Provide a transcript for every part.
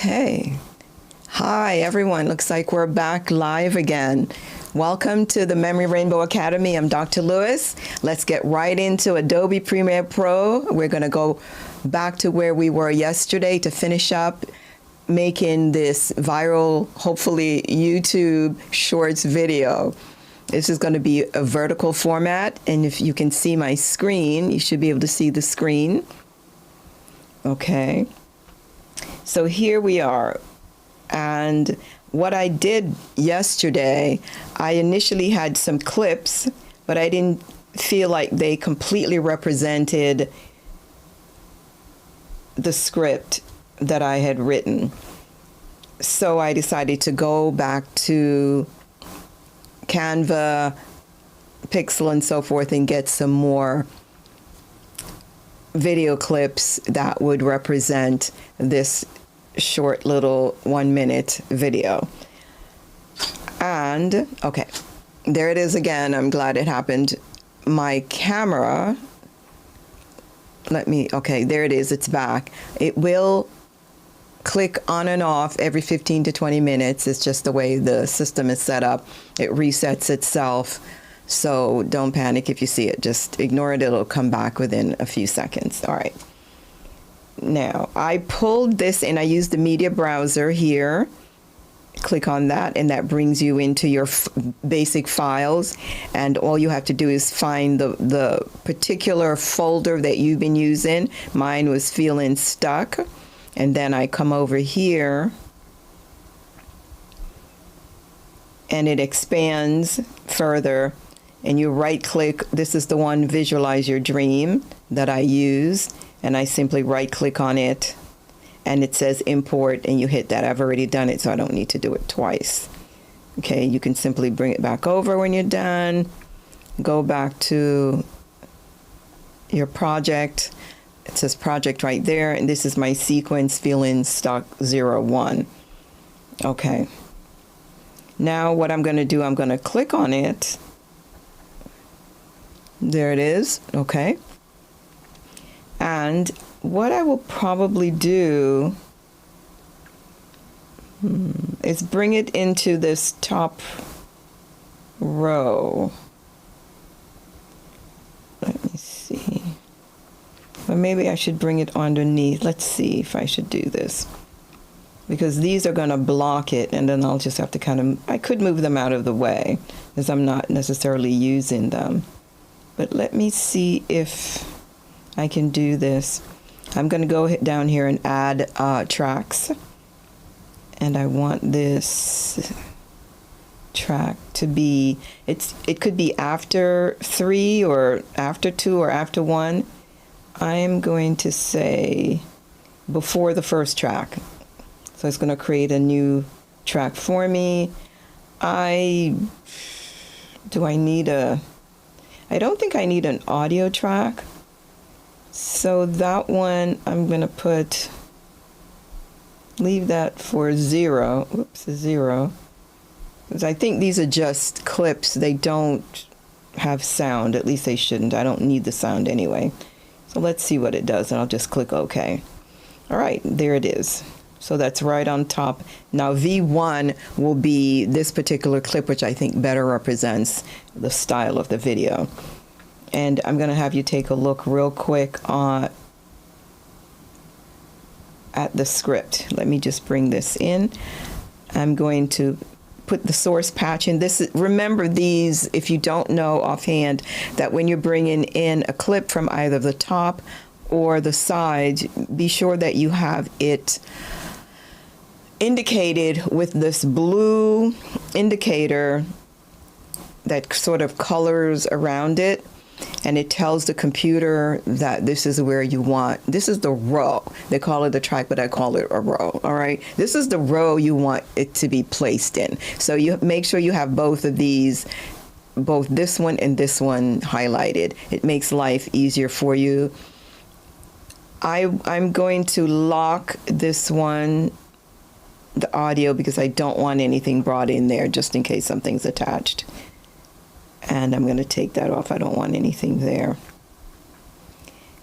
Okay. Hi, everyone. Looks like we're back live again. Welcome to the Memory Rainbow Academy. I'm Dr. Lewis. Let's get right into Adobe Premiere Pro. We're going to go back to where we were yesterday to finish up making this viral, hopefully, YouTube Shorts video. This is going to be a vertical format, and if you can see my screen, you should be able to see the screen. Okay. So here we are. And what I did yesterday, I initially had some clips, but I didn't feel like they completely represented the script that I had written. So I decided to go back to Canva, Pixel, and so forth and get some more video clips that would represent this short little 1-minute video. And okay, there it is again. I'm glad it happened. My camera, okay, there it is. It's back. It will click on and off every 15 to 20 minutes. It's just the way the system is set up. It resets itself. So don't panic if you see it. Just ignore it. It'll come back within a few seconds. All right. Now, I pulled this and I used the media browser here. Click on that, and that brings you into your basic files. And all you have to do is find the particular folder that you've been using. Mine was feeling stuck. And then I come over here, and it expands further. And you right-click. This is the one, Visualize Your Dream, that I use. And I simply right-click on it, and it says import, and you hit that. I've already done it, so I don't need to do it twice. Okay, you can simply bring it back over when you're done. Go back to your project. It says project right there, and this is my sequence feeling stuck 01. Okay. Now what I'm going to do, I'm going to click on it. There it is. Okay. And what I will probably do is bring it into this top row. Let me see. Or maybe I should bring it underneath. Let's see if I should do this. Because these are going to block it, and then I'll just have to I could move them out of the way, because I'm not necessarily using them. But let me see if I can do this. I'm going to go down here and add tracks. And I want this track to be, it could be after 3 or after 2 or after 1. I am going to say before the first track. So it's going to create a new track for me. I don't think I need an audio track. So that one, I'm going to leave that for 0. Oops, 0. Because I think these are just clips. They don't have sound. At least they shouldn't. I don't need the sound anyway. So let's see what it does, and I'll just click OK. All right, there it is. So that's right on top. Now V1 will be this particular clip, which I think better represents the style of the video. And I'm going to have you take a look real quick at the script. Let me just bring this in. I'm going to put the source patch in. Remember these, if you don't know offhand, that when you're bringing in a clip from either the top or the sides, be sure that you have it indicated with this blue indicator that sort of colors around it. And it tells the computer that this is where you want. This is the row. They call it a track, but I call it a row. All right. This is the row you want it to be placed in. So you make sure you have both of these, both this one and this one highlighted. It makes life easier for you. I'm going to lock this one, the audio, because I don't want anything brought in there just in case something's attached. And I'm going to take that off. I don't want anything there.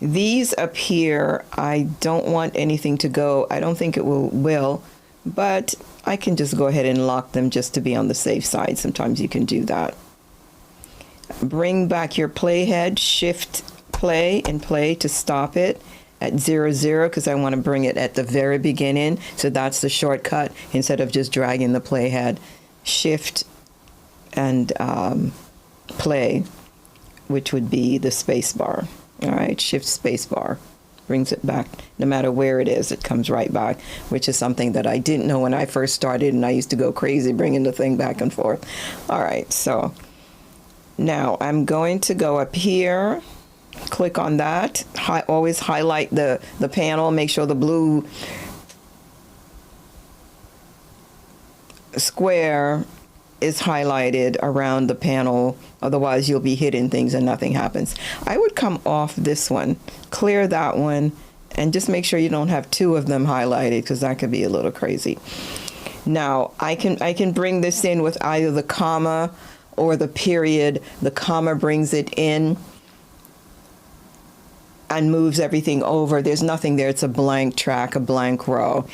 These up here, I don't want anything to go. I don't think it will, but I can just go ahead and lock them just to be on the safe side. Sometimes you can do that. Bring back your playhead, shift play and play to stop it at 0, 0, because I want to bring it at the very beginning. So that's the shortcut. Instead of just dragging the playhead, shift and play, which would be the space bar. All right, shift space bar brings it back. No matter where it is, it comes right back, which is something that I didn't know when I first started, and I used to go crazy bringing the thing back and forth. All right, so now I'm going to go up here, click on that. Always highlight the panel, make sure the blue square is highlighted around the panel, otherwise you'll be hitting things and nothing happens. I would come off this one, clear that one, and just make sure you don't have 2 of them highlighted, because that could be a little crazy. Now I can bring this in with either the comma or the period. The comma brings it in and moves everything over. There's nothing there. It's a blank track, a blank row.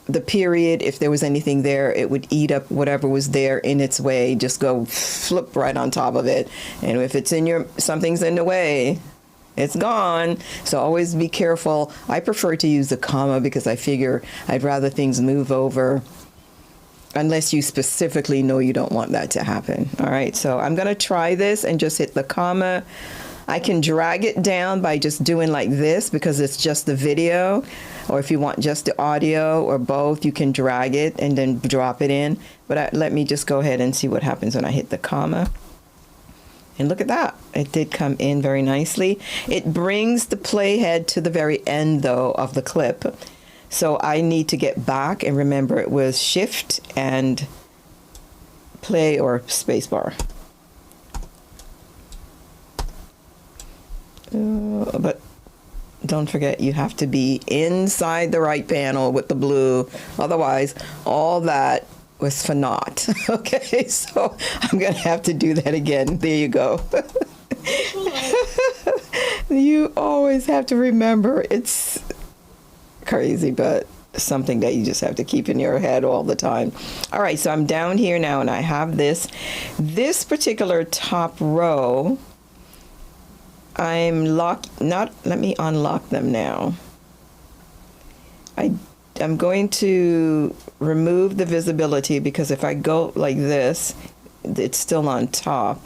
The period, if there was anything there, it would eat up whatever was there in its way. Just go flip right on top of it. And if it's in something's in the way, it's gone. So always be careful. I prefer to use the comma because I figure I'd rather things move over, unless you specifically know you don't want that to happen. All right, so I'm going to try this and just hit the comma. I can drag it down by just doing like this because it's just the video. Or if you want just the audio or both, you can drag it and then drop it in. But let me just go ahead and see what happens when I hit the comma. And look at that. It did come in very nicely. It brings the playhead to the very end, though, of the clip. So I need to get back and remember it was shift and play or spacebar. But don't forget, you have to be inside the right panel with the blue. Otherwise, all that was for naught. Okay, so I'm going to have to do that again. There you go. You always have to remember. It's crazy, but something that you just have to keep in your head all the time. All right, so I'm down here now, and I have this particular top row. I'm let me unlock them now. I'm going to remove the visibility because if I go like this, it's still on top.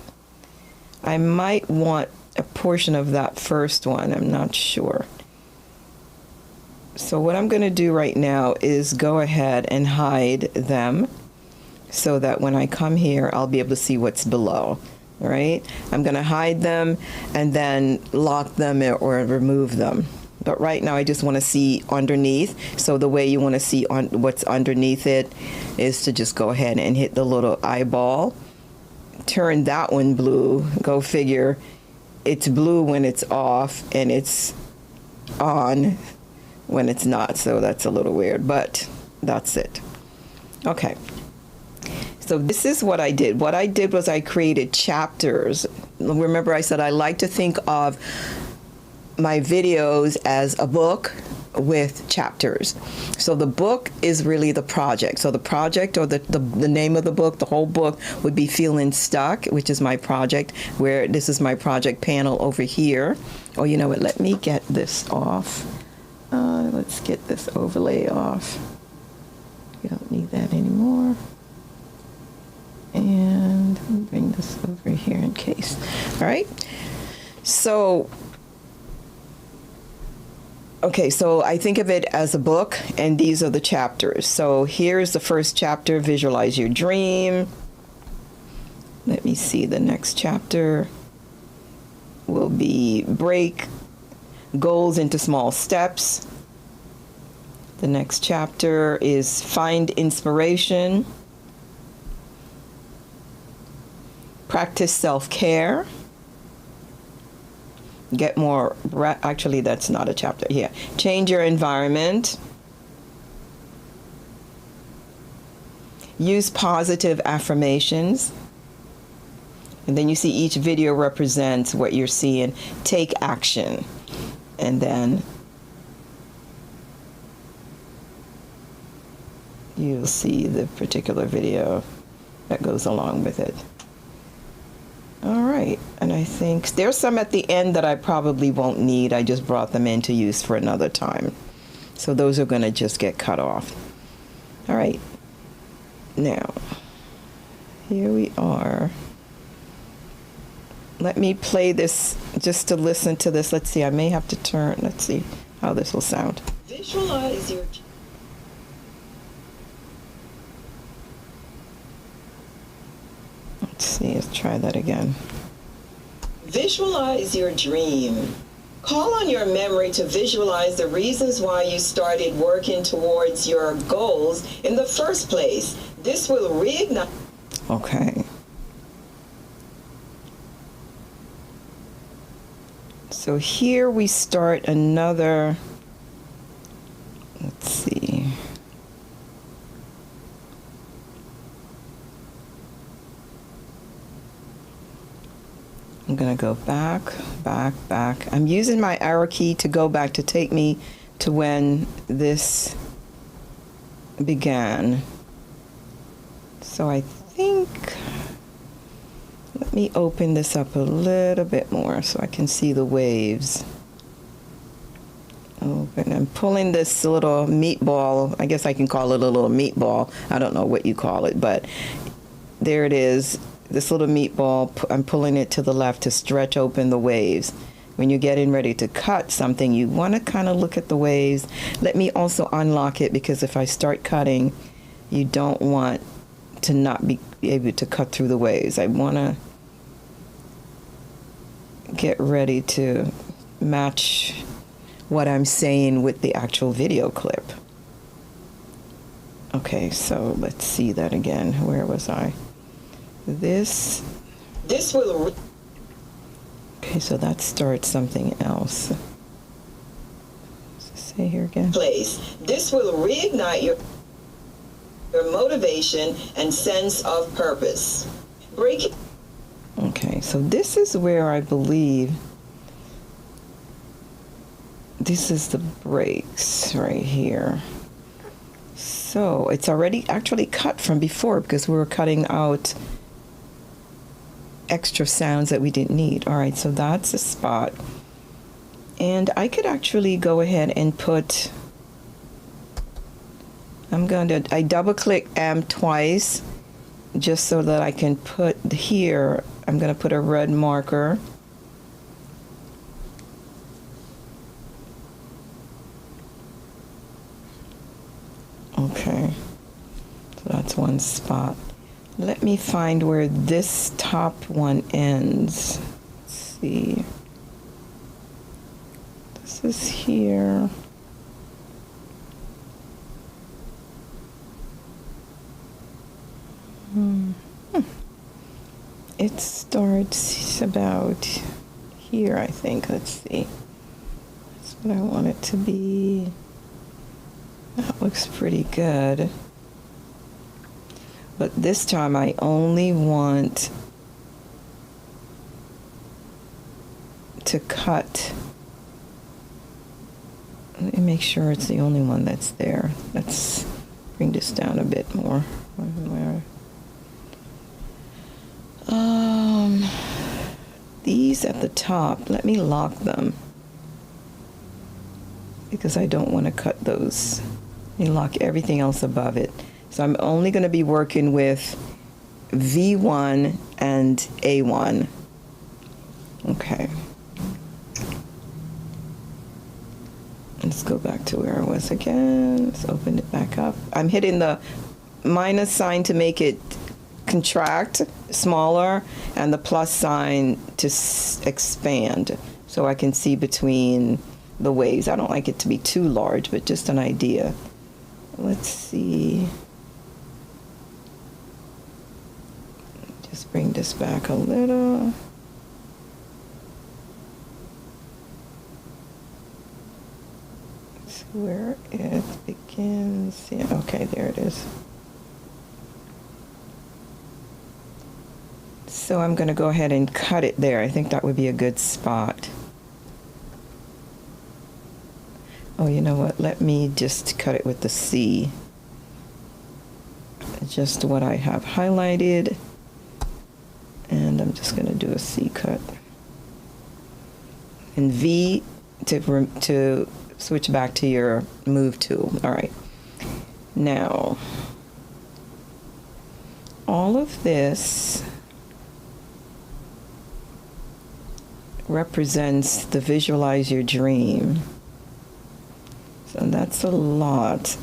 I might want a portion of that first one. I'm not sure. So what I'm going to do right now is go ahead and hide them so that when I come here, I'll be able to see what's below. All right? I'm going to hide them and then lock them or remove them. But right now, I just want to see underneath. So the way you want to see what's underneath it is to just go ahead and hit the little eyeball. Turn that one blue. Go figure. It's blue when it's off and it's on when it's not. So that's a little weird, but that's it. Okay. So this is what I did. What I did was I created chapters. Remember I said I like to think of my videos as a book with chapters. So the book is really the project. So the project or the name of the book, the whole book would be Feeling Stuck, which is my project, where this is my project panel over here. Oh, you know what? Let me get this off. Let's get this overlay off. We don't need that anymore. And bring this over here in case. All right. So, okay, so I think of it as a book, and these are the chapters. So here's the first chapter, Visualize Your Dream. Let me see, the next chapter will be Break Goals into Small Steps. The next chapter is Find Inspiration. Practice self-care. Get more, actually that's not a chapter here. Change your environment. Use positive affirmations. And then you see each video represents what you're seeing. Take action. and then you'll see the particular video that goes along with it. All right, and I think there's some at the end that I probably won't need. I just brought them in to use for another time. So those are going to just get cut off. All right, now, here we are. Let me play this just to listen to this. Let's see, I may have to turn, let's see how this will sound. Visualize your... Let's see, let's try that again. Visualize your dream. Call on your memory to visualize the reasons why you started working towards your goals in the first place. This will reignite. Okay. So here we start another, let's see. I'm going to go back, back. I'm using my arrow key to go back to take me to when this began. So I think, let me open this up a little bit more so I can see the waves. Open. I'm pulling this little meatball. I guess I can call it a little meatball. I don't know what you call it, but there it is. This little meatball, I'm pulling it to the left to stretch open the waves. When you're getting ready to cut something, you want to kind of look at the waves. Let me also unlock it, because if I start cutting, you don't want to not be able to cut through the waves. I want to get ready to match what I'm saying with the actual video clip. Okay, so let's see that again. Where was I? This will... Okay, so that starts something else. Say here again. This will reignite your motivation and sense of purpose. Break it. Okay, so this is where I believe this is the breaks right here. So it's already actually cut from before, because we were cutting out extra sounds that we didn't need. All right, so that's a spot. And I could actually go ahead and put, I double click amp twice just so that I can put here, I'm going to put a red marker. Okay, so that's one spot. Let me find where this top one ends. Let's see. This is here. It starts about here, I think. Let's see. That's what I want it to be. That looks pretty good. But this time I only want to cut. Let me make sure it's the only one that's there. Let's bring this down a bit more. These at the top, let me lock them, because I don't want to cut those. Let me lock everything else above it. So I'm only going to be working with V1 and A1. Okay. Let's go back to where I was again. Let's open it back up. I'm hitting the minus sign to make it contract smaller, and the plus sign to expand, so I can see between the waves. I don't like it to be too large, but just an idea. Let's see. Just bring this back a little. Let's see where it begins. Yeah, okay, there it is. So I'm going to go ahead and cut it there. I think that would be a good spot. Oh, you know what? Let me just cut it with the C. Just what I have highlighted. And I'm just going to do a C cut. And V to switch back to your move tool. All right. Now, all of this represents the visualize your dream. So that's a lot.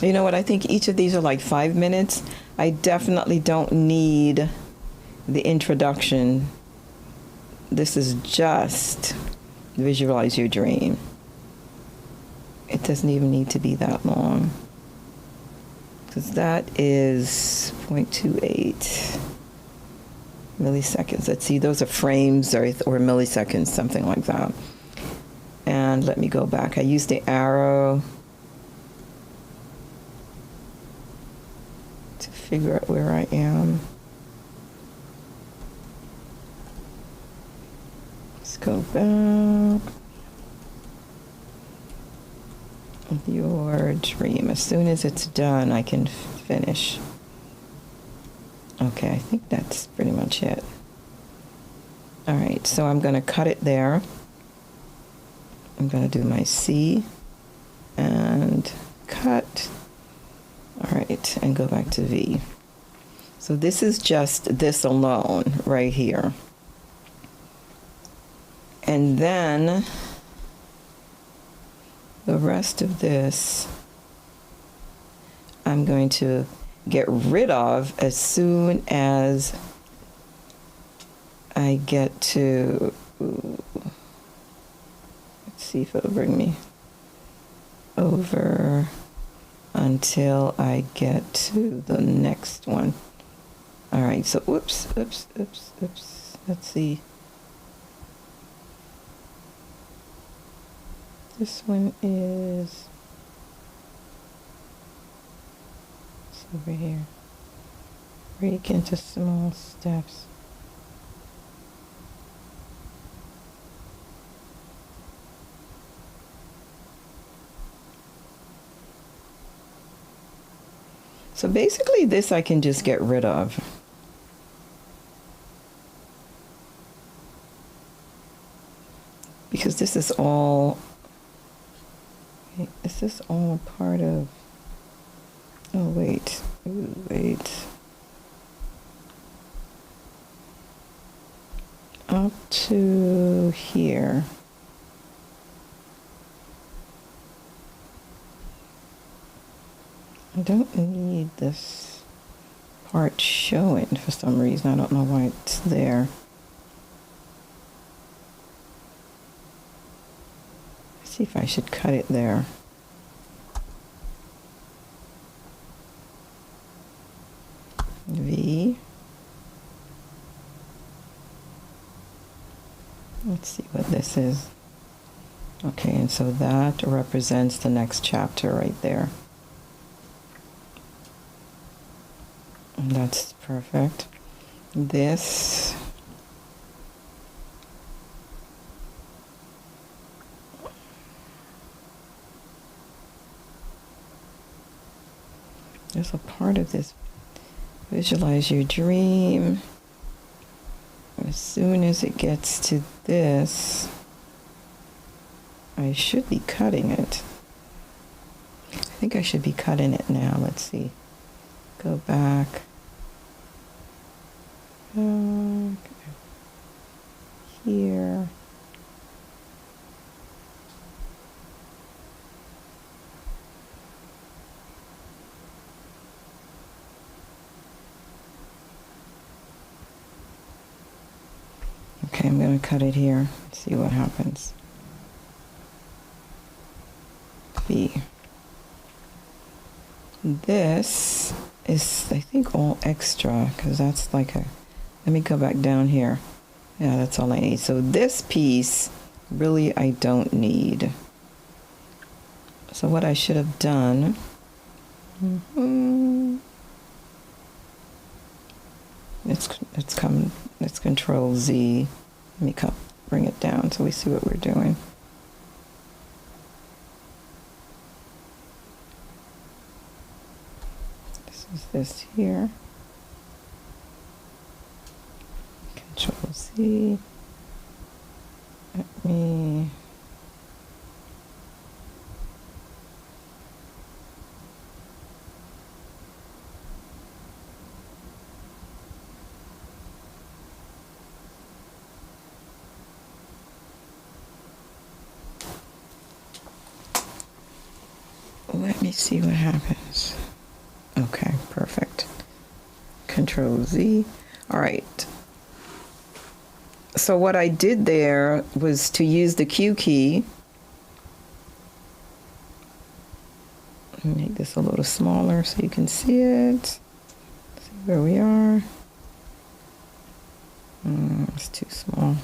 You know what? I think each of these are like 5 minutes. I definitely don't need the introduction. This is just visualize your dream. It doesn't even need to be that long, because that is 0.28 milliseconds. Let's see, those are frames or milliseconds, something like that. And let me go back. I used the arrow to figure out where I am. Let's go back. Your dream. As soon as it's done, I can finish. Okay, I think that's pretty much it. All right, so I'm going to cut it there. I'm going to do my C and cut. All right, and go back to V. So this is just this alone right here. And then the rest of this I'm going to get rid of as soon as I get to, let's see if it'll bring me over until I get to the next one. All right, so oops. Let's see. This one is it's over here. Break into small steps. So basically this I can just get rid of. Because this is all a part of, oh wait, up to here. I don't need this part showing for some reason. I don't know why it's there. Let's see if I should cut it there. V. Let's see what this is. Okay, and so that represents the next chapter right there. And that's perfect. This there's a part of this. Visualize your dream. As soon as it gets to this, I should be cutting it. I think I should be cutting it now. Let's see. Go back. Here. Okay, I'm going to cut it here. See what happens. B. This is, I think, all extra, because that's like a, let me go back down here. Yeah, that's all I need. So this piece, really, I don't need. So what I should have done, let's Control Z. Let me bring it down so we see what we're doing. This is this here. Control Z. Let me see what happens. Okay, perfect. Control Z. All right. So what I did there was to use the Q key. Make this a little smaller so you can see it. See where we are. It's too small.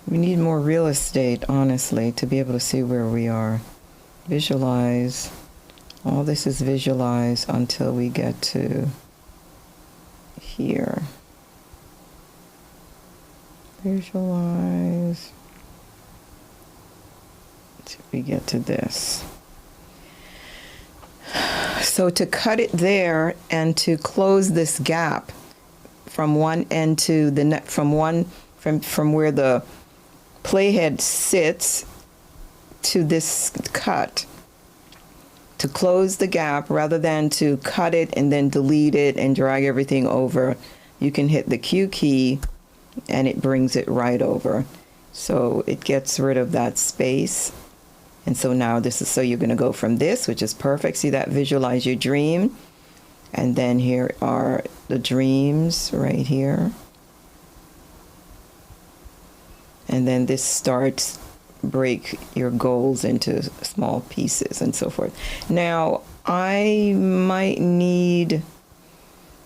We need more real estate, honestly, to be able to see where we are. Visualize. All this is visualize until we get to here. Visualize till we get to this. So to cut it there and to close this gap from one end to the next, from where the playhead sits to this cut, to close the gap rather than to cut it and then delete it and drag everything over, you can hit the Q key and it brings it right over. So it gets rid of that space. And so now this is, so you're going to go from this, which is perfect. See that? Visualize your dream. And then here are the dreams right here. And then this starts break your goals into small pieces and so forth. Now, I might need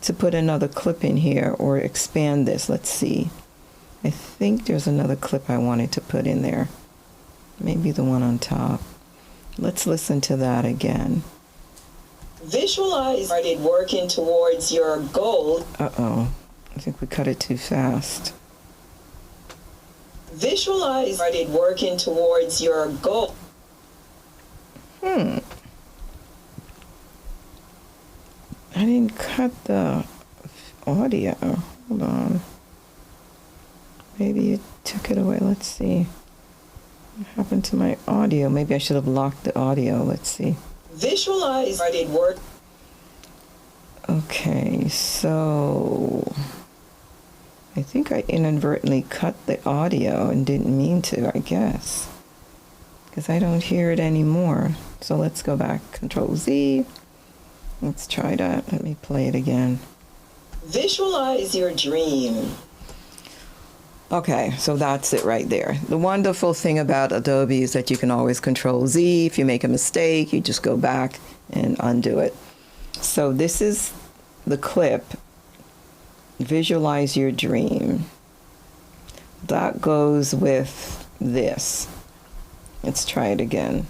to put another clip in here or expand this. Let's see. I think there's another clip I wanted to put in there. Maybe the one on top. Let's listen to that again. Visualize started working towards your goal. Uh-oh. I think we cut it too fast. Visualize started working towards your goal. I didn't cut the audio. Hold on. Maybe it took it away. Let's see. What happened to my audio? Maybe I should have locked the audio. Let's see. Visualize started work. Okay, so I think I inadvertently cut the audio and didn't mean to, I guess, because I don't hear it anymore. So let's go back. Control Z. Let's try that. Let me play it again. Visualize your dream. Okay, so that's it right there. The wonderful thing about Adobe is that you can always Control Z. If you make a mistake, you just go back and undo it. So this is the clip. Visualize your dream. That goes with this. Let's try it again.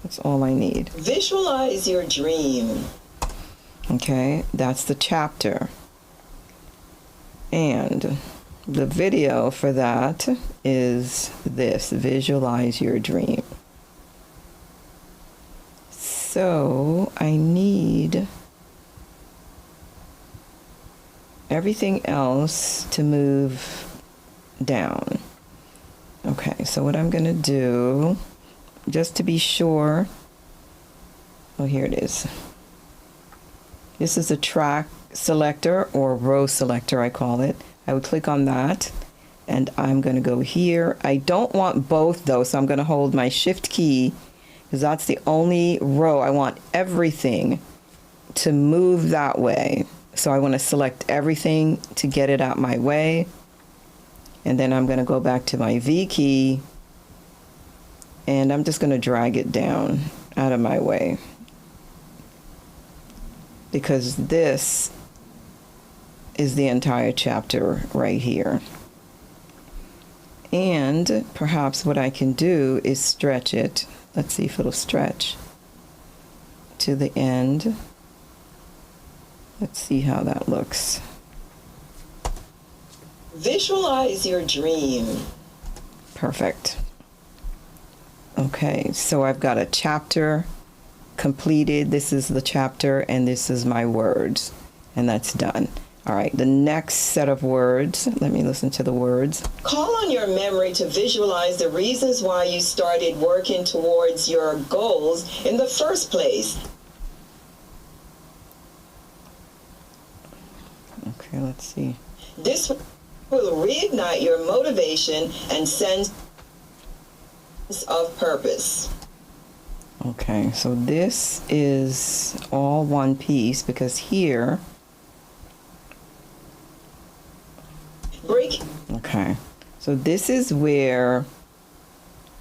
That's all I need. Visualize your dream. Okay, that's the chapter. And the video for that is this, Visualize Your Dream. So I need everything else to move down. Okay, so what I'm going to do, just to be sure, oh, here it is. This is a track selector or row selector, I call it. I would click on that and I'm going to go here. I don't want both though, so I'm going to hold my shift key because that's the only row. I want everything to move that way. So I want to select everything to get it out my way. And then I'm going to go back to my V key and I'm just going to drag it down out of my way, because this is the entire chapter right here. And perhaps what I can do is stretch it. Let's see if it'll stretch to the end. Let's see how that looks. Visualize your dream. Perfect. Okay, so I've got a chapter completed. This is the chapter and this is my words. And that's done. All right, the next set of words, let me listen to the words. Call on your memory to visualize the reasons why you started working towards your goals in the first place. Okay, let's see. This will reignite your motivation and sense of purpose. Okay, so this is all one piece because here, Break. okay, so this is where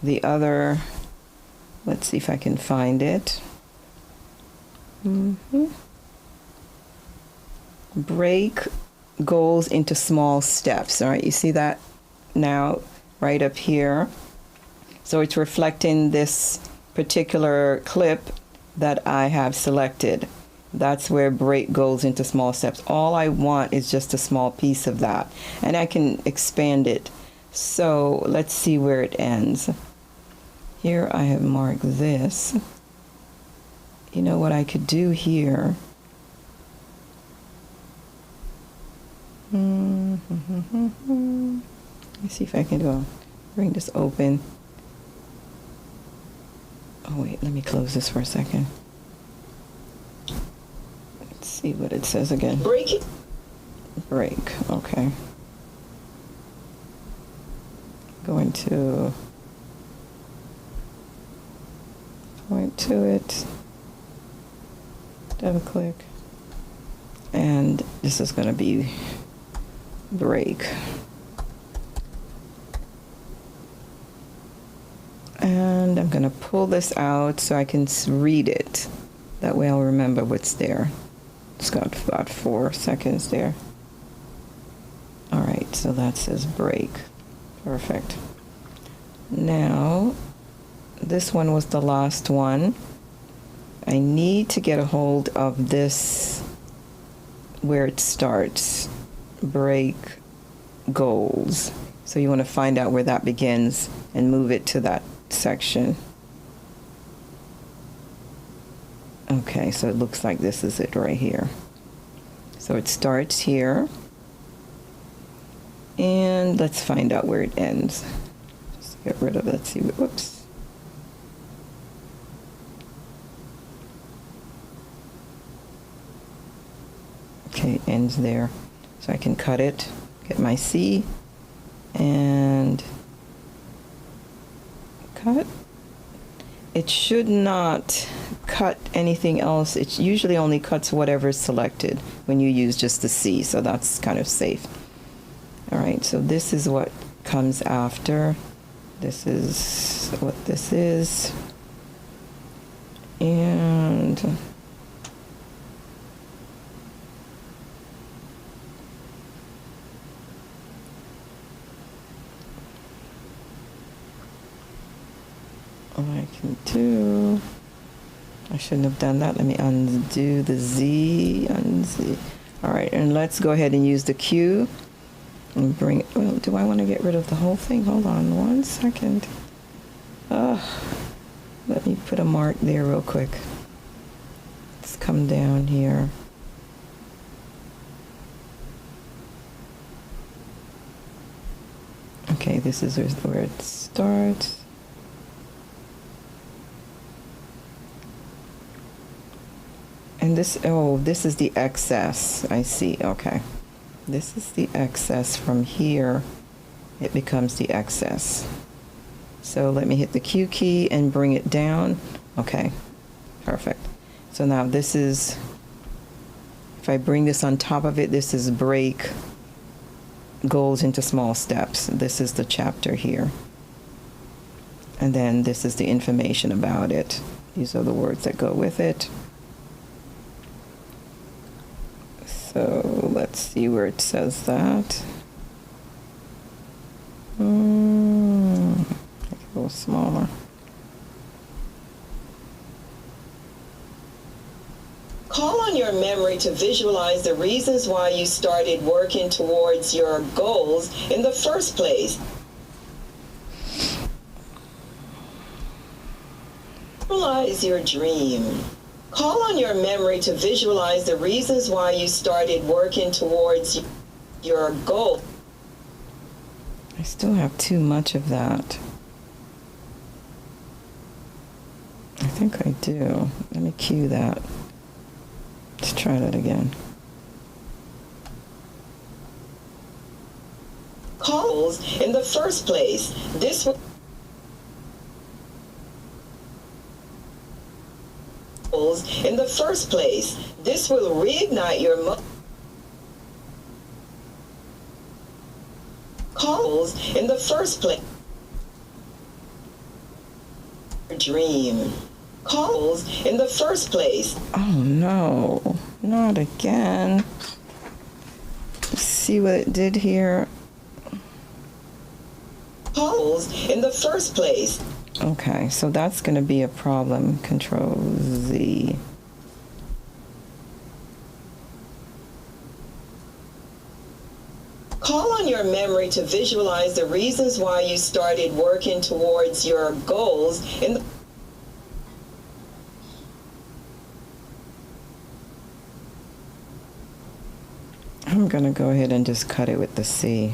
the other, let's see if I can find it. Break goals into small steps. All right, you see that now right up here. So it's reflecting this particular clip that I have selected. That's where break goals into small steps. All I want is just a small piece of that, and I can expand it. So let's see where it ends. Here I have marked this. You know what I could do here? Let me see if I can bring this open. Oh wait, let me close this for a second. Let's see what it says again. Break it. Break, okay. Going to point to it, double click, and this is going to be break. And I'm going to pull this out so I can read it. That way I'll remember what's there. It's got about 4 seconds there. All right, so that says break. Perfect. Now, this one was the last one. I need to get a hold of this where it starts. Break goals. So you want to find out where that begins and move it to that section. Okay, so it looks like this is it right here. So it starts here. And let's find out where it ends. Just get rid of it. Let's see. Whoops. Okay, it ends there. So I can cut it, get my C, and cut. It should not cut anything else. It usually only cuts whatever is selected when you use just the C, so that's kind of safe. All right, so this is what comes after. This is what this is. And what I can do, I shouldn't have done that. Let me undo the Z, undo. All right, and let's go ahead and use the Q and bring it. Well, do I want to get rid of the whole thing? Hold on 1 second. Let me put a mark there real quick. Let's come down here. Okay, this is where it starts. And this, oh, this is the excess. I see, okay. This is the excess from here. It becomes the excess. So let me hit the Q key and bring it down. Okay, perfect. So now this is, if I bring this on top of it, this is break goals into small steps. This is the chapter here. And then this is the information about it. These are the words that go with it. So let's see where it says that. little smaller. Call on your memory to visualize the reasons why you started working towards your goals in the first place. Visualize your dream. Call on your memory to visualize the reasons why you started working towards your goal. I still have too much of that. I think I do. Let me cue that. Let's try that again. Calls in the first place. This will in the first place. This will reignite your calls in the first place. Dream. Calls in the first place. Oh no, not again. See what it did here? Calls in the first place. Okay, so that's going to be a problem. Control Z. Call on your memory to visualize the reasons why you started working towards your goals in the I'm going to go ahead and just cut it with the C.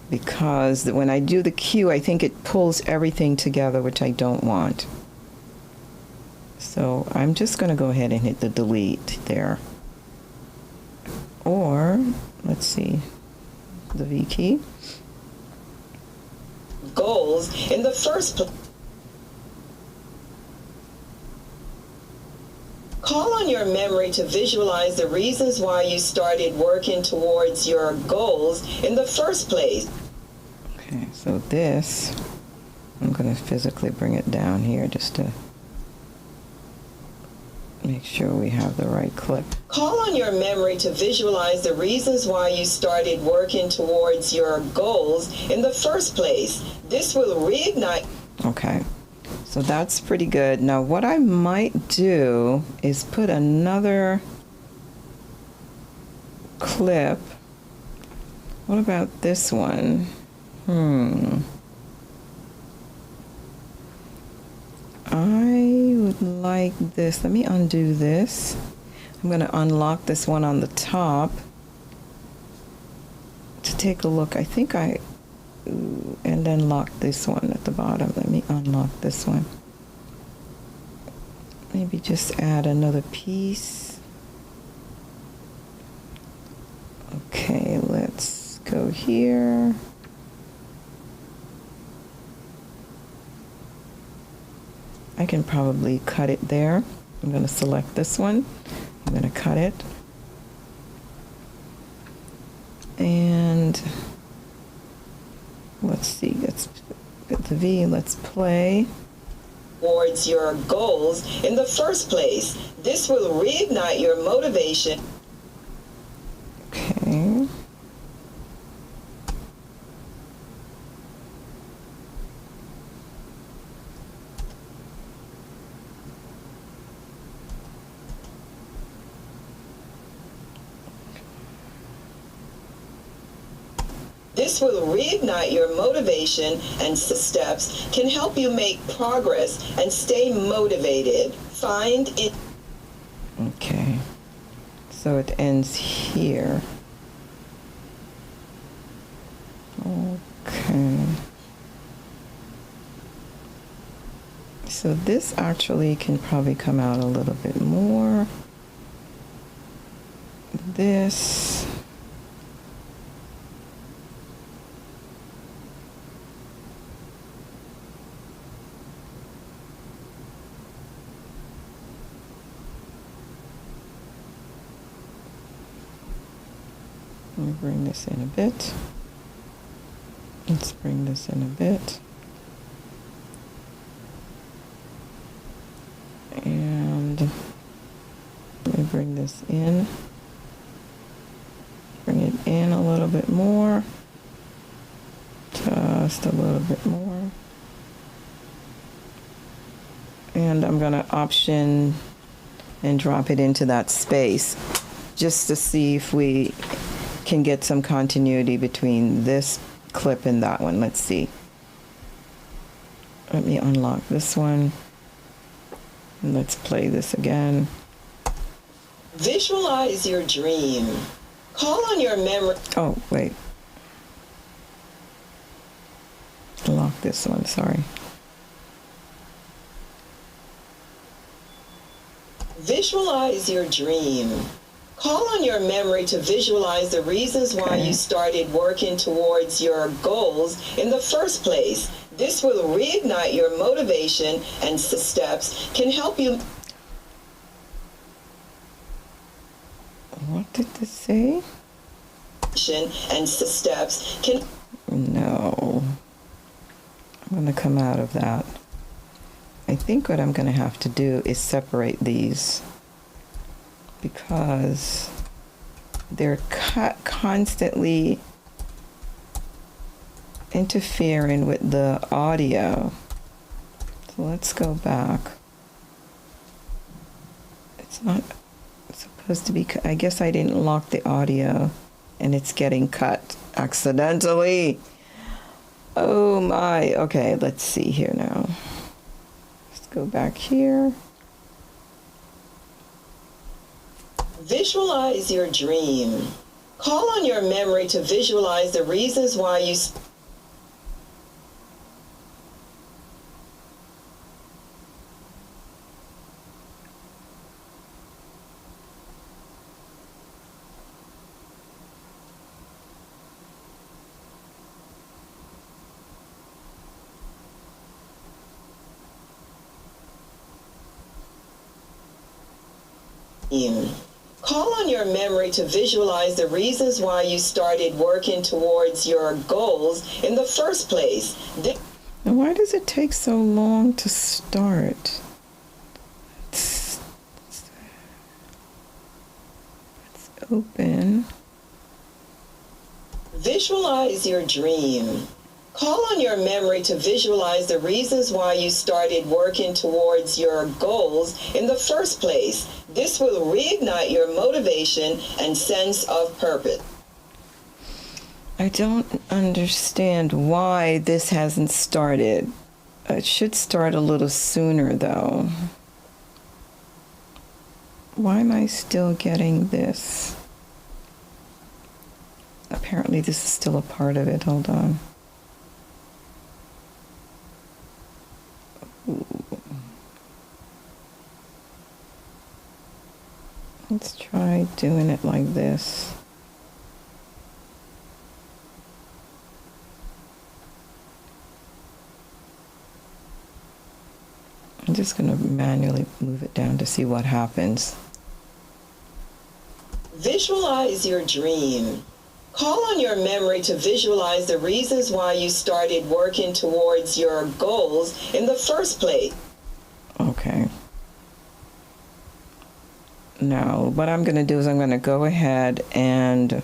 Because when I do the Q, I think it pulls everything together, which I don't want. So I'm just going to go ahead and hit the delete there. Or, let's see, the V key. Goals in the first place. Call on your memory to visualize the reasons why you started working towards your goals in the first place. Okay, so this, I'm going to physically bring it down here just to make sure we have the right clip. Call on your memory to visualize the reasons why you started working towards your goals in the first place. This will reignite. Okay, so that's pretty good. Now what I might do is put another clip. What about this one? I would like this. Let me undo this. I'm going to unlock this one on the top to take a look. I think and then lock this one at the bottom. Let me unlock this one. Maybe just add another piece. Okay, let's go here. I can probably cut it there. I'm going to select this one. I'm going to cut it. And let's see, let's get the V, let's play. Towards your goals in the first place. This will reignite your motivation. Okay. This will reignite your motivation, and steps can help you make progress and stay motivated. Find it. Okay. So it ends here. Okay. So this actually can probably come out a little bit more. This. Let me bring this in a bit. Let's bring this in a bit. And let me bring this in. Bring it in a little bit more. Just a little bit more. And I'm going to option and drop it into that space just to see if we can get some continuity between this clip and that one. Let's see. Let me unlock this one. And let's play this again. Visualize your dream. Call on your memory. Oh, wait. Lock this one, sorry. Visualize your dream. Call on your memory to visualize the reasons why you started working towards your goals in the first place. This will reignite your motivation, and steps can help you. What did this say? And steps can. No. I'm going to come out of that. I think what I'm going to have to do is separate these because they're constantly interfering with the audio. So let's go back. It's not supposed to be, I guess I didn't lock the audio and it's getting cut accidentally. Oh my. Okay, let's see here now. Let's go back here. Visualize your dream. Call on your memory to visualize the reasons why you. Call on your memory to visualize the reasons why you started working towards your goals in the first place. And why does it take so long to start? Let's open. Visualize your dream. Call on your memory to visualize the reasons why you started working towards your goals in the first place. This will reignite your motivation and sense of purpose. I don't understand why this hasn't started. It should start a little sooner, though. Why am I still getting this? Apparently, this is still a part of it. Hold on. Let's try doing it like this. I'm just going to manually move it down to see what happens. Visualize your dream. Call on your memory to visualize the reasons why you started working towards your goals in the first place. Okay. Now, what I'm going to do is I'm going to go ahead and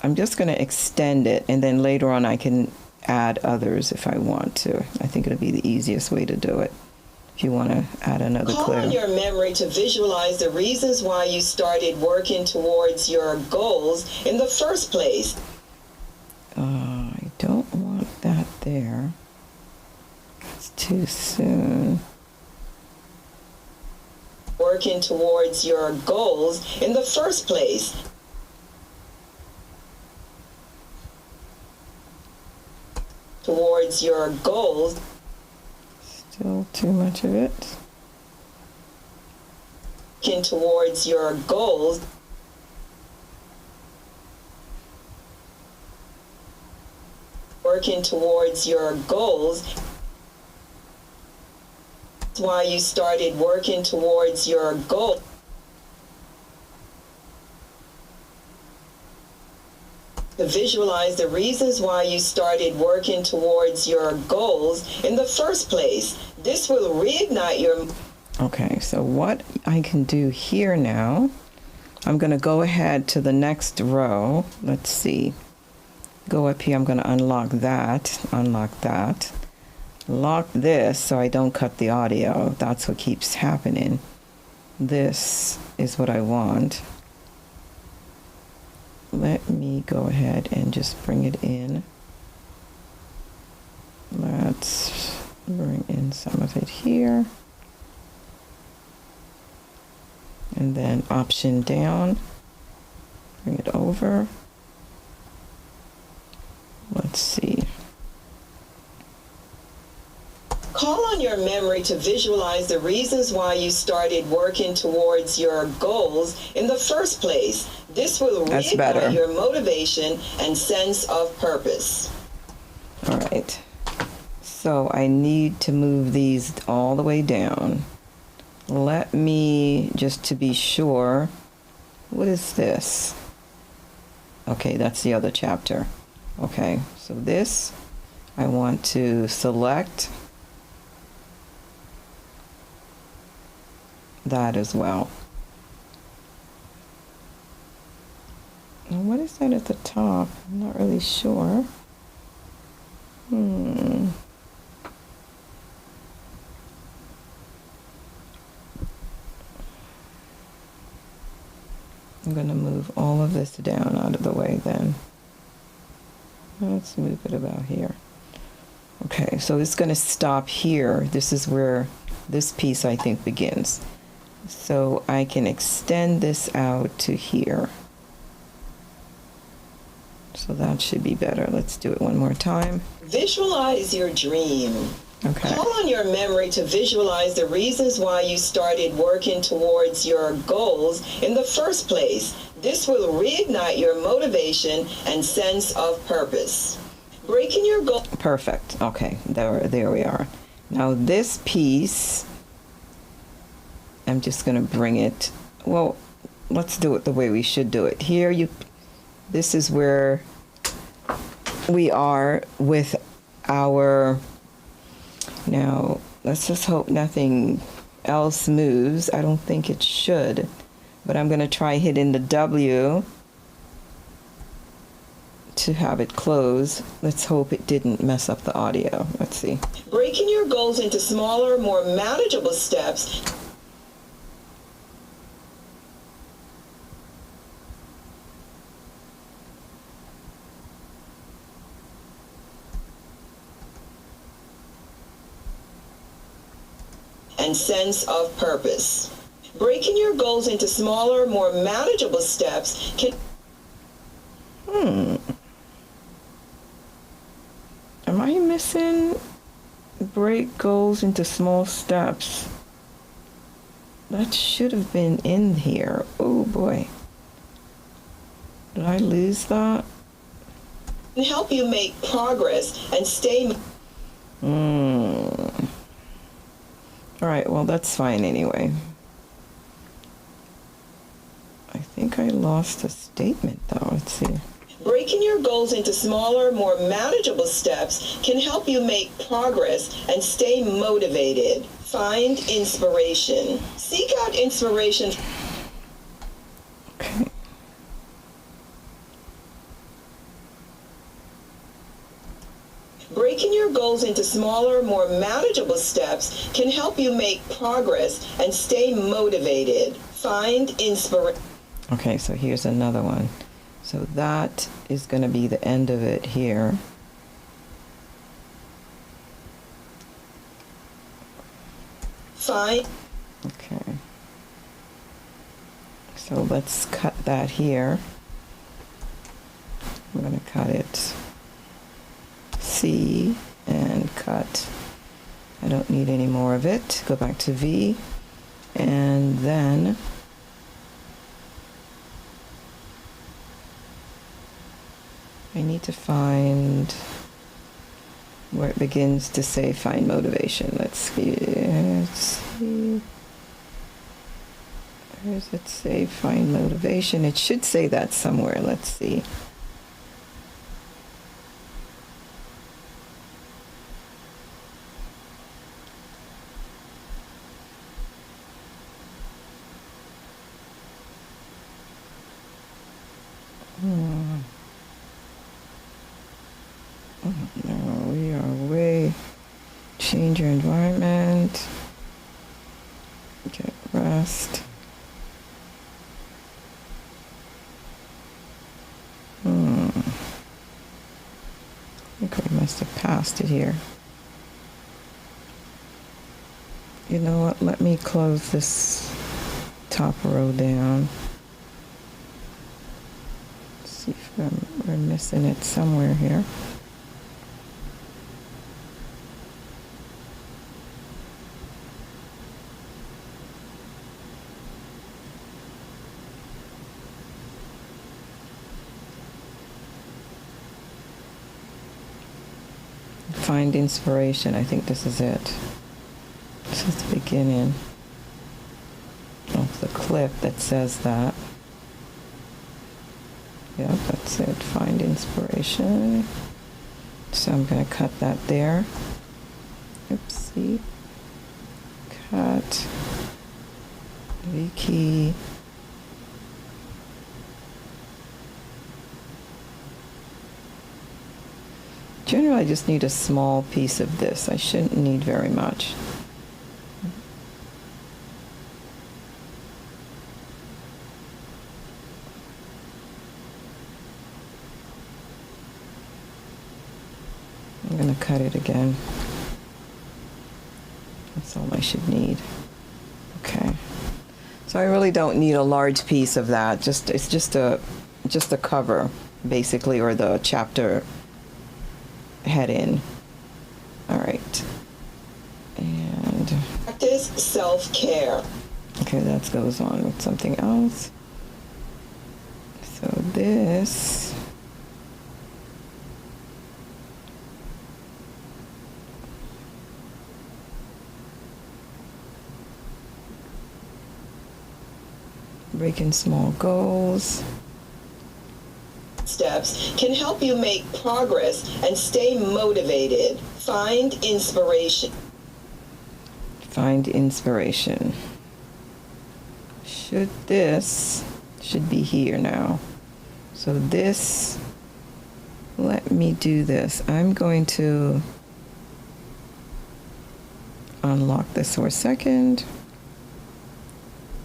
I'm just going to extend it, and then later on I can add others if I want to. I think it'll be the easiest way to do it. If you want to add another Call clip. on your memory to visualize the reasons why you started working towards your goals in the first place. I don't want that there. It's too soon. Working towards your goals in the first place. Towards your goals. Still too much of it. Working towards your goals. Working towards your goals. That's why you started working towards your goal. To visualize the reasons why you started working towards your goals in the first place. This will reignite your. Okay, so what I can do here now, I'm going to go ahead to the next row. Let's see. Go up here, I'm going to unlock that. lock this so I don't cut the audio. That's what keeps happening. This is what I want. Let me go ahead and just bring it in. Let's bring in some of it here. And then option down, bring it over. Let's see. Call on your memory to visualize the reasons why you started working towards your goals in the first place. This will That's better. reignite your motivation and sense of purpose. All right. So I need to move these all the way down. Let me, just to be sure, what is this? Okay, that's the other chapter. Okay, so this, I want to select that as well. And what is that at the top? I'm not really sure. I'm going to move all of this down out of the way then. Let's move it about here. Okay, so it's going to stop here. This is where this piece, I think, begins. So I can extend this out to here. So that should be better. Let's do it one more time. Visualize your dream. Okay. Call on your memory to visualize the reasons why you started working towards your goals in the first place. This will reignite your motivation and sense of purpose. Breaking your goal. Perfect. Okay, there we are. Now this piece, I'm just going to bring it, well, let's do it the way we should do it. Here, this is where we are with our, now let's just hope nothing else moves. I don't think it should, but I'm going to try hitting the W to have it close. Let's hope it didn't mess up the audio. Let's see. Breaking your goals into smaller, more manageable steps. And sense of purpose. Breaking your goals into smaller, more manageable steps can... Am I missing break goals into small steps? That should have been in here. Oh boy. Did I lose that? help you make progress and stay... All right, well, that's fine anyway. I think I lost a statement, though. Let's see. Breaking your goals into smaller, more manageable steps can help you make progress and stay motivated. Find inspiration. Seek out inspiration. Okay. Breaking your goals into smaller, more manageable steps can help you make progress and stay motivated. Find inspiration. Okay, so here's another one. So that is going to be the end of it here. Find. Okay. So let's cut that here. I'm going to cut it C and cut. I don't need any more of it. Go back to V. And then I need to find where it begins to say find motivation. Let's see. Where does it say find motivation? It should say that somewhere. Let's see. No, we are way Get rest. I think I must have passed it here. You know what? Let me close this top row down. See if we're missing it somewhere here. Find inspiration. I think this is it. This is the beginning of the clip that says that. Yep, that's it. Find inspiration. So I'm going to cut that there. Oopsie. Cut. V key. Generally, I just need a small piece of this. I shouldn't need very much. I'm going to cut it again. That's all I should need. Okay. So I really don't need a large piece of that. It's just a cover, basically, or the chapter head in. All right. And Practice self-care. okay, that goes on with something else. So this, breaking small goals. Steps can help you make progress and stay motivated. Find inspiration. Find inspiration. This should be here now. So this, let me do this. I'm going to unlock this for a second.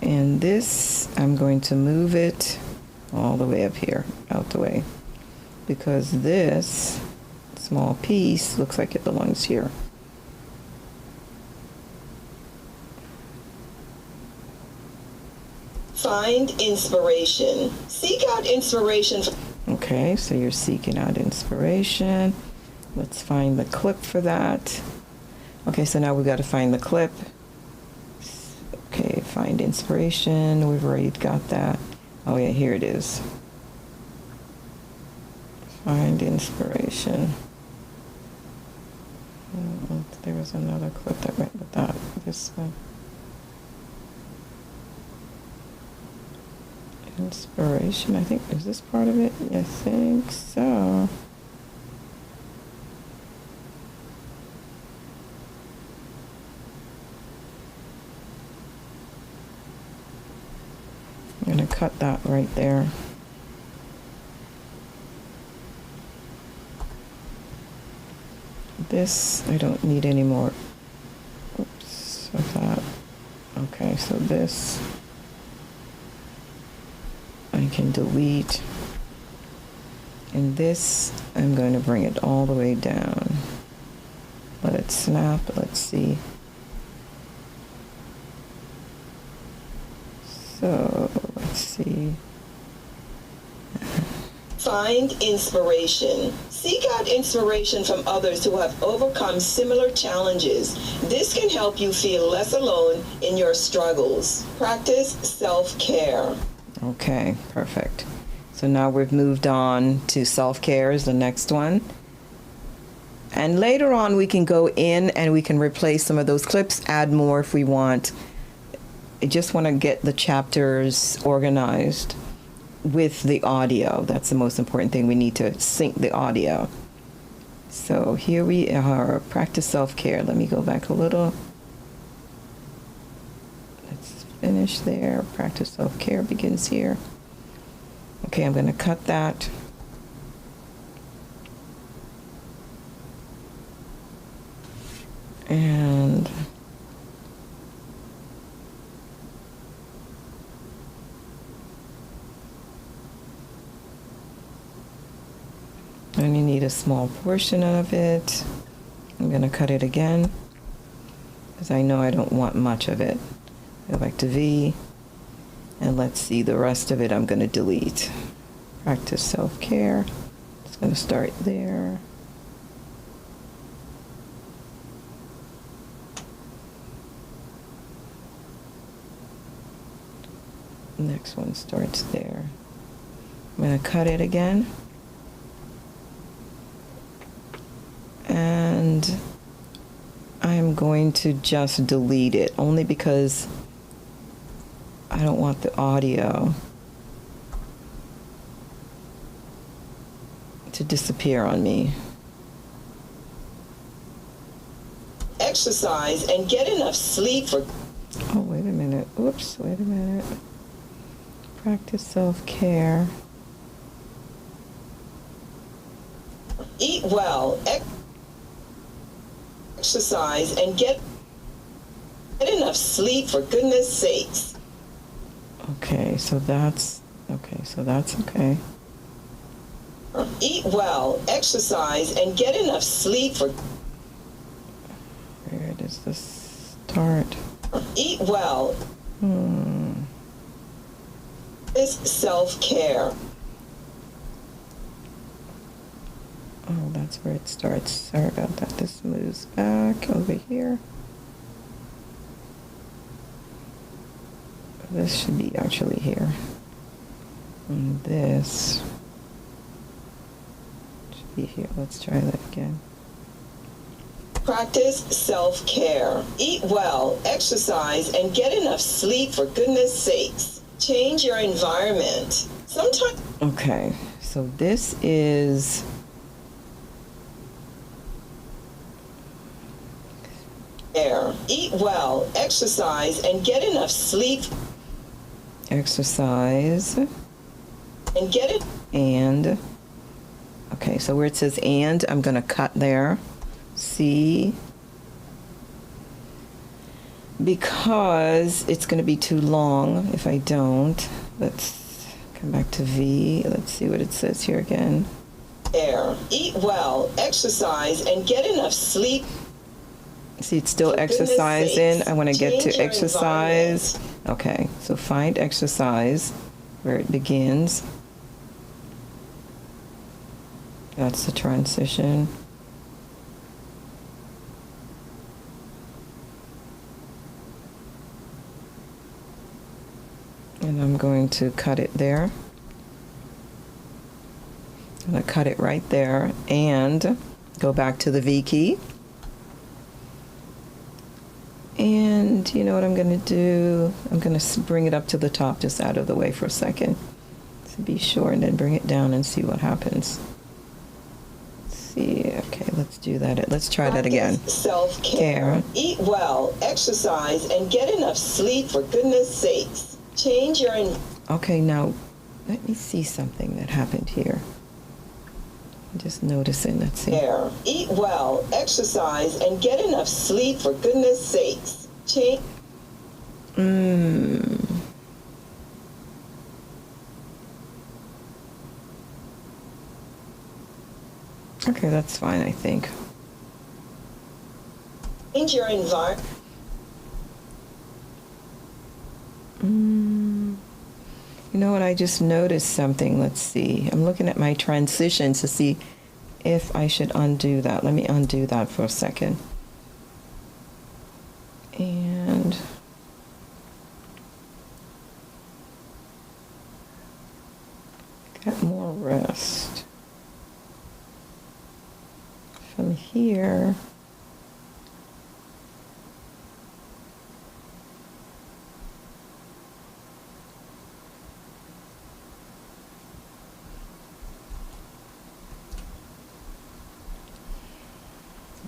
And this, I'm going to move it all the way up here, out the way. Because this small piece looks like it belongs here. Find inspiration. Seek out inspiration. Okay, so you're seeking out inspiration. Let's find the clip for that. Okay, so now we've got to find the clip. Okay, find inspiration. We've already got that. Oh yeah, here it is. Find inspiration. There was another clip that went with that. This one. Inspiration, I think, is this part of it? I think so. I'm going to cut that right there. This, I don't need any more. Oops, of that. Okay, so this I can delete. And this, I'm going to bring it all the way down. Let it snap. Let's see. So, let's see. Find inspiration. Seek out inspiration from others who have overcome similar challenges. This can help you feel less alone in your struggles. Practice self-care. Okay, perfect. So now we've moved on to self-care is the next one. And later on we can go in and we can replace some of those clips, add more if we want. I just want to get the chapters organized with the audio. That's the most important thing. We need to sync the audio. So here we are, practice self-care. Let me go back a little. Let's finish there. Practice self-care begins here. Okay, I'm going to cut that. And I only need a small portion of it. I'm going to cut it again because I know I don't want much of it. Go back to V, and let's see, the rest of it I'm going to delete. Practice self-care. It's going to start there. Next one starts there. I'm going to cut it again. And I'm going to just delete it, only because I don't want the audio to disappear on me. Exercise and get enough sleep for... Oh, wait a minute. Oops, wait a minute. Practice self-care. Eat well, exercise, and get enough sleep for goodness sakes. Okay, so that's okay. Eat well, exercise, and get enough sleep for... Where does this start? Eat well. Is self-care. Oh, that's where it starts. Sorry about that. This moves back over here. This should be actually here. And this should be here. Let's try that again. Practice self-care. Eat well, exercise, and get enough sleep for goodness sakes. Change your environment. Sometimes... Okay, so this is... Eat well, exercise, and get enough sleep. Exercise. And get it. And. Okay, so where it says and, I'm going to cut there. See? Because it's going to be too long if I don't. Let's come back to V. Let's see what it says here again. Eat well, exercise, and get enough sleep. See, it's still exercising. I want to get to exercise. Okay, so find exercise where it begins. That's the transition. And I'm going to cut it there. I'm going to cut it right there and go back to the V key. And you know what I'm going to do? I'm going to bring it up to the top, just out of the way for a second to be sure, and then bring it down and see what happens. Let's see. Okay, let's do that. Let's try that again. Self-care. Eat well, exercise, and get enough sleep for goodness sakes. Change your... Okay, now let me see something that happened here. Just noticing, let's see. Eat well, exercise, and get enough sleep for goodness sakes. Change. Okay, that's fine, I think. Change your environment. You know what, I just noticed something. Let's see. I'm looking at my transitions to see if I should undo that. Let me undo that for a second. And get more rest. From here,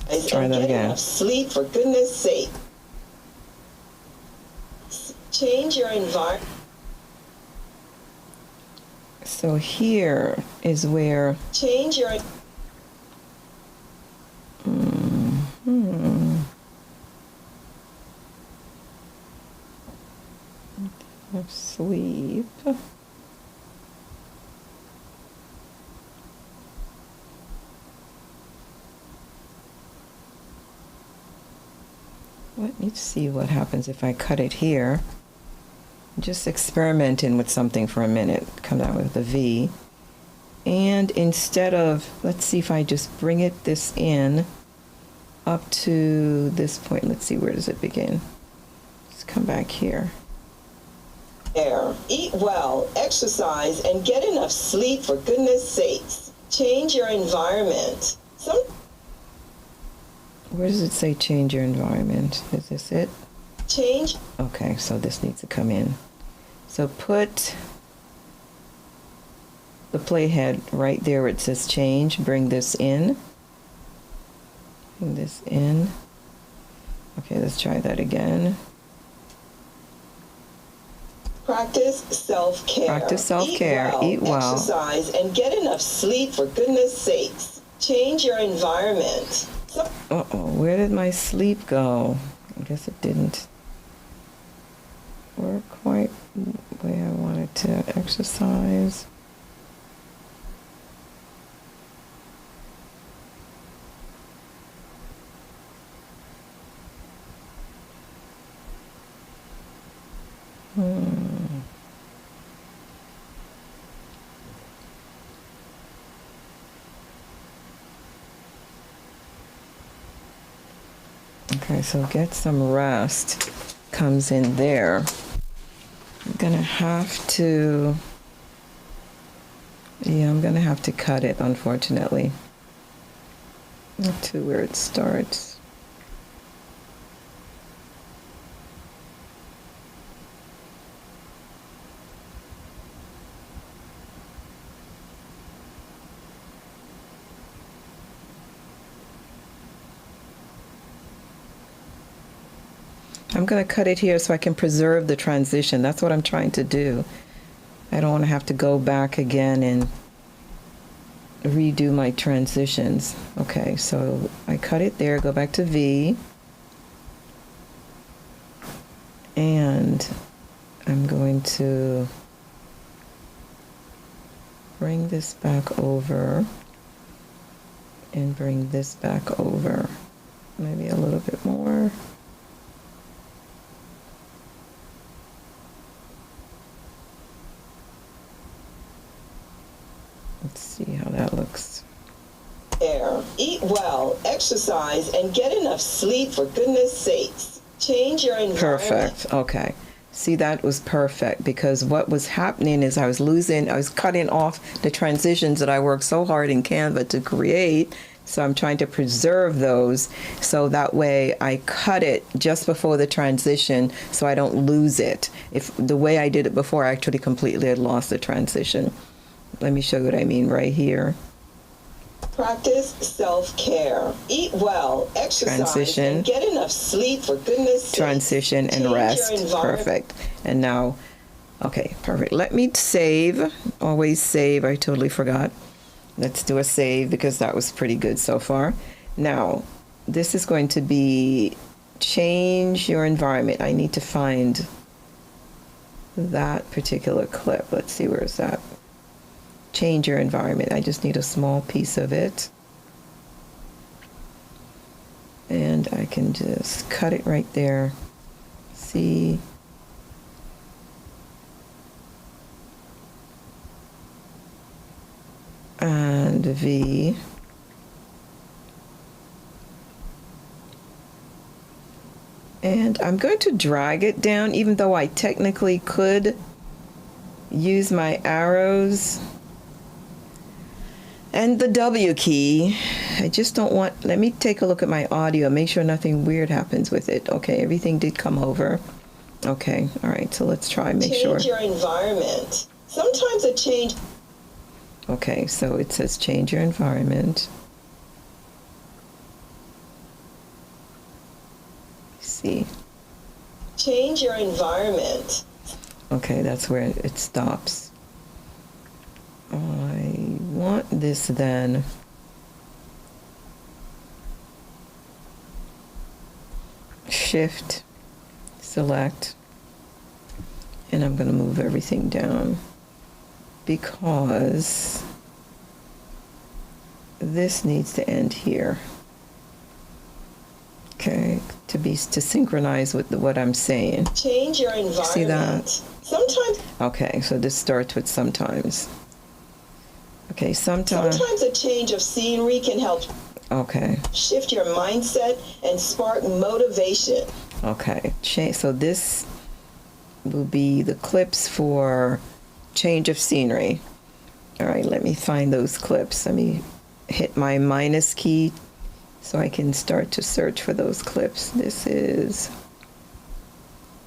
let's try that again. Enough sleep for goodness sake. Change your environment. So here is where change your sleep. Let's see what happens if I cut it here. Just experimenting with something for a minute. Come out with a V. And instead of, let's see if I just bring this in up to this point. Let's see, where does it begin? Let's come back here. Eat well, exercise, and get enough sleep for goodness sakes. Change your environment. Where does it say change your environment? Is this it? Change. Okay, so this needs to come in. So put the playhead right there where it says change. Bring this in. Bring this in. Okay, let's try that again. Practice self-care. Practice self-care. Eat well. Exercise and get enough sleep for goodness sakes. Change your environment. Uh-oh, where did my sleep go? I guess it didn't work quite the way I wanted to. Exercise. Okay, so get some rest comes in there. I'm gonna have to, I'm gonna have to cut it, unfortunately, to where it starts. I'm going to cut it here so I can preserve the transition. That's what I'm trying to do. I don't want to have to go back again and redo my transitions. Okay, so I cut it there, go back to V. And I'm going to bring this back over and bring this back over. Maybe a little bit more. Let's see how that looks. Eat well, exercise, and get enough sleep for goodness sakes. Change your environment. Perfect. Okay. See, that was perfect because what was happening is I was cutting off the transitions that I worked so hard in Canva to create. So I'm trying to preserve those so that way I cut it just before the transition so I don't lose it. If the way I did it before, I actually completely had lost the transition. Let me show you what I mean right here. Practice self-care. Eat well, exercise, Transition. And get enough sleep for goodness sake. Transition and rest. Perfect. And now, okay, perfect. Let me save. Always save. I totally forgot. Let's do a save because that was pretty good so far. Now, this is going to be change your environment. I need to find that particular clip. Let's see, where is that? Change your environment. I just need a small piece of it. And I can just cut it right there. See? And V. And I'm going to drag it down, even though I technically could use my arrows and the W key. I just don't want, let me take a look at my audio, make sure nothing weird happens with it. Okay, everything did come over. Okay, all right, so let's try, make sure. Change your environment. Sometimes a change. Okay, so it says change your environment. Let's see. Change your environment. Okay, that's where it stops. I want this then. Shift, select, and I'm going to move everything down because this needs to end here. Okay, to synchronize with what I'm saying. Change your environment. See that? Sometimes. Okay, so this starts with sometimes. Okay, sometimes. Sometimes a change of scenery can help. Okay. Shift your mindset and spark motivation. Okay. So this will be the clips for change of scenery. All right, let me find those clips. Let me hit my minus key so I can start to search for those clips.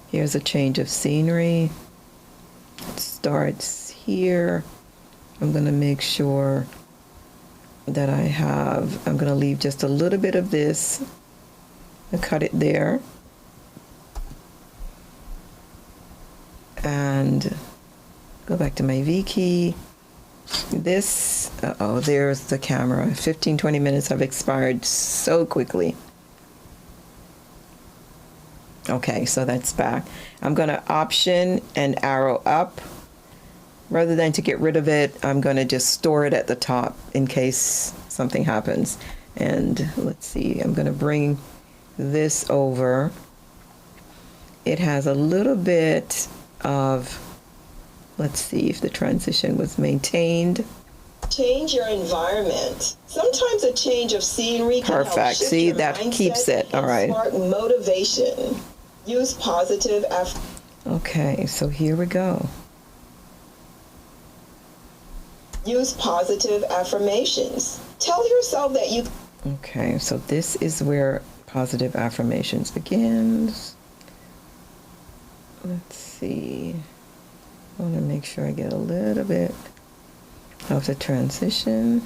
Here's a change of scenery. It starts here. I'm going to make sure that I'm going to leave just a little bit of this and cut it there. And go back to my V key. There's the camera. 15-20 minutes have expired so quickly. Okay, so that's back. I'm going to option and arrow up. Rather than to get rid of it, I'm going to just store it at the top in case something happens. And let's see, I'm going to bring this over. It has a little bit of, let's see if the transition was maintained. Change your environment. Sometimes a change of scenery can help shift See, your that mindset keeps it. All right. And spark motivation. Use positive Okay, so here we go. Use positive affirmations. Tell yourself that you. Okay, so this is where positive affirmations begins. Let's see. I want to make sure I get a little bit of the transition.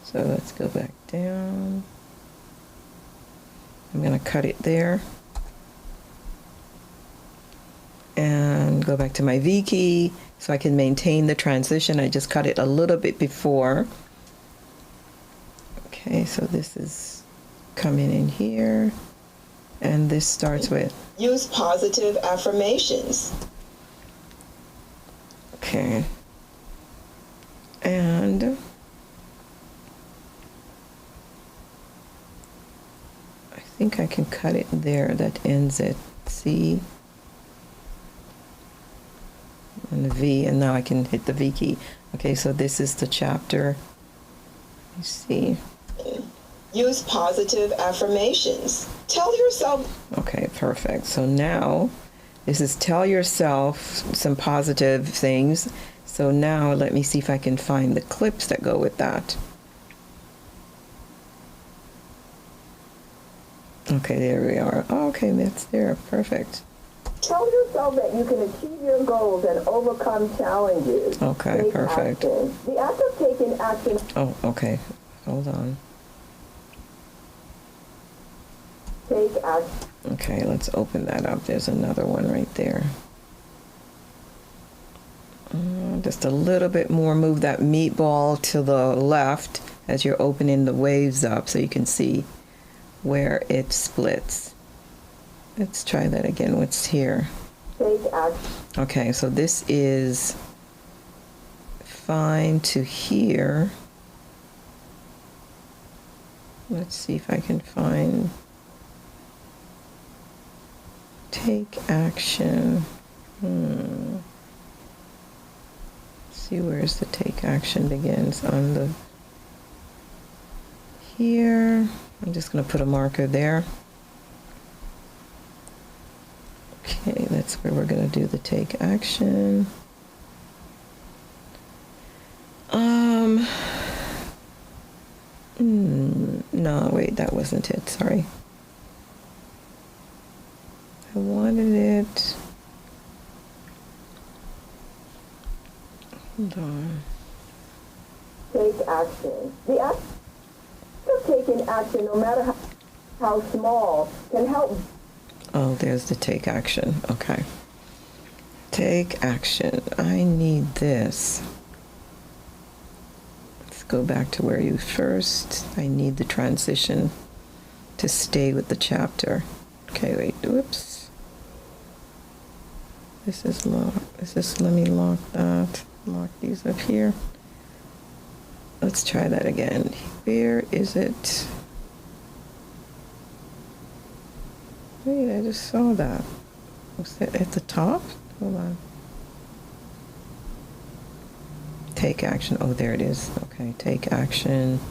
So let's go back down. I'm going to cut it there. And go back to my V key so I can maintain the transition. I just cut it a little bit before. Okay, so this is coming in here. And this starts with? Use positive affirmations. Okay. And I think I can cut it there. That ends it. C. And the V, and now I can hit the V key. Okay, so this is the chapter. Let me see. Use positive affirmations. Tell yourself. Okay, perfect. So now this is tell yourself some positive things. So now let me see if I can find the clips that go with that. Okay, there we are. Okay, that's there. Perfect. Tell yourself that you can achieve your goals and overcome challenges. Okay, Take perfect. Action. The act of taking action. Oh, okay. Hold on. Take action. Okay, let's open that up. There's another one right there. Just a little bit more. Move that meatball to the left as you're opening the waves up so you can see where it splits. Let's try that again. What's here? Take action. Okay, so this is fine to here. Let's see if I can find take action. See, where's the take action begins on the here. I'm just going to put a marker there. Okay, that's where we're going to do the take action. No, wait, that wasn't it. Sorry. I wanted it. Hold on. Take action. The act of taking action, no matter how small, can help. Oh, there's the take action. Okay. Take action. I need this. Let's go back to where you first. I need the transition to stay with the chapter. Okay, wait. Whoops. This is locked. Let me lock that. Lock these up here. Let's try that again. Where is it? Wait, I just saw that. Was that at the top? Hold on. Take action. Oh, there it is. Okay, take action.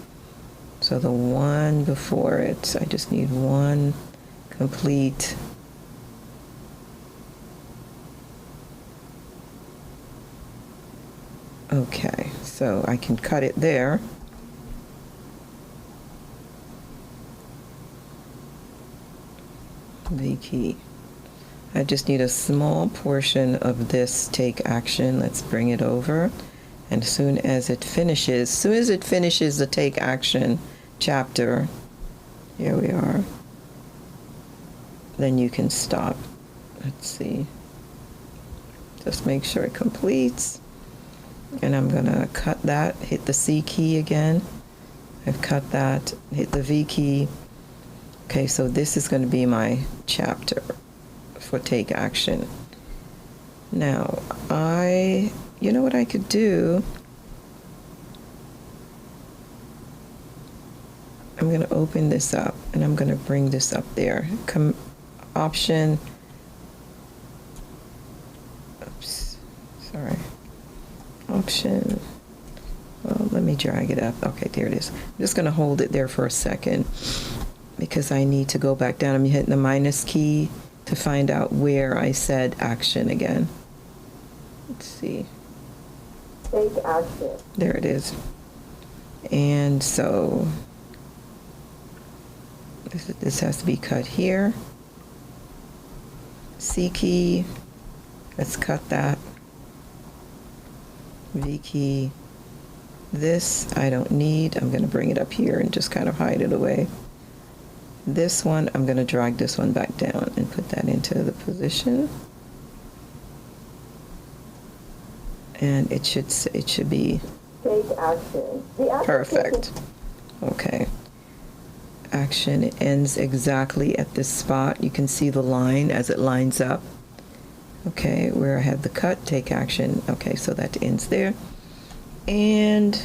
So the one before it, I just need one complete. Okay, so I can cut it there. V key. I just need a small portion of this take action. Let's bring it over. And as soon as it finishes the take action chapter, here we are, then you can stop. Let's see. Just make sure it completes. And I'm gonna cut that, hit the C key again. I've cut that, hit the V key. Okay, so this is gonna be my chapter for take action. Now, you know what I could do? I'm going to open this up and I'm going to bring this up there. Option. Oops. Sorry. Option. Well, let me drag it up. Okay, there it is. I'm just going to hold it there for a second because I need to go back down. I'm hitting the minus key to find out where I said action again. Let's see. Take action. There it is. And so this has to be cut here. C key. Let's cut that. V key. This I don't need. I'm going to bring it up here and just kind of hide it away. This one, I'm going to drag this one back down and put that into the position. And it should be take action. Perfect. Okay. Action, it ends exactly at this spot. You can see the line as it lines up. Okay, where I had the cut, take action. Okay, so that ends there. And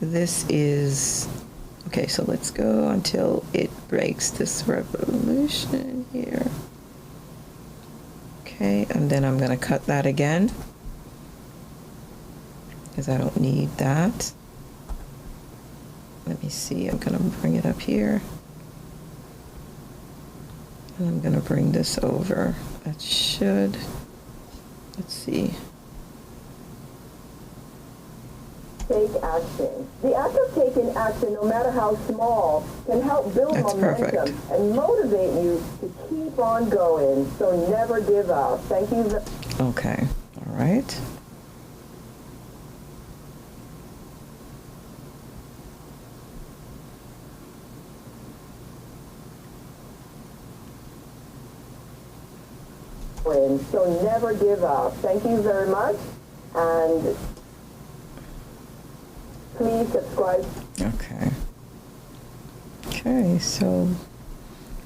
this is, okay, so let's go until it breaks this revolution here. Okay, and then I'm going to cut that again, because I don't need that. Let me see, I'm going to bring it up here. And I'm going to bring this over. That should, let's see. Take action. The act of taking action, no matter how small, can help build momentum perfect. and motivate you to keep on going. So never give up. Thank you. Okay, all right. So never give up. Thank you very much. And please subscribe. Okay. Okay, so,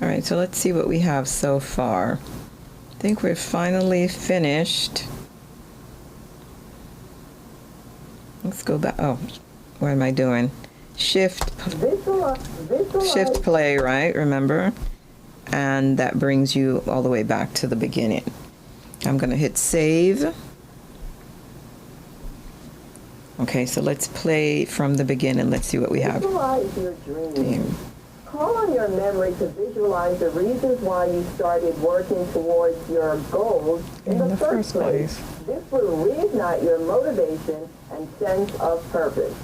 all right, so let's see what we have so far. I think we're finally finished. Let's go back. Oh, what am I doing? Shift play, right? Remember? And that brings you all the way back to the beginning. I'm going to hit save. Okay, so let's play from the beginning. Let's see what we have. Visualize your dream. Call on your memory to visualize the reasons why you started working towards your goals in the first place. This will reignite your motivation and sense of purpose.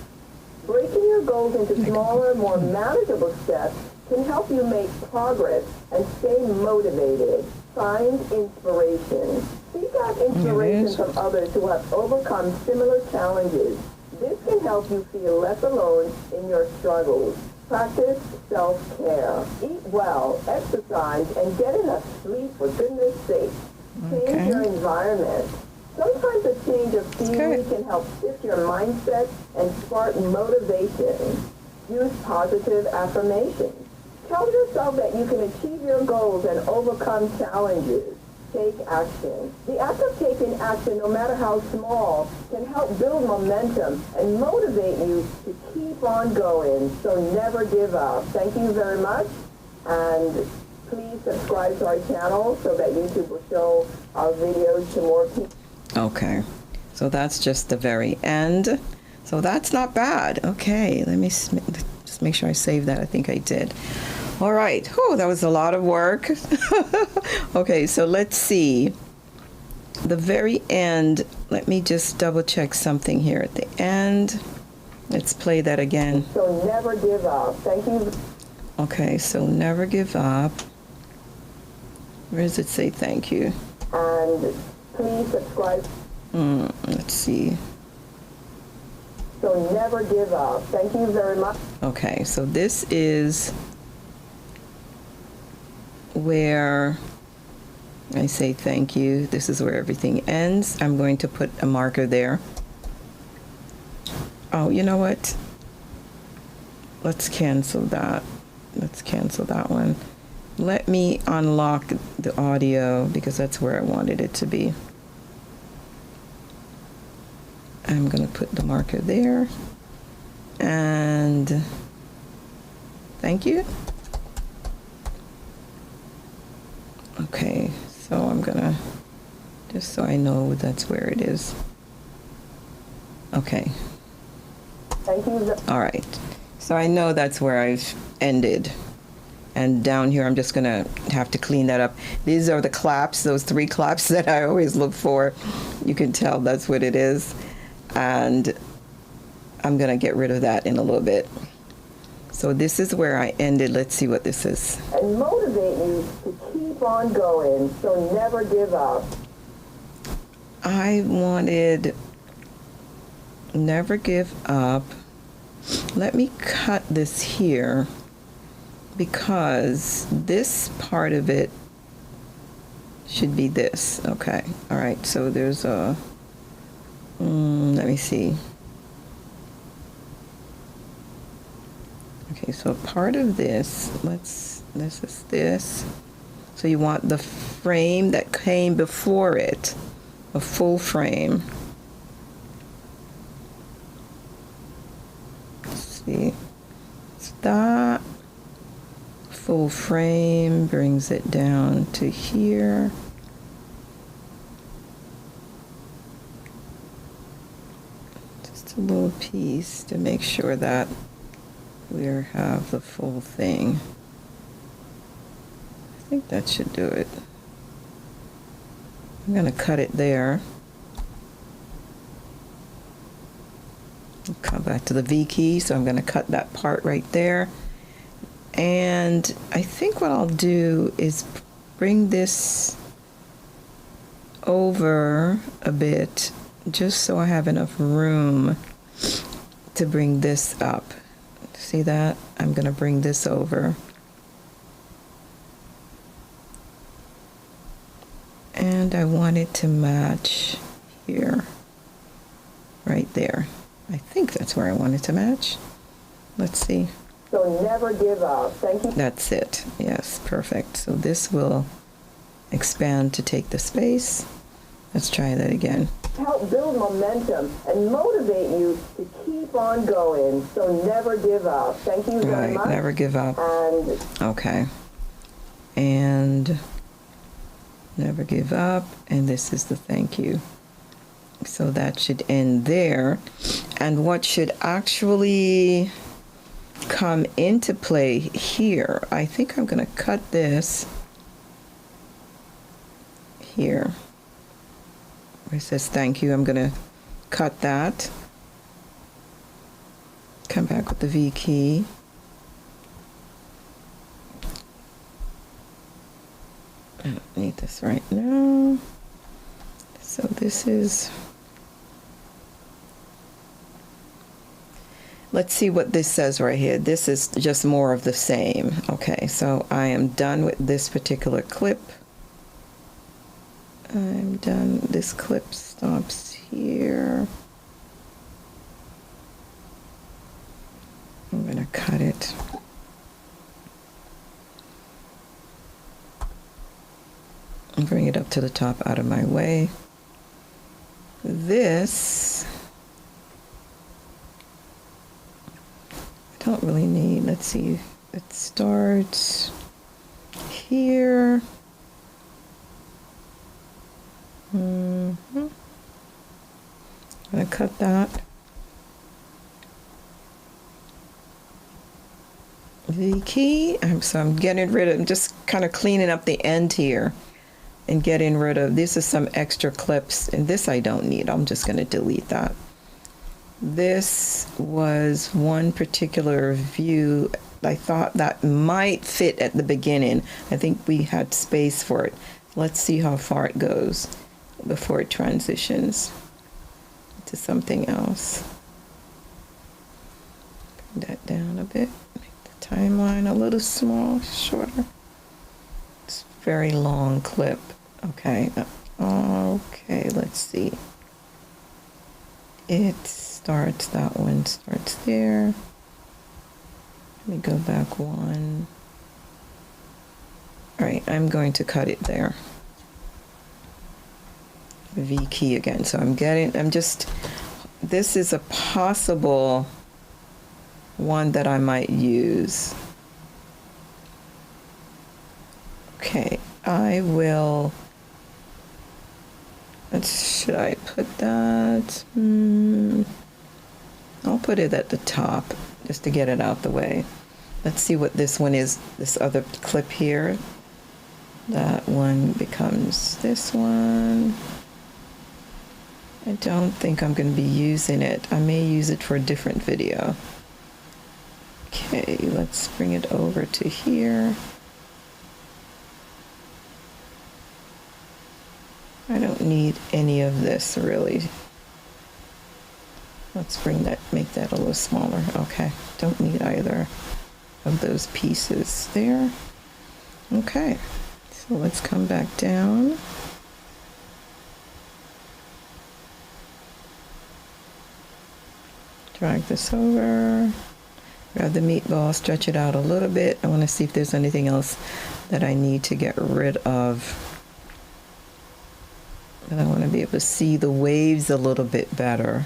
Breaking your goals into smaller, more manageable steps can help you make progress and stay motivated. Find inspiration. Seek out inspiration from others who have overcome similar challenges. This can help you feel less alone in your struggles. Practice self-care. Eat well, exercise, and get enough sleep for goodness sake. Change your environment. Sometimes a change of scenery can help shift your mindset and spark motivation. Use positive affirmations. Tell yourself that you can achieve your goals and overcome challenges. Take action. The act of taking action, no matter how small, can help build momentum and motivate you to keep on going. So never give up. Thank you very much. And Please subscribe to our channel so that YouTube will show our videos to more people. Okay, so that's just the very end. So that's not bad. Okay, let me just make sure I save that. I think I did. All right. Oh, that was a lot of work. Okay, so let's see. The very end, let me just double check something here at the end. Let's play that again. So never give up. Thank you. Okay, so never give up. Where does it say thank you? And please subscribe. Let's see. So never give up. Thank you very much. Okay, so this is where I say thank you. This is where everything ends. I'm going to put a marker there. Oh, you know what? Let's cancel that. Let's cancel that one. Let me unlock the audio because that's where I wanted it to be. I'm going to put the marker there. And thank you. Okay, so I'm going to, just so I know that's where it is. Okay. Thank you. All right. So I know that's where I've ended. And down here, I'm just going to have to clean that up. These are the claps, those 3 claps that I always look for. You can tell that's what it is. And I'm going to get rid of that in a little bit. So this is where I ended. Let's see what this is. And motivate you to keep on going. So never give up. I wanted never give up. Let me cut this here because this part of it should be this. Okay. All right. So there's a, let me see. Okay. So part of this, this is this. So you want the frame that came before it, a full frame. See, so that full frame brings it down to here. Just a little piece to make sure that we have the full thing. I think that should do it. I'm going to cut it there. Come back to the V key, so I'm going to cut that part right there. And I think what I'll do is bring this over a bit, just so I have enough room to bring this up. See that? I'm going to bring this over. And I want it to match here, right there. I think that's where I want it to match. Let's see. So never give up. Thank you. That's it. Yes, perfect. So this will expand to take the space. Let's try that again. Help build momentum and motivate you to keep on going. So never give up. Thank you very much. Never give up. And okay. And never give up. And this is the thank you. So that should end there. And what should actually come into play here, I think I'm going to cut this here. Where it says thank you, I'm going to cut that. Come back with the V key. I don't need this right now. So this is... Let's see what this says right here. This is just more of the same. Okay, so I am done with this particular clip. I'm done. This clip stops here. I'm going to cut it. And bring it up to the top out of my way. This... don't really need, let's see, it starts here. I'm gonna cut that. V key. So I'm getting rid of, I'm just kind of cleaning up the end here and getting rid of, these are some extra clips, and this I don't need. I'm just gonna delete that. This was one particular view I thought that might fit at the beginning. I think we had space for it. Let's see how far it goes before it transitions to something else. Bring that down a bit. Make the timeline a little shorter. It's a very long clip. Okay. Okay, let's see. It starts, that one starts there. Let me go back one. All right, I'm going to cut it there. V key again. So this is a possible one that I might use. Okay, I will, should I put that? I'll put it at the top just to get it out the way. Let's see what this one is, this other clip here. That one becomes this one. I don't think I'm going to be using it. I may use it for a different video. Okay, let's bring it over to here. I don't need any of this really. Let's make that a little smaller. Okay, don't need either of those pieces there. Okay, so let's come back down. Drag this over. Grab the meatball, stretch it out a little bit. I want to see if there's anything else that I need to get rid of. And I want to be able to see the waves a little bit better.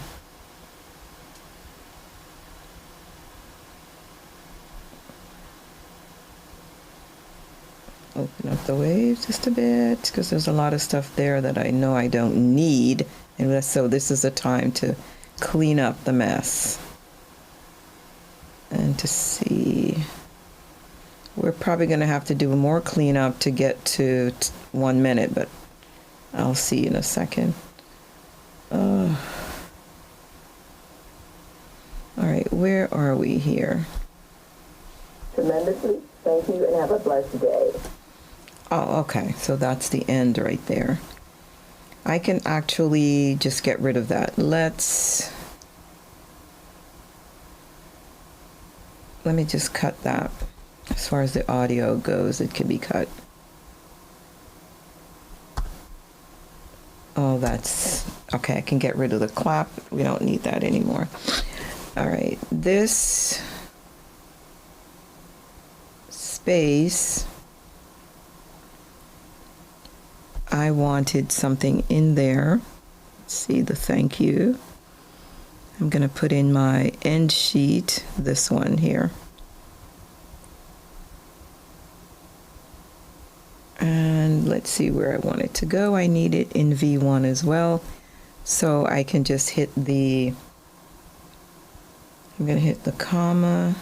Open up the waves just a bit, because there's a lot of stuff there that I know I don't need. And so this is a time to clean up the mess. And to see, we're probably going to have to do more cleanup to get to 1 minute, but I'll see in a second. All right, where are we here? Tremendously. Thank you and have a blessed day. Oh, okay. So that's the end right there. I can actually just get rid of that. Let me just cut that. As far as the audio goes, it can be cut. Oh, that's okay. I can get rid of the clap. We don't need that anymore. All right, this space, I wanted something in there. Let's see the thank you. I'm going to put in my end sheet, this one here. And let's see where I want it to go. I need it in V1 as well. So I can just hit I'm going to hit the comma.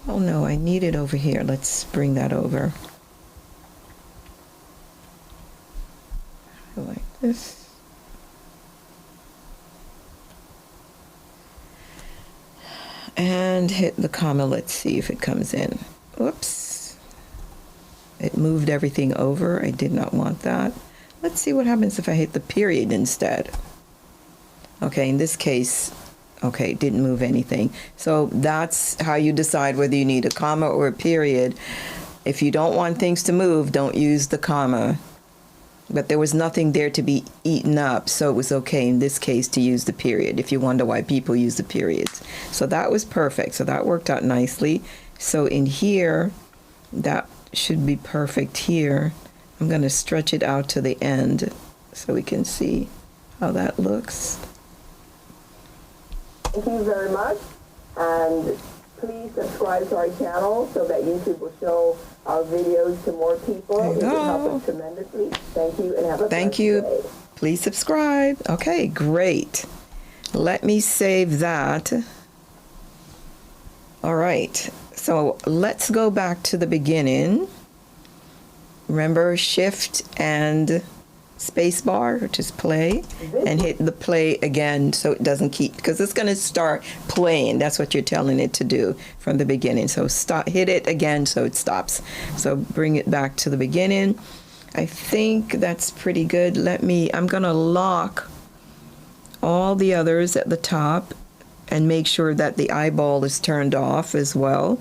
Oh no, I need it over here. Let's bring that over. Like this. And hit the comma. Let's see if it comes in. Oops. It moved everything over. I did not want that. Let's see what happens if I hit the period instead. Okay, in this case, okay, didn't move anything. So that's how you decide whether you need a comma or a period. If you don't want things to move, don't use the comma. But there was nothing there to be eaten up, so it was okay in this case to use the period, if you wonder why people use the periods. So that was perfect. So that worked out nicely. So in here, that should be perfect here. I'm going to stretch it out to the end so we can see how that looks. Thank you very much. And Please subscribe to our channel so that YouTube will show our videos to more people. There you It will help go. us tremendously. Thank you and have a Thank blessed you. day. Please subscribe. Okay, great. Let me save that. All right. So let's go back to the beginning. Remember, shift and space bar, which is play, and hit the play again so it doesn't keep, because it's going to start playing. That's what you're telling it to do from the beginning. So stop, hit it again so it stops. So bring it back to the beginning. I think that's pretty good. I'm going to lock all the others at the top and make sure that the eyeball is turned off as well,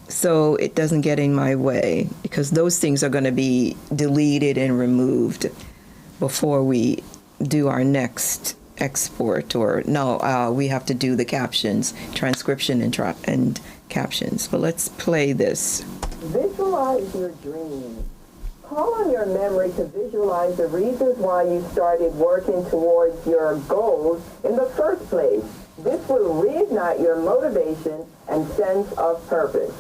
so it doesn't get in my way, because those things are going to be deleted and removed before we do our next export. Or no, we have to do the captions, transcription and captions. But let's play this. Visualize your dream. Call on your memory to visualize the reasons why you started working towards your goals in the first place. This will reignite your motivation and sense of purpose.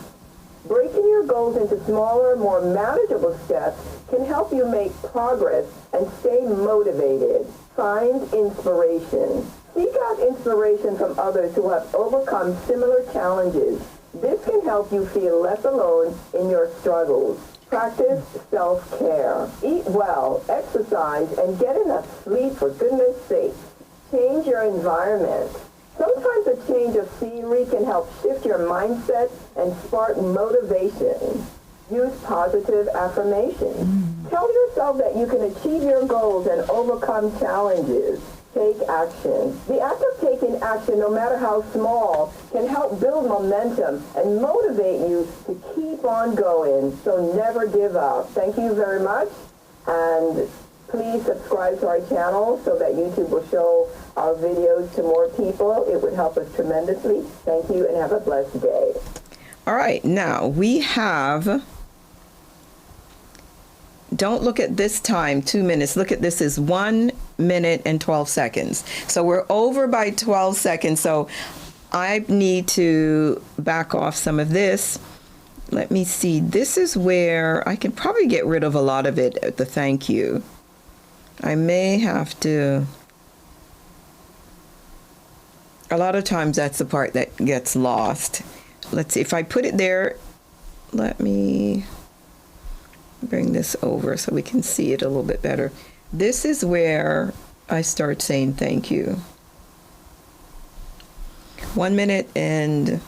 Breaking your goals into smaller, more manageable steps can help you make progress and stay motivated. Find inspiration. Seek out inspiration from others who have overcome similar challenges. This can help you feel less alone in your struggles. Practice self-care. Eat well, exercise, and get enough sleep, for goodness sake. Change your environment. Sometimes a change of scenery can help shift your mindset and spark motivation. Use positive affirmations. Tell yourself that you can achieve your goals and overcome challenges. Take action. The act of taking action, no matter how small, can help build momentum and motivate you to keep on going. So never give up. Thank you very much. And please subscribe to our channel so that YouTube will show our videos to more people. It would help us tremendously. Thank you and have a blessed day. All right, now we have, don't look at this time, 2 minutes. Look at this is 1 minute and 12 seconds. So we're over by 12 seconds. So I need to back off some of this. Let me see. This is where I can probably get rid of a lot of it at the thank you. I may have to. A lot of times that's the part that gets lost. Let's see, if I put it there, let me bring this over so we can see it a little bit better. This is where I start saying thank you. 1 minute and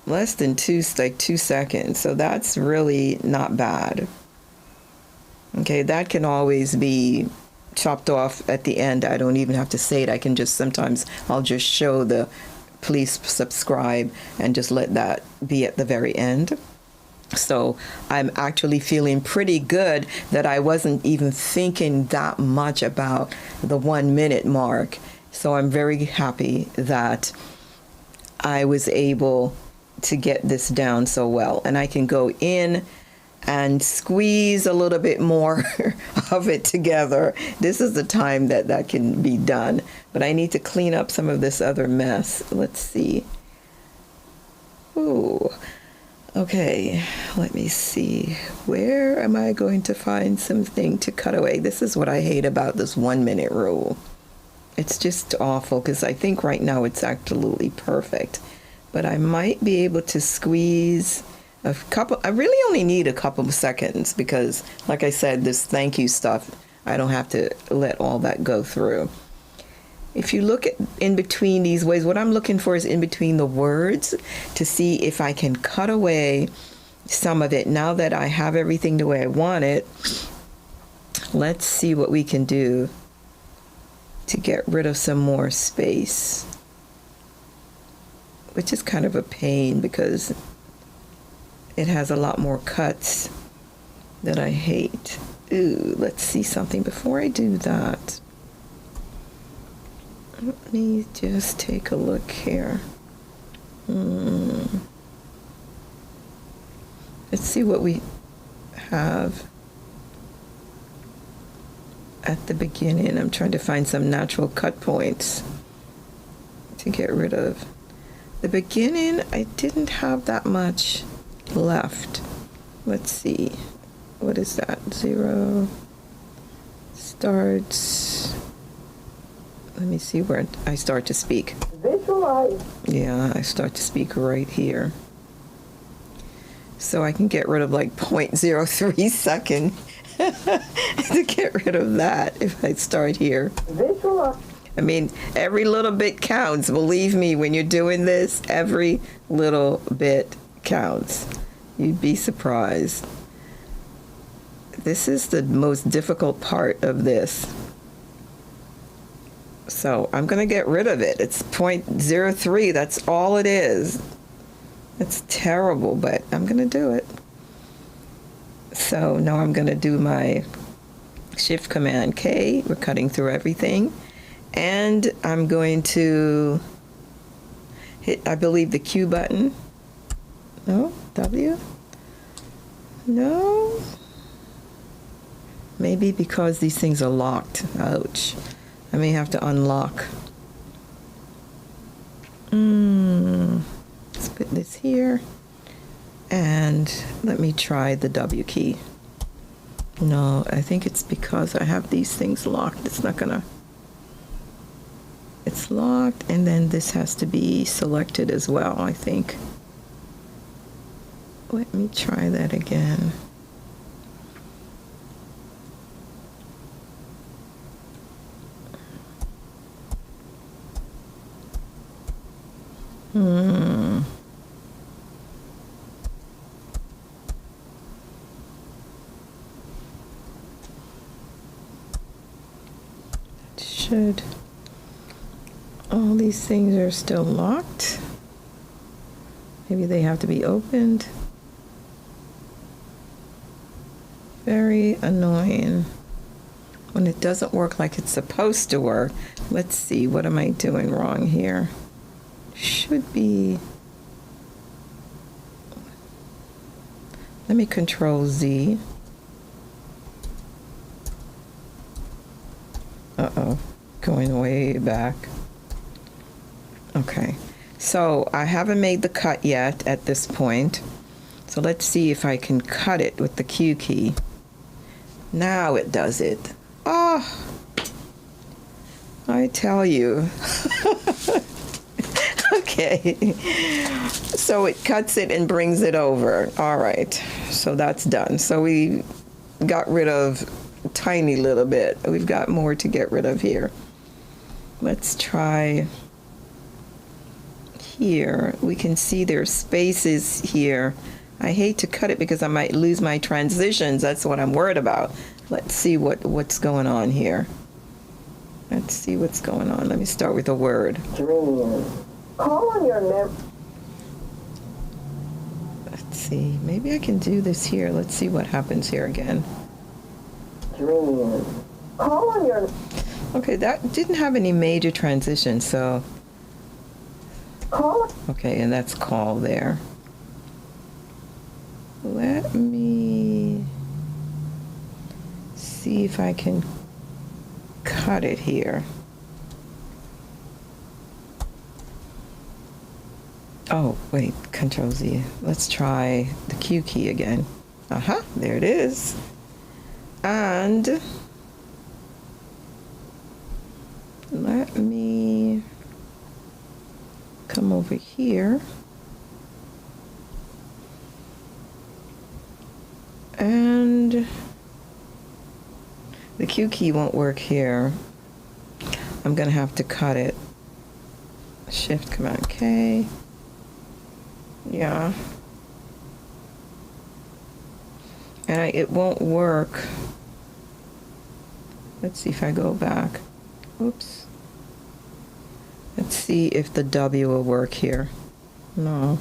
less than 2 seconds. So that's really not bad. Okay, that can always be chopped off at the end. I don't even have to say it. I can just, sometimes I'll just show the please subscribe and just let that be at the very end. So I'm actually feeling pretty good that I wasn't even thinking that much about the 1 minute mark. So I'm very happy that I was able to get this down so well. And I can go in and squeeze a little bit more of it together. This is the time that that can be done. But I need to clean up some of this other mess. Let's see. Ooh. Okay, let me see. Where am I going to find something to cut away? This is what I hate about this 1 minute rule. It's just awful because I think right now it's absolutely perfect. But I might be able to squeeze a couple. I really only need a couple of seconds because, like I said, this thank you stuff, I don't have to let all that go through. If you look at in between these ways, what I'm looking for is in between the words to see if I can cut away some of it. Now that I have everything the way I want it, let's see what we can do to get rid of some more space, which is kind of a pain because it has a lot more cuts that I hate. Ooh, let's see something before I do that. Let me just take a look here. Let's see what we have at the beginning. I'm trying to find some natural cut points to get rid of. The beginning, I didn't have that much left. Let's see. What is that? 0 starts. Let me see where I start to speak. Visualize. Yeah, I start to speak right here. So I can get rid of like 0.03 second to get rid of that if I start here. Visualize. I mean, every little bit counts. Believe me, when you're doing this, every little bit counts. You'd be surprised. This is the most difficult part of this. So I'm going to get rid of it. It's 0.03. That's all it is. It's terrible, but I'm going to do it. So now I'm going to do my Shift Command K. We're cutting through everything. And I'm going to hit, I believe, the Q button. No? W? No? Maybe because these things are locked. Ouch. I may have to unlock. Let's put this here. And let me try the W key. No, I think it's because I have these things locked. It's not gonna. It's locked, and then this has to be selected as well, I think. Let me try that again. It should. All these things are still locked. Maybe they have to be opened. Very annoying when it doesn't work like it's supposed to work. Let's see, what am I doing wrong here? Should be. Let me Control Z. Uh-oh, going way back. Okay, so I haven't made the cut yet at this point. So let's see if I can cut it with the Q key. Now it does it. Oh, I tell you. Okay, so it cuts it and brings it over. All right, so that's done. So we got rid of a tiny little bit. We've got more to get rid of here. Let's try here. We can see there's spaces here. I hate to cut it because I might lose my transitions. That's what I'm worried about. Let's see what's going on here. Let's see what's going on. Let me start with a word. Dream. Call on your memory. Let's see. Maybe I can do this here. Let's see what happens here again. Dream. Call on your. Okay, that didn't have any major transition, so. Call. Okay, and that's call there. Let me see if I can cut it here. Oh, wait, Control Z. Let's try the Q key again. There it is. And let me come over here. And the Q key won't work here. I'm going to have to cut it. Shift Command K. Yeah. And it won't work. Let's see if I go back. Oops. Let's see if the W will work here. No.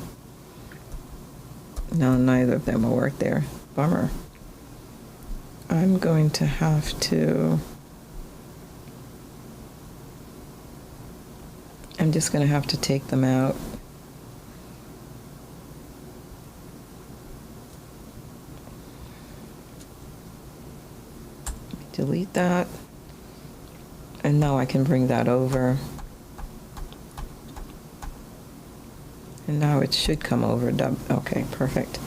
No, neither of them will work there. Bummer. I'm going to have to. I'm just going to have to take them out. Delete that. And now I can bring that over. And now it should come over. Okay, perfect.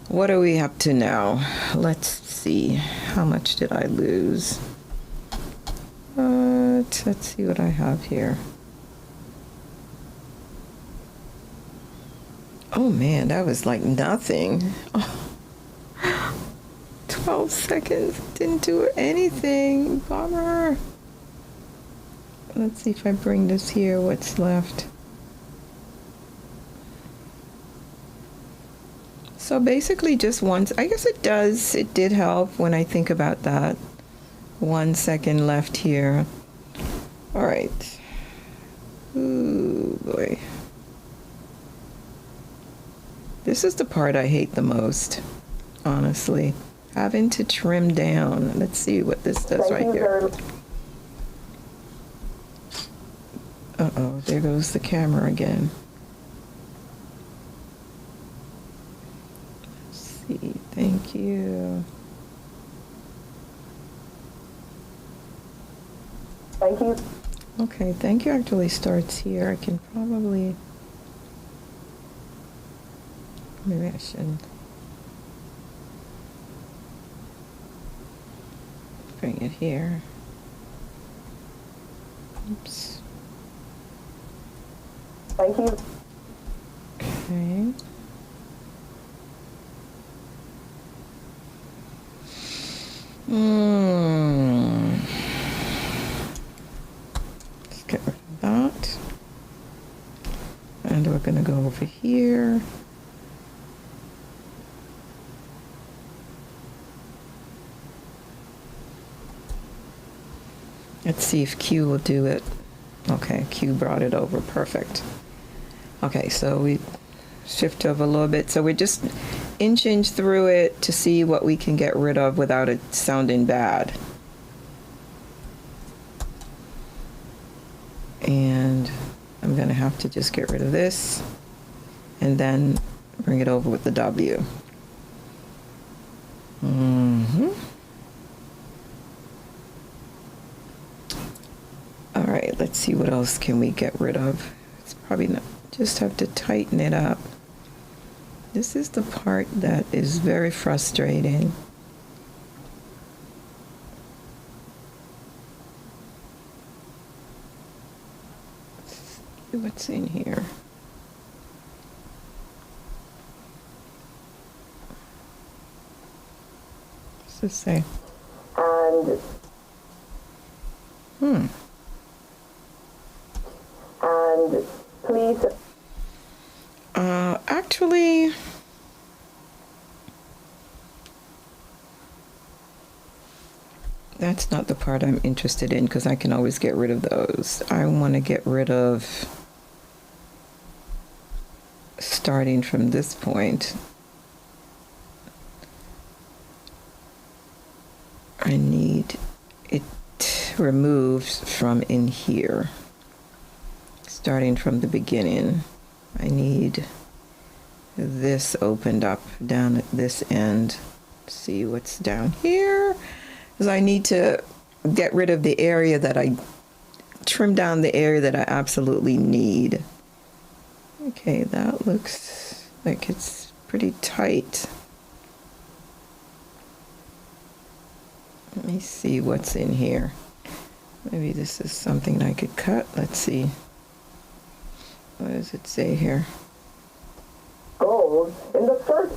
What are we up to now? Let's see. How much did I lose? Let's see what I have here. Oh man, that was like nothing. Oh, 12 seconds. Didn't do anything. Bummer. Let's see if I bring this here, what's left. So basically just once, I guess it did help when I think about that. 1 second left here. All right. Ooh, boy. This is the part I hate the most, honestly. Having to trim down. Let's see what this does right here. Uh-oh, there goes the camera again. Let's see, thank you. Thank you. Okay, thank you actually starts here. I can probably, maybe I shouldn't. Bring it here. Oops. Thank you. Okay. Let's get rid of that. And we're going to go over here. Let's see if Q will do it. Okay, Q brought it over. Perfect. Okay, so we shift over a little bit. So we're just inching through it to see what we can get rid of without it sounding bad. And I'm going to have to just get rid of this and then bring it over with the W. All right, let's see what else can we get rid of. It's probably not, just have to tighten it up. This is the part that is very frustrating. Let's see what's in here. What's this say? And please. Actually, that's not the part I'm interested in because I can always get rid of those. I want to get rid of starting from this point. I need it removed from in here. Starting from the beginning. I need this opened up down at this end. See what's down here. Because I need to get rid of the area that I trim down the area that I absolutely need. Okay, that looks like it's pretty tight. Let me see what's in here. Maybe this is something I could cut. Let's see. What does it say here? Goals in the first.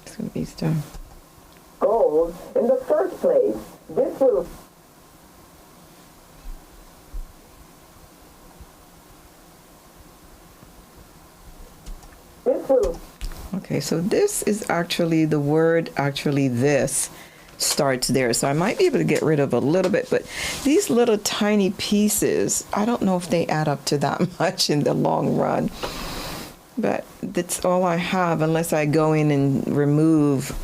It's gonna be stuff. Goals in the first place. This will. Okay, so this is actually the word, actually this starts there. So I might be able to get rid of a little bit, but these little tiny pieces, I don't know if they add up to that much in the long run. But that's all I have unless I go in and remove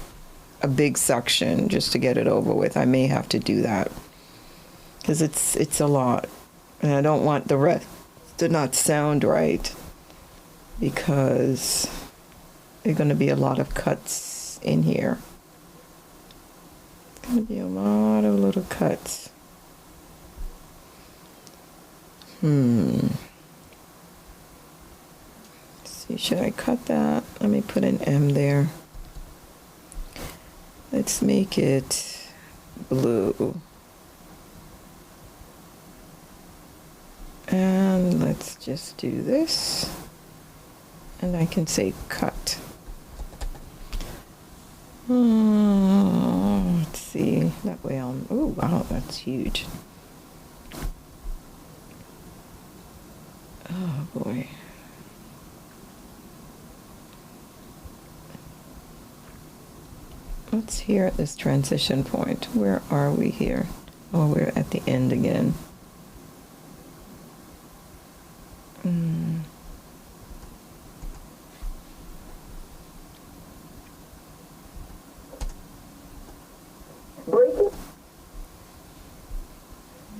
a big section just to get it over with. I may have to do that because it's a lot. And I don't want the rest to not sound right because there are going to be a lot of cuts in here. It's going to be a lot of little cuts. Let's see, should I cut that? Let me put an M there. Let's make it blue. And let's just do this. And I can say cut. Let's see. That way I'll. Oh, wow, that's huge. Oh, boy. Let's here at this transition point. Where are we here? Oh, we're at the end again.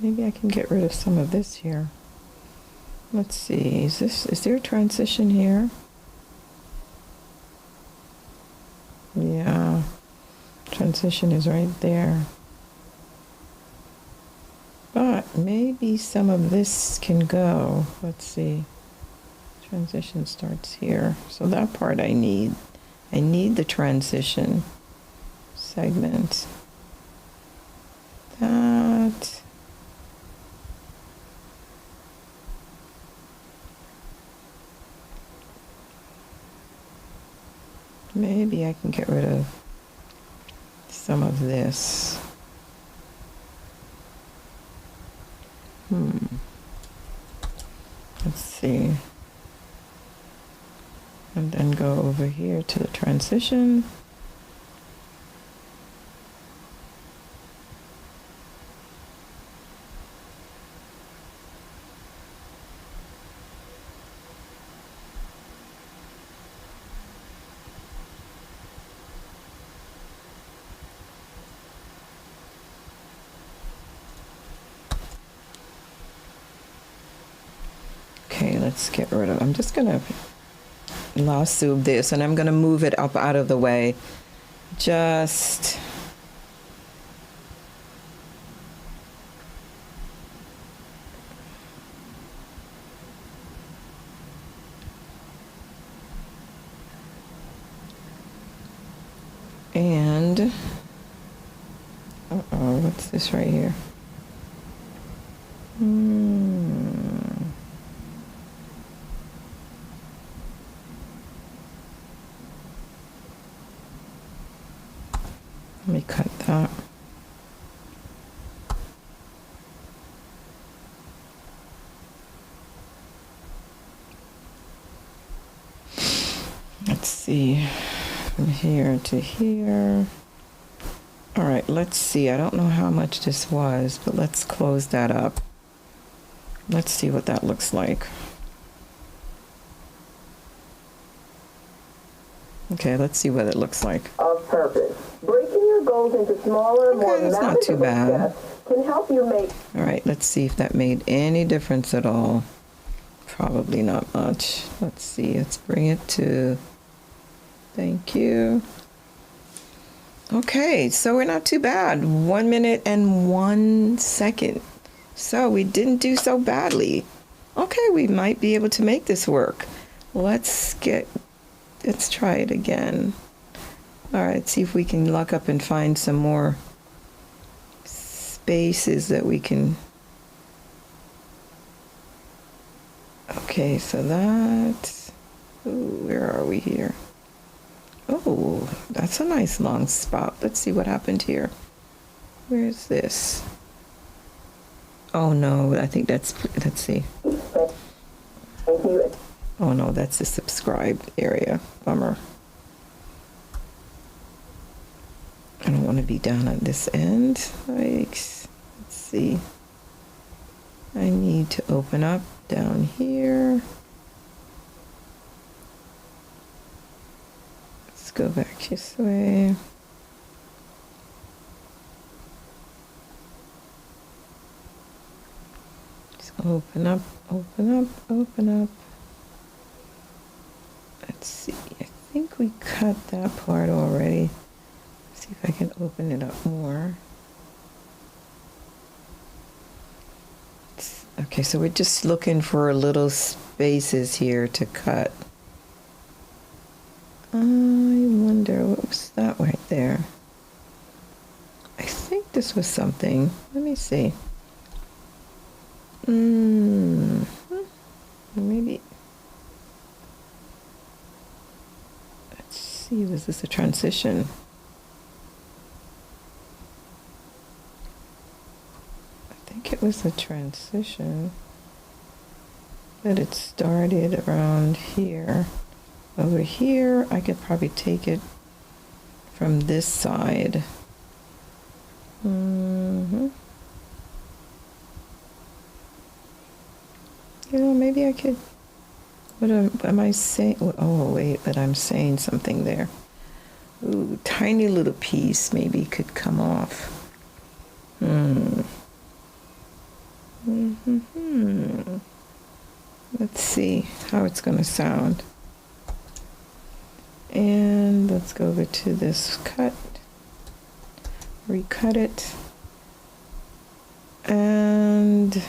Maybe I can get rid of some of this here. Let's see. Is there a transition here? Yeah. Transition is right there. But maybe some of this can go. Let's see. Transition starts here. So that part I need. I need the transition segment. That. Maybe I can get rid of some of this. Let's see. And then go over here to the transition. Okay, let's get rid of. I'm just gonna lasso this, and I'm gonna move it up out of the way. Just. And. Uh-oh, what's this right here? Let me cut that. Let's see, from here to here. All right, let's see. I don't know how much this was, but let's close that up. Let's see what that looks like. Okay, let's see what it looks like. Of purpose. Breaking your goals into smaller, more that's not too manageable bad. steps can help you make. All right, let's see if that made any difference at all. Probably not much. Let's see. Let's bring it to. Thank you. Okay, so we're not too bad. 1 minute and 1 second. So we didn't do so badly. Okay, we might be able to make this work. Let's try it again. All right, see if we can lock up and find some more spaces that we can. Okay, so that's. Ooh, where are we here? Oh, that's a nice long spot. Let's see what happened here. Where's this? Oh no, I think let's see. Oh no, that's the subscribe area. Bummer. I don't want to be down at this end. Like, let's see. I need to open up down here. Let's go back this way. Just open up, open up, open up. Let's see. I think we cut that part already. See if I can open it up more. Okay, so we're just looking for little spaces here to cut. I wonder what was that right there. I think this was something. Let me see. Maybe. Let's see. Was this a transition? I think it was a transition. But it started around here. Over here, I could probably take it from this side. You know, maybe I could. What am I saying? Oh, wait, but I'm saying something there. Ooh, tiny little piece maybe could come off. Let's see how it's going to sound. And let's go over to this cut. Recut it. And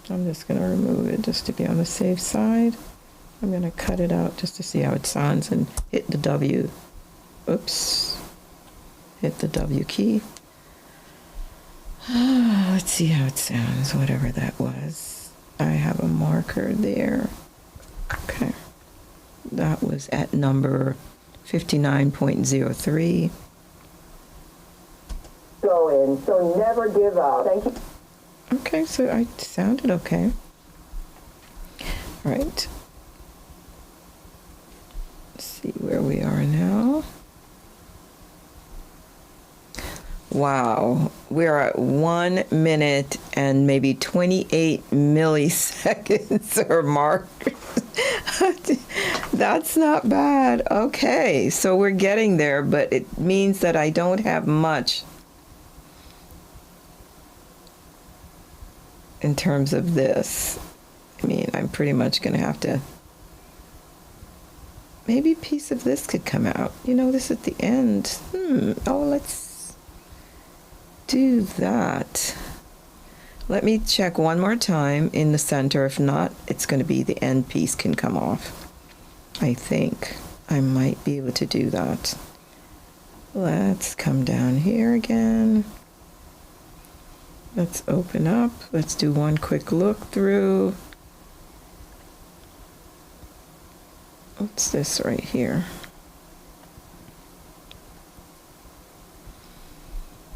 I'm just going to remove it just to be on the safe side. I'm going to cut it out just to see how it sounds and hit the W. Oops. Hit the W key. Let's see how it sounds, whatever that was. I have a marker there. Okay. That was at number 59.03. Go in, so never give up. Thank you. Okay, so I sounded okay. All right. Let's see where we are now. Wow, we're at 1 minute and maybe 28 milliseconds or mark. That's not bad. Okay, so we're getting there, but it means that I don't have much in terms of this. I mean, I'm pretty much going to have to. Maybe a piece of this could come out. You know, this at the end. Oh, let's do that. Let me check one more time in the center. If not, it's going to be the end piece can come off. I think I might be able to do that. Let's come down here again. Let's open up. Let's do one quick look through. What's this right here?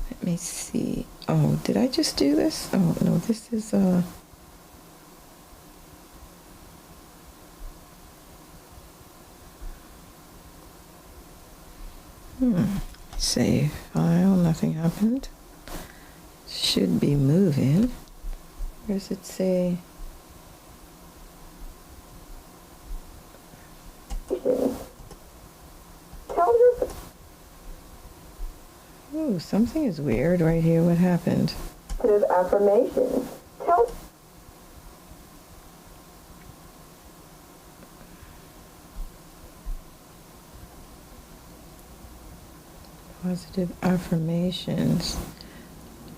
Let me see. Oh, did I just do this? Oh, no, this is save file, nothing happened. Should be moving. Where does it say? Oh, something is weird right here. What happened? Positive affirmations. Positive affirmations.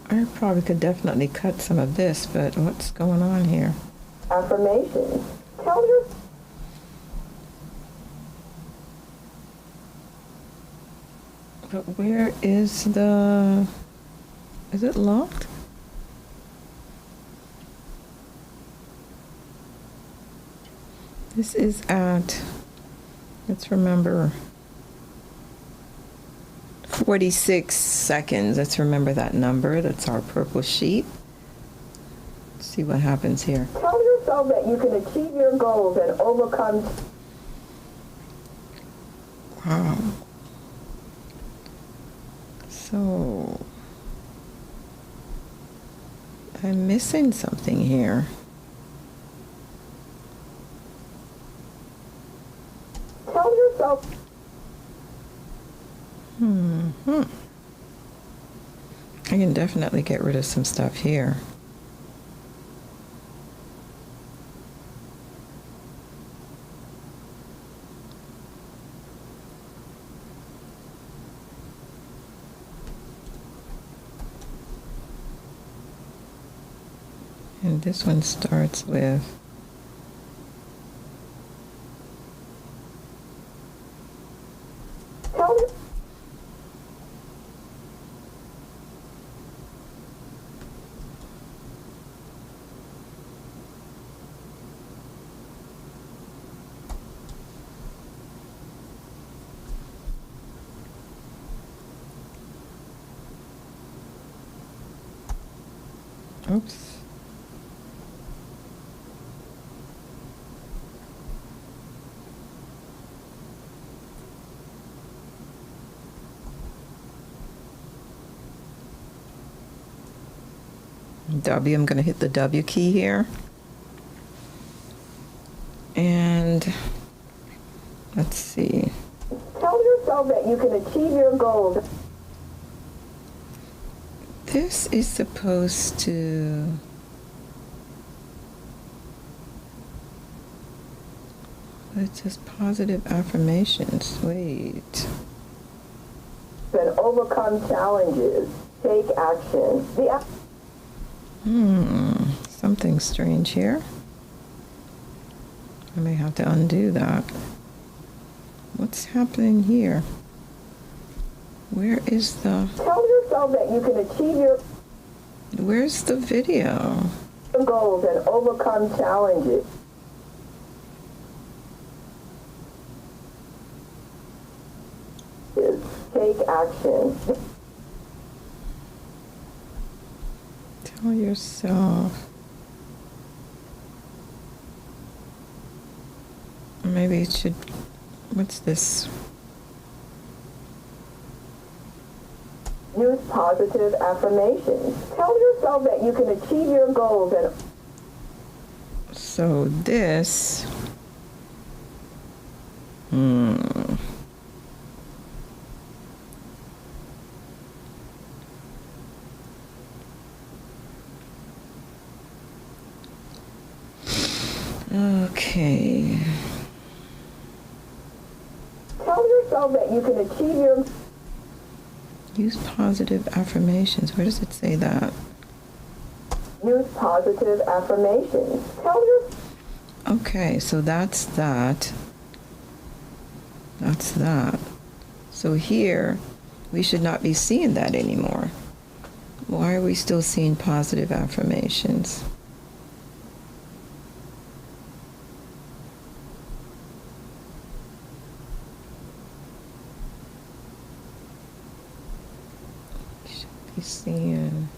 I probably could definitely cut some of this, but what's going on here? Affirmations. Tell your. But where is the... Is it locked? This is at... Let's remember... 46 seconds. Let's remember that number. That's our purple sheet. Let's see what happens here. Tell yourself that you can achieve your goals and overcome. Wow. So, I'm missing something here. Tell yourself. I can definitely get rid of some stuff here. And this one starts with Tell your oops. W, I'm going to hit the W key here. And let's see. tell yourself that you can achieve your goals. This is supposed to... It says positive affirmations. Wait. And overcome challenges. Take action. Something strange here. I may have to undo that. What's happening here? Where is the... Tell yourself that you can achieve your Where's the video? goals and overcome challenges. Take action. Tell yourself. Maybe it should... What's this? Use positive affirmations. Tell yourself that you can achieve your goals and So this... Okay. tell yourself that you can achieve your Use positive affirmations. Where does it say that? use positive affirmations. Tell your Okay, so that's that. That's that. So here, we should not be seeing that anymore. Why are we still seeing positive affirmations? We should be seeing...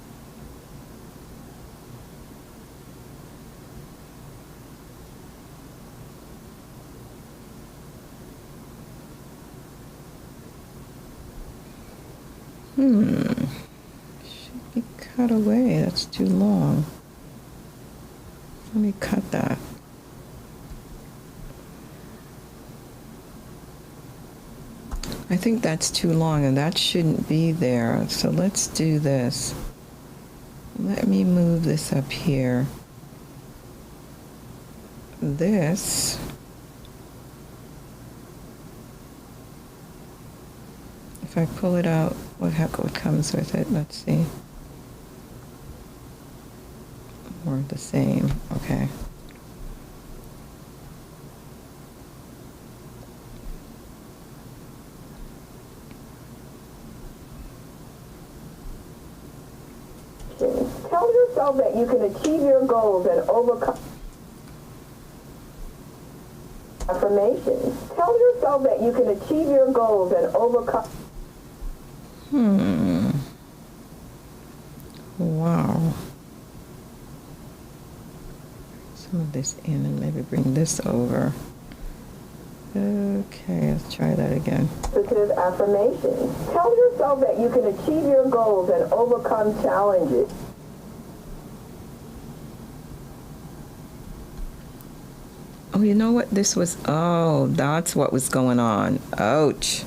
Should be cut away. That's too long. Let me cut that. I think that's too long and that shouldn't be there. So let's do this. Let me move this up here. This. If I pull it out, what comes with it? Let's see. More of the same. Okay. tell yourself that you can achieve your goals and overcome affirmations. Tell yourself that you can achieve your goals and overcome Wow. Some of this in and maybe bring this over. Okay, let's try that again. positive affirmations. Tell yourself that you can achieve your goals and overcome challenges. Oh, you know what this was? Oh, that's what was going on. Ouch.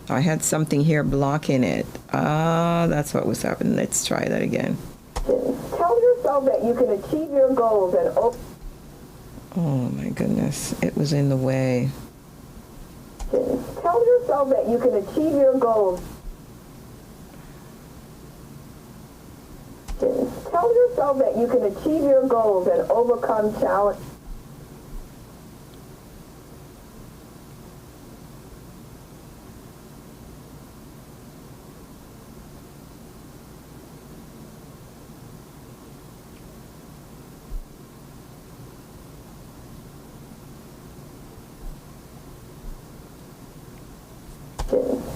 I had something here blocking it. Ah, that's what was happening. Let's try that again. Tell yourself that you can achieve your goals and Oh my goodness. It was in the way. tell yourself that you can achieve your goals. Tell yourself yourself that you can achieve your goals and overcome challenges.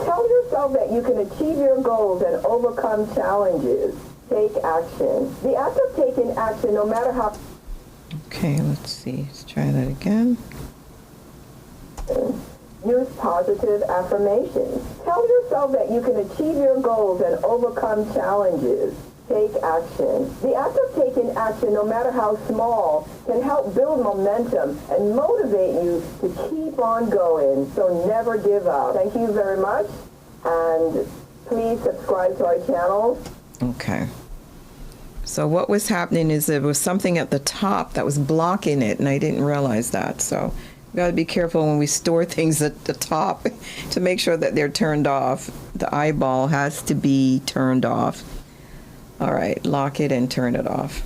Tell yourself that you can achieve your goals and overcome challenges. Take action. The act of taking action, no matter how... Okay, let's see. Let's try that again. Use positive affirmations. Tell yourself that you can achieve your goals and overcome challenges. Take action. The act of taking action, no matter how small, can help build momentum and motivate you to keep on going. So never give up. Thank you very much. And please subscribe to our channel. Okay. So what was happening is there was something at the top that was blocking it, and I didn't realize that. So we got to be careful when we store things at the top to make sure that they're turned off. The eyeball has to be turned off. All right, lock it and turn it off.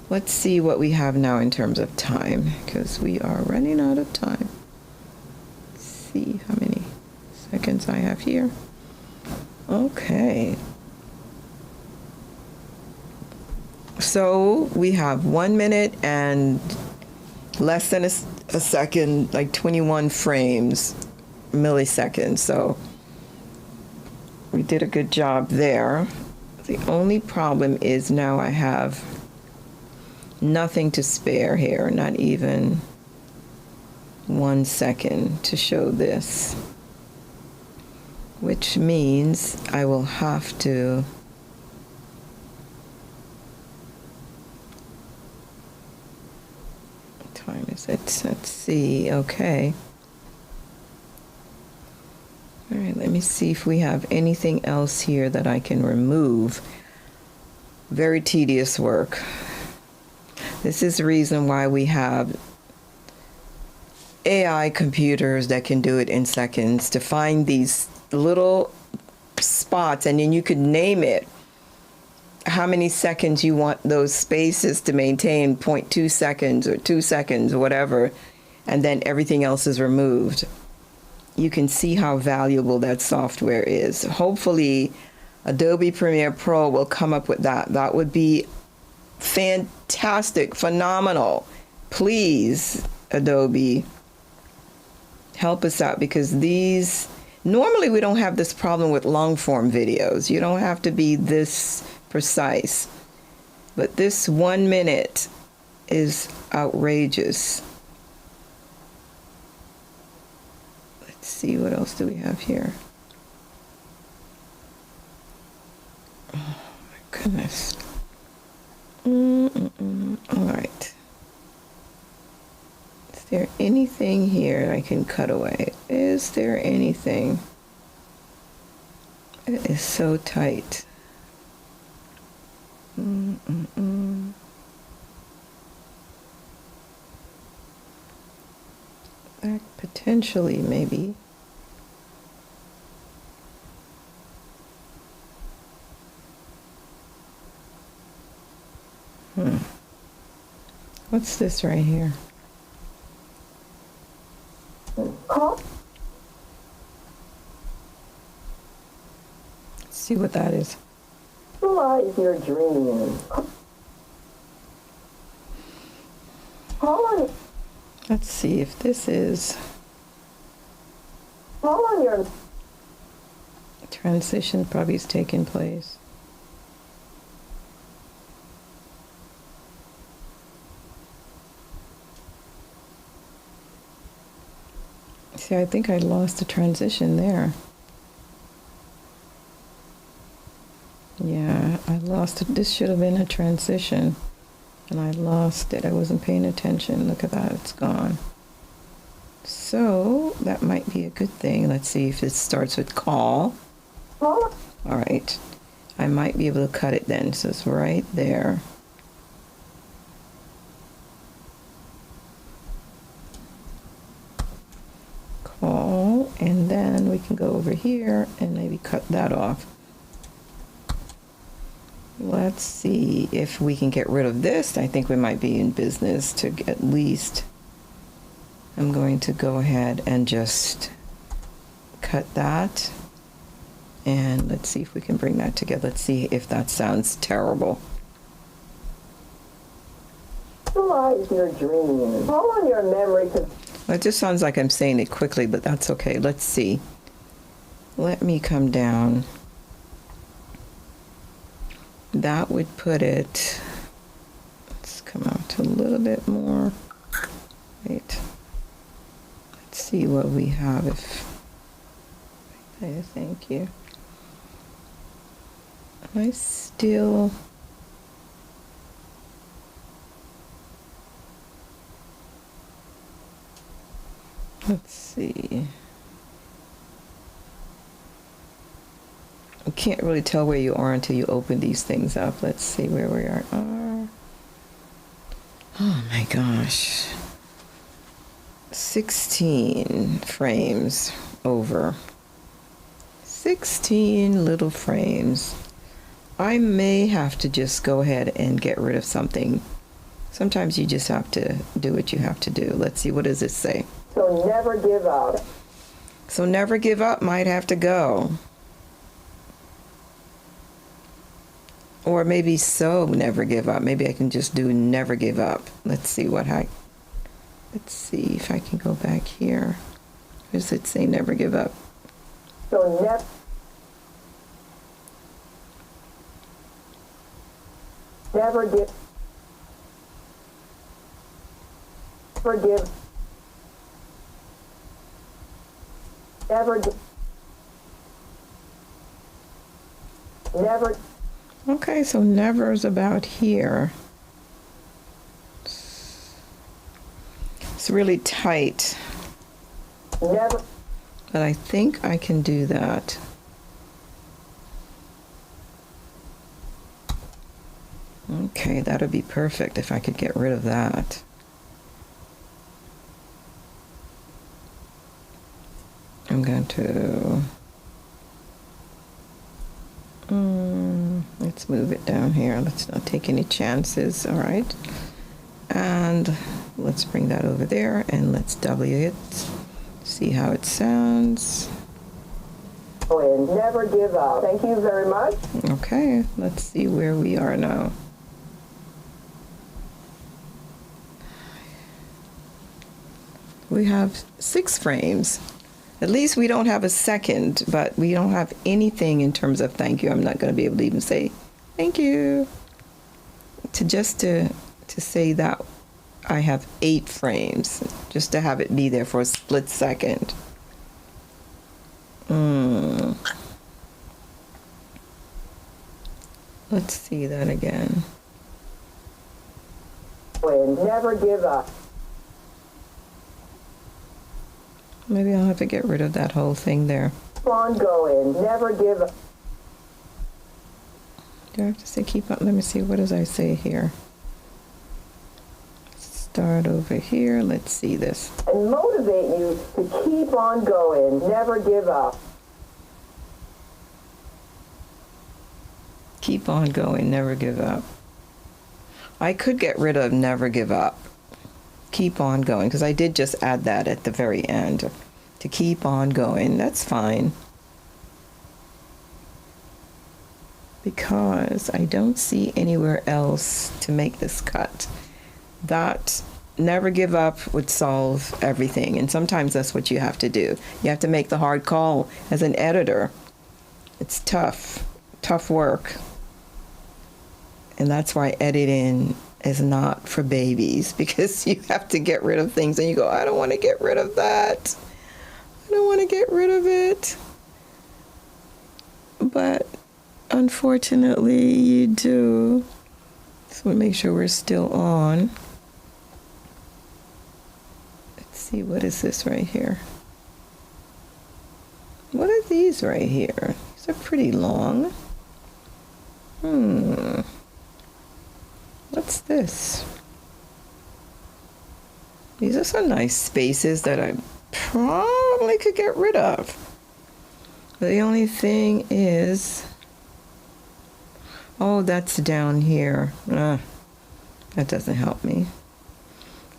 Let's see what we have now in terms of time, because we are running out of time. Let's see how many seconds I have here. Okay. So we have 1 minute and less than a second, like 21 frames, milliseconds. So we did a good job there. The only problem is now I have nothing to spare here, not even 1 second to show this, which means I will have to what time is it? Let's see. Okay. All right, let me see if we have anything else here that I can remove. Very tedious work. This is the reason why we have AI computers that can do it in seconds, to find these little spots, and then you could name it how many seconds you want those spaces to maintain, 0.2 seconds or 2 seconds or whatever, and then everything else is removed. You can see how valuable that software is. Hopefully, Adobe Premiere Pro will come up with that. That would be fantastic, phenomenal. Please, Adobe, help us out, because these, normally we don't have this problem with long form videos. You don't have to be this precise. But this 1 minute is outrageous. Let's see, what else do we have here? Oh my goodness. All right. Is there anything here I can cut away? Is there anything? It is so tight. That potentially, maybe. What's this right here? Let's see what that is. Visualize your dream. Call on Let's see if this is your transition. Probably is taking place. See, I think I lost the transition there. Yeah, I lost it. This should have been a transition, and I lost it. I wasn't paying attention. Look at that, it's gone. So that might be a good thing. Let's see if it starts with call. All right, I might be able to cut it then. So it's right there. Call, and then we can go over here and maybe cut that off. Let's see if we can get rid of this. I think we might be in business to at least. I'm going to go ahead and just cut that. And let's see if we can bring that together. Let's see if that sounds terrible. Visualize your dream. Call on your memory to... Well, it just sounds like I'm saying it quickly, but that's okay. Let's see. Let me come down. That would put it, let's come out a little bit more. Wait. Let's see what we have if, thank you. I still, let's see. You can't really tell where you are until you open these things up. Let's see where we are. Oh my gosh. 16 frames over. 16 little frames. I may have to just go ahead and get rid of something. Sometimes you just have to do what you have to do. Let's see, what does this say? So never give up. So never give up might have to go. Or maybe so never give up. Maybe I can just do never give up. Let's see let's see if I can go back here. Or does it say never give up? So never give. Forgive. Never give. Never. Okay, so never is about here. It's really tight. Never. But I think I can do that. Okay, that'll be perfect if I could get rid of that. I'm going to... let's move it down here. Let's not take any chances. All right. And let's bring that over there and let's W it. See how it sounds. And never give up. Thank you very much. Okay, let's see where we are now. We have 6 frames. At least we don't have a second, but we don't have anything in terms of thank you. I'm not going to be able to even say thank you. To say that I have 8 frames, just to have it be there for a split second. Let's see that again. And never give up. Maybe I'll have to get rid of that whole thing there. Keep on going. Never give up. Do I have to say keep on? Let me see. What does I say here? Start over here. Let's see this. And motivate you to keep on going. Never give up. Keep on going. Never give up. I could get rid of never give up. Keep on going, because I did just add that at the very end. To keep on going. That's fine. Because I don't see anywhere else to make this cut. That never give up would solve everything. And sometimes that's what you have to do. You have to make the hard call as an editor. It's tough work. And that's why editing is not for babies, because you have to get rid of things and you go, I don't want to get rid of that. I don't want to get rid of it. But unfortunately you do. So we'll make sure we're still on. Let's see, what is this right here? What are these right here? These are pretty long. What's this? These are some nice spaces that I probably could get rid of. The only thing is, Oh, that's down here. That doesn't help me.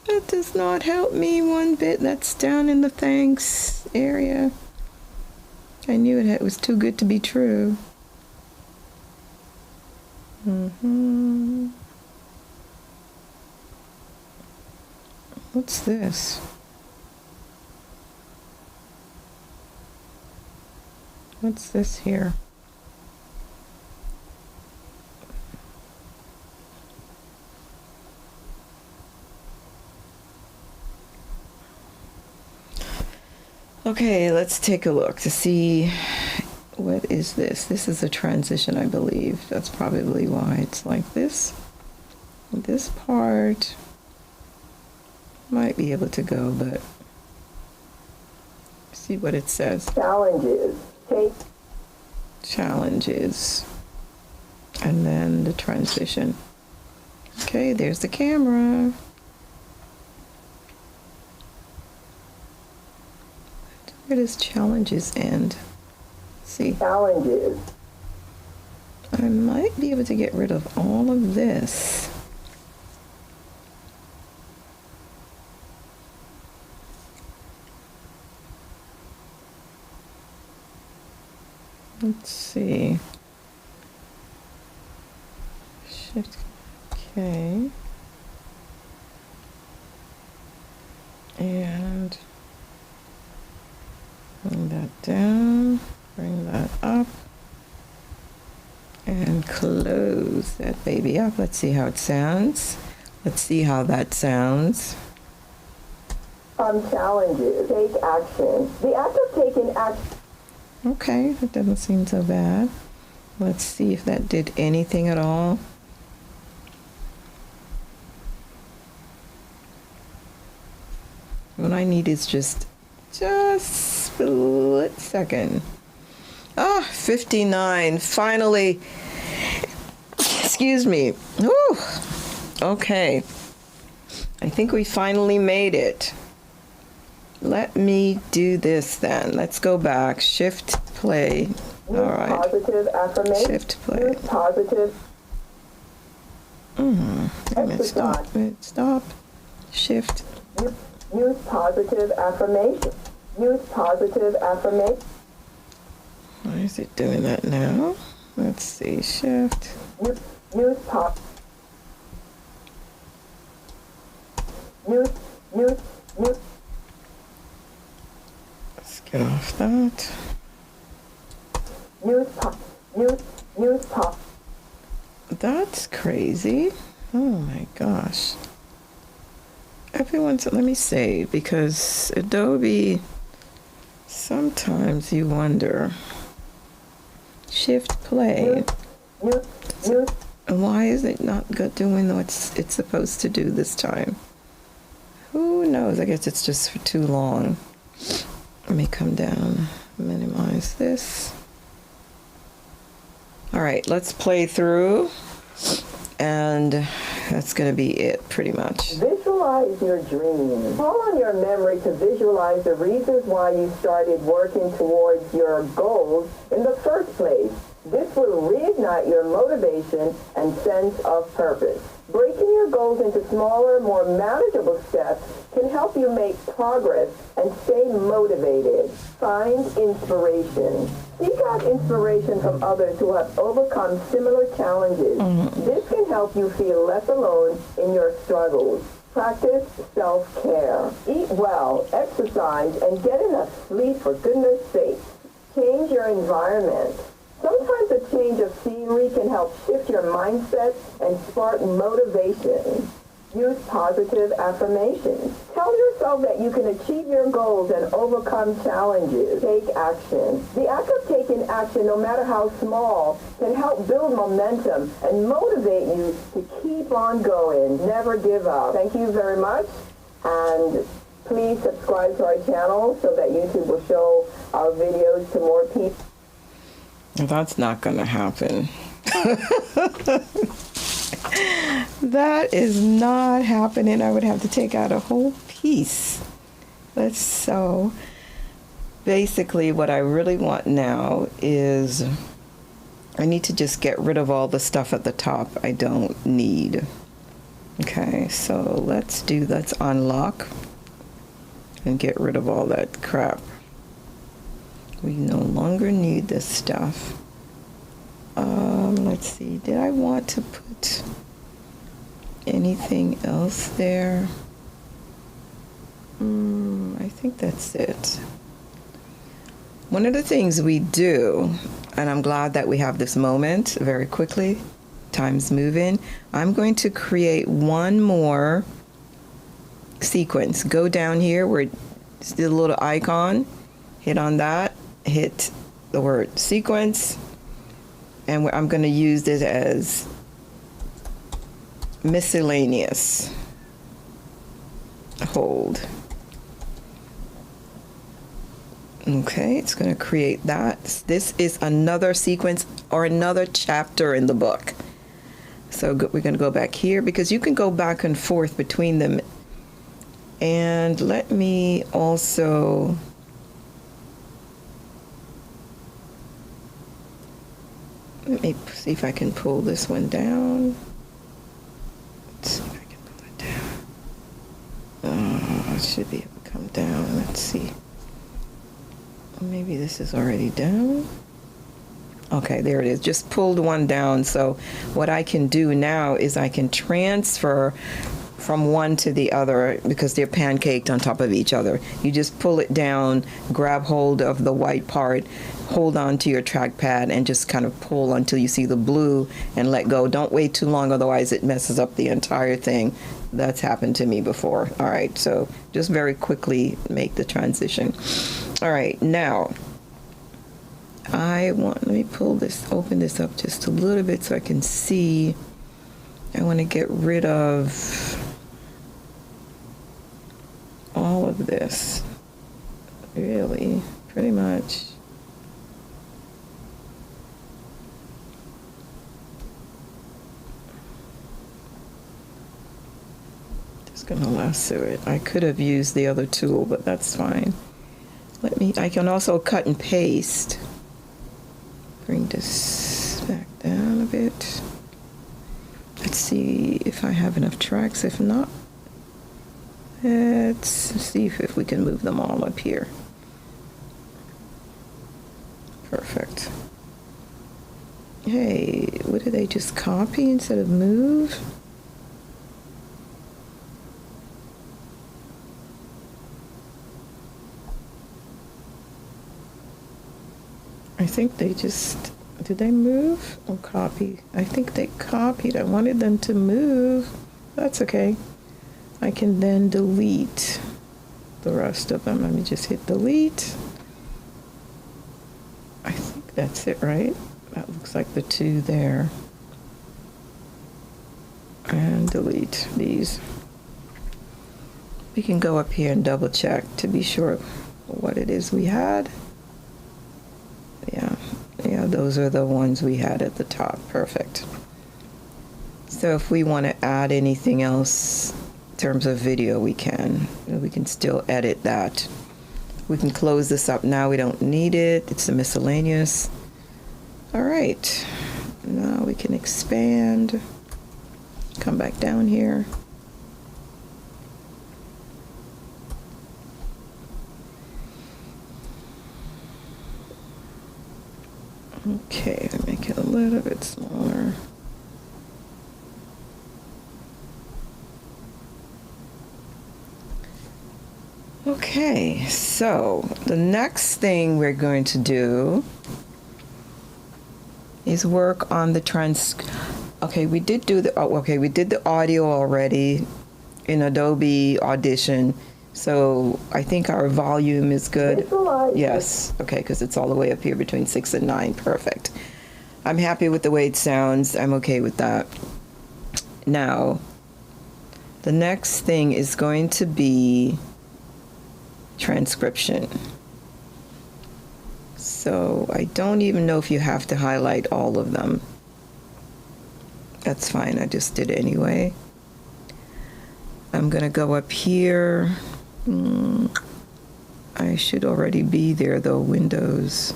That does not help me one bit. That's down in the thanks area. I knew it was too good to be true. What's this? What's this here? Okay, let's take a look to see what is this. This is a transition, I believe. That's probably why it's like this. This part might be able to go, but see what it says. Challenges. Take Challenges. And then the transition. Okay, there's the camera. Where does challenges end? See, challenges. I might be able to get rid of all of this. Let's see. Shift K. And bring that down, bring that up, and close that baby up. Let's see how it sounds. Let's see how that sounds. Challenges. Take action. The act of taking action. Okay, that doesn't seem so bad. Let's see if that did anything at all. What I need is just split second. 59. Finally. Excuse me. Whew. Okay. I think we finally made it. Let me do this then. Let's go back. Shift play. All right. Positive affirmation. Shift play. Positive. Stop. Shift. Use positive affirmation. Use positive affirmation. Why is it doing that now? Let's see. Shift. Use pop. Use. Let's get off that. Use pop. That's crazy. Oh my gosh. Everyone's, let me say, because Adobe, sometimes you wonder. Shift play. Why is it not doing what it's supposed to do this time? Who knows? I guess it's just for too long. Let me come down, minimize this. All right, let's play through. And that's going to be it, pretty much. Visualize your dream. Call on your memory to visualize the reasons why you started working towards your goals in the first place. This will reignite your motivation and sense of purpose. Breaking your goals into smaller, more manageable steps can help you make progress and stay motivated. Find inspiration. Seek out inspiration from others who have overcome similar challenges. This can help you feel less alone in your struggles. Practice self-care. Eat well, exercise, and get enough sleep for goodness sake. Change your environment. Sometimes a change of scenery can help shift your mindset and spark motivation. Use positive affirmations. Tell yourself that you can achieve your goals and overcome challenges. Take action. The act of taking action, no matter how small, can help build momentum and motivate you to keep on going. Never give up. Thank you very much. And please subscribe to our channel so that YouTube will show our videos to more people. That's not going to happen. That is not happening. I would have to take out a whole piece. So basically what I really want now is I need to just get rid of all the stuff at the top I don't need. Okay, so let's unlock and get rid of all that crap. We no longer need this stuff. Let's see, did I want to put anything else there? I think that's it. One of the things we do, and I'm glad that we have this moment very quickly, time's moving, I'm going to create one more sequence. Go down here where it's the little icon, hit on that, hit the word sequence, and I'm going to use this as miscellaneous. Hold. Okay, it's going to create that. This is another sequence or another chapter in the book. So we're going to go back here because you can go back and forth between them. And let me also see if I can pull this one down. Let's see if I can pull it down. Oh, it should be able to come down. Let's see. Maybe this is already down. Okay, there it is. Just pulled one down. So what I can do now is I can transfer from one to the other because they're pancaked on top of each other. You just pull it down, grab hold of the white part, hold on to your trackpad, and just kind of pull until you see the blue and let go. Don't wait too long, otherwise it messes up the entire thing. That's happened to me before. All right, so just very quickly make the transition. All right, now let me open this up just a little bit so I can see. I want to get rid of all of this, really, pretty much. Just gonna lasso it. I could have used the other tool, but that's fine. I can also cut and paste. Bring this back down a bit. Let's see if I have enough tracks. If not, let's see if we can move them all up here. Perfect. Hey, what did they just copy instead of move? I think they just, did they move or copy? I think they copied. I wanted them to move. That's okay. I can then delete the rest of them. Let me just hit delete. I think that's it, right? That looks like the two there. And delete these. We can go up here and double check to be sure what it is we had. Yeah, those are the ones we had at the top. Perfect. So if we want to add anything else in terms of video, we can. We can still edit that. We can close this up now. We don't need it. It's a miscellaneous. All right. Now we can expand. Come back down here. Okay, make it a little bit smaller. Okay, so the next thing we're going to do is work on the Okay, we did the audio already in Adobe Audition. So I think our volume is good. Yes. Okay, because it's all the way up here between 6 and 9. Perfect. I'm happy with the way it sounds. I'm okay with that. Now, the next thing is going to be transcription. So I don't even know if you have to highlight all of them. That's fine. I just did it anyway. I'm going to go up here. I should already be there though, Windows.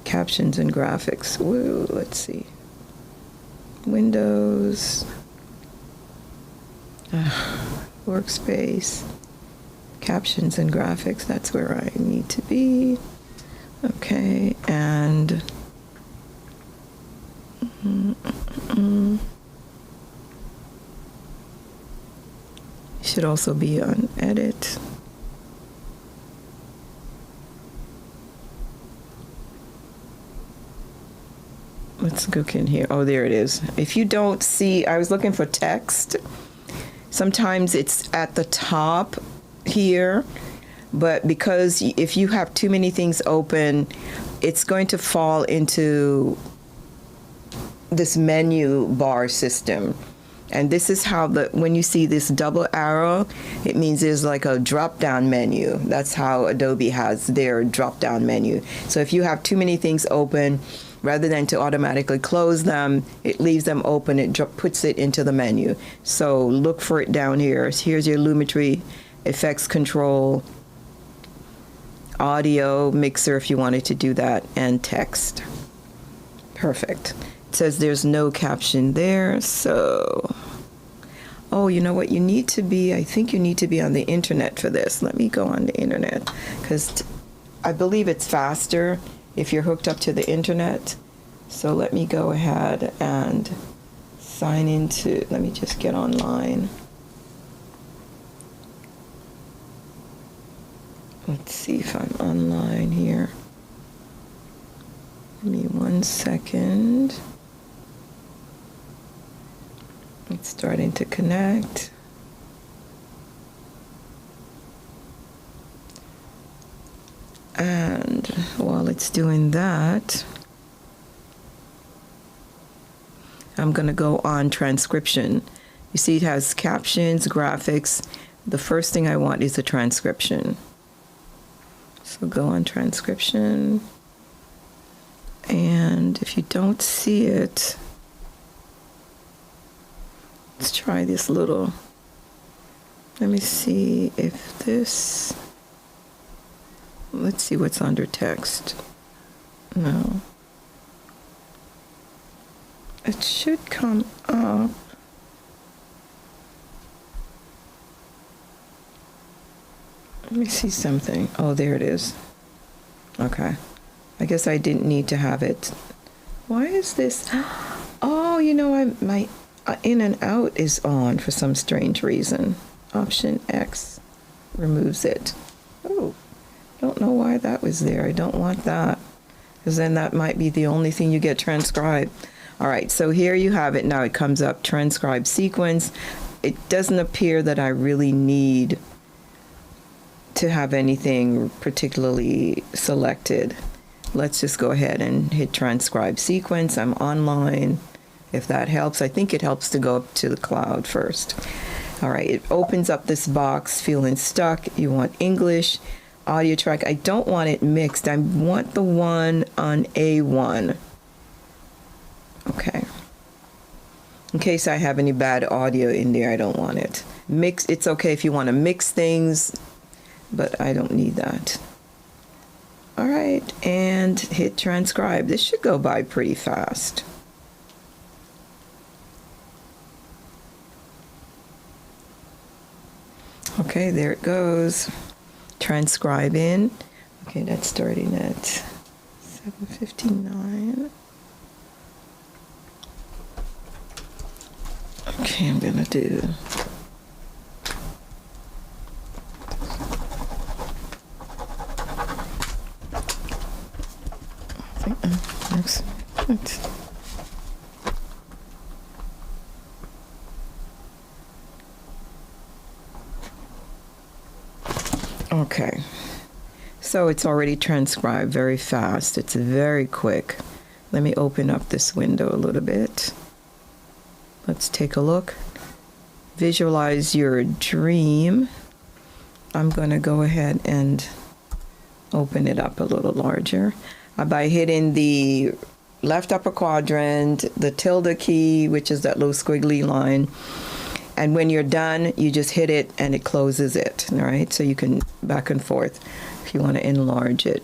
Captions and graphics. Woo, let's see. Windows. Workspace. Captions and graphics. That's where I need to be. Okay, and should also be on edit. Let's look in here. Oh, there it is. If you don't see, I was looking for text. Sometimes it's at the top here, but because if you have too many things open, it's going to fall into this menu bar system. And this is how when you see this double arrow, it means there's like a drop-down menu. That's how Adobe has their drop-down menu. So if you have too many things open, rather than to automatically close them, it leaves them open. It puts it into the menu. So look for it down here. Here's your Lumetri effects control, audio mixer if you wanted to do that, and text. Perfect. It says there's no caption there, so oh, you know what, you need to be, I think you need to be on the internet for this. Let me go on the internet, because I believe it's faster if you're hooked up to the internet. So let me go ahead and sign into, let me just get online. Let's see if I'm online here. Give me 1 second. It's starting to connect. And while it's doing that, I'm going to go on transcription. You see it has captions, graphics. The first thing I want is a transcription. So go on transcription. And if you don't see it, let's try this little. Let me see if this. Let's see what's under text. No. It should come up. Let me see something. Oh, there it is. Okay. I guess I didn't need to have it. Why is this? Oh, you know, my in and out is on for some strange reason. Option X removes it. Oh. Don't know why that was there. I don't want that, because then that might be the only thing you get transcribed. All right, so here you have it. Now it comes up transcribe sequence. It doesn't appear that I really need to have anything particularly selected. Let's just go ahead and hit transcribe sequence. I'm online. If that helps, I think it helps to go up to the cloud first. All right, it opens up this box, feeling stuck. You want English. Audio track. I don't want it mixed. I want the one on A1. Okay. In case I have any bad audio in there, I don't want it. Mix. It's okay if you want to mix things, but I don't need that. All right, and hit transcribe. This should go by pretty fast. Okay, there it goes. Transcribe in. Okay, that's starting at 7:59. Okay, I'm gonna do. I think next. Okay, so it's already transcribed very fast. It's very quick. Let me open up this window a little bit. Let's take a look. Visualize your dream. I'm going to go ahead and open it up a little larger by hitting the left upper quadrant, the tilde key, which is that little squiggly line. And when you're done, you just hit it and it closes it, all right? So you can back and forth if you want to enlarge it.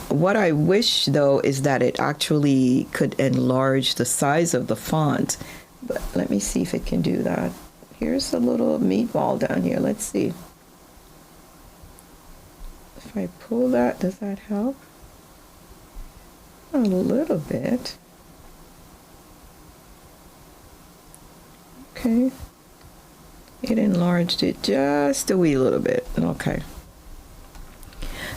What I wish, though, is that it actually could enlarge the size of the font. But let me see if it can do that. Here's a little meatball down here. Let's see. If I pull that, does that help? A little bit. Okay. It enlarged it just a wee little bit. Okay.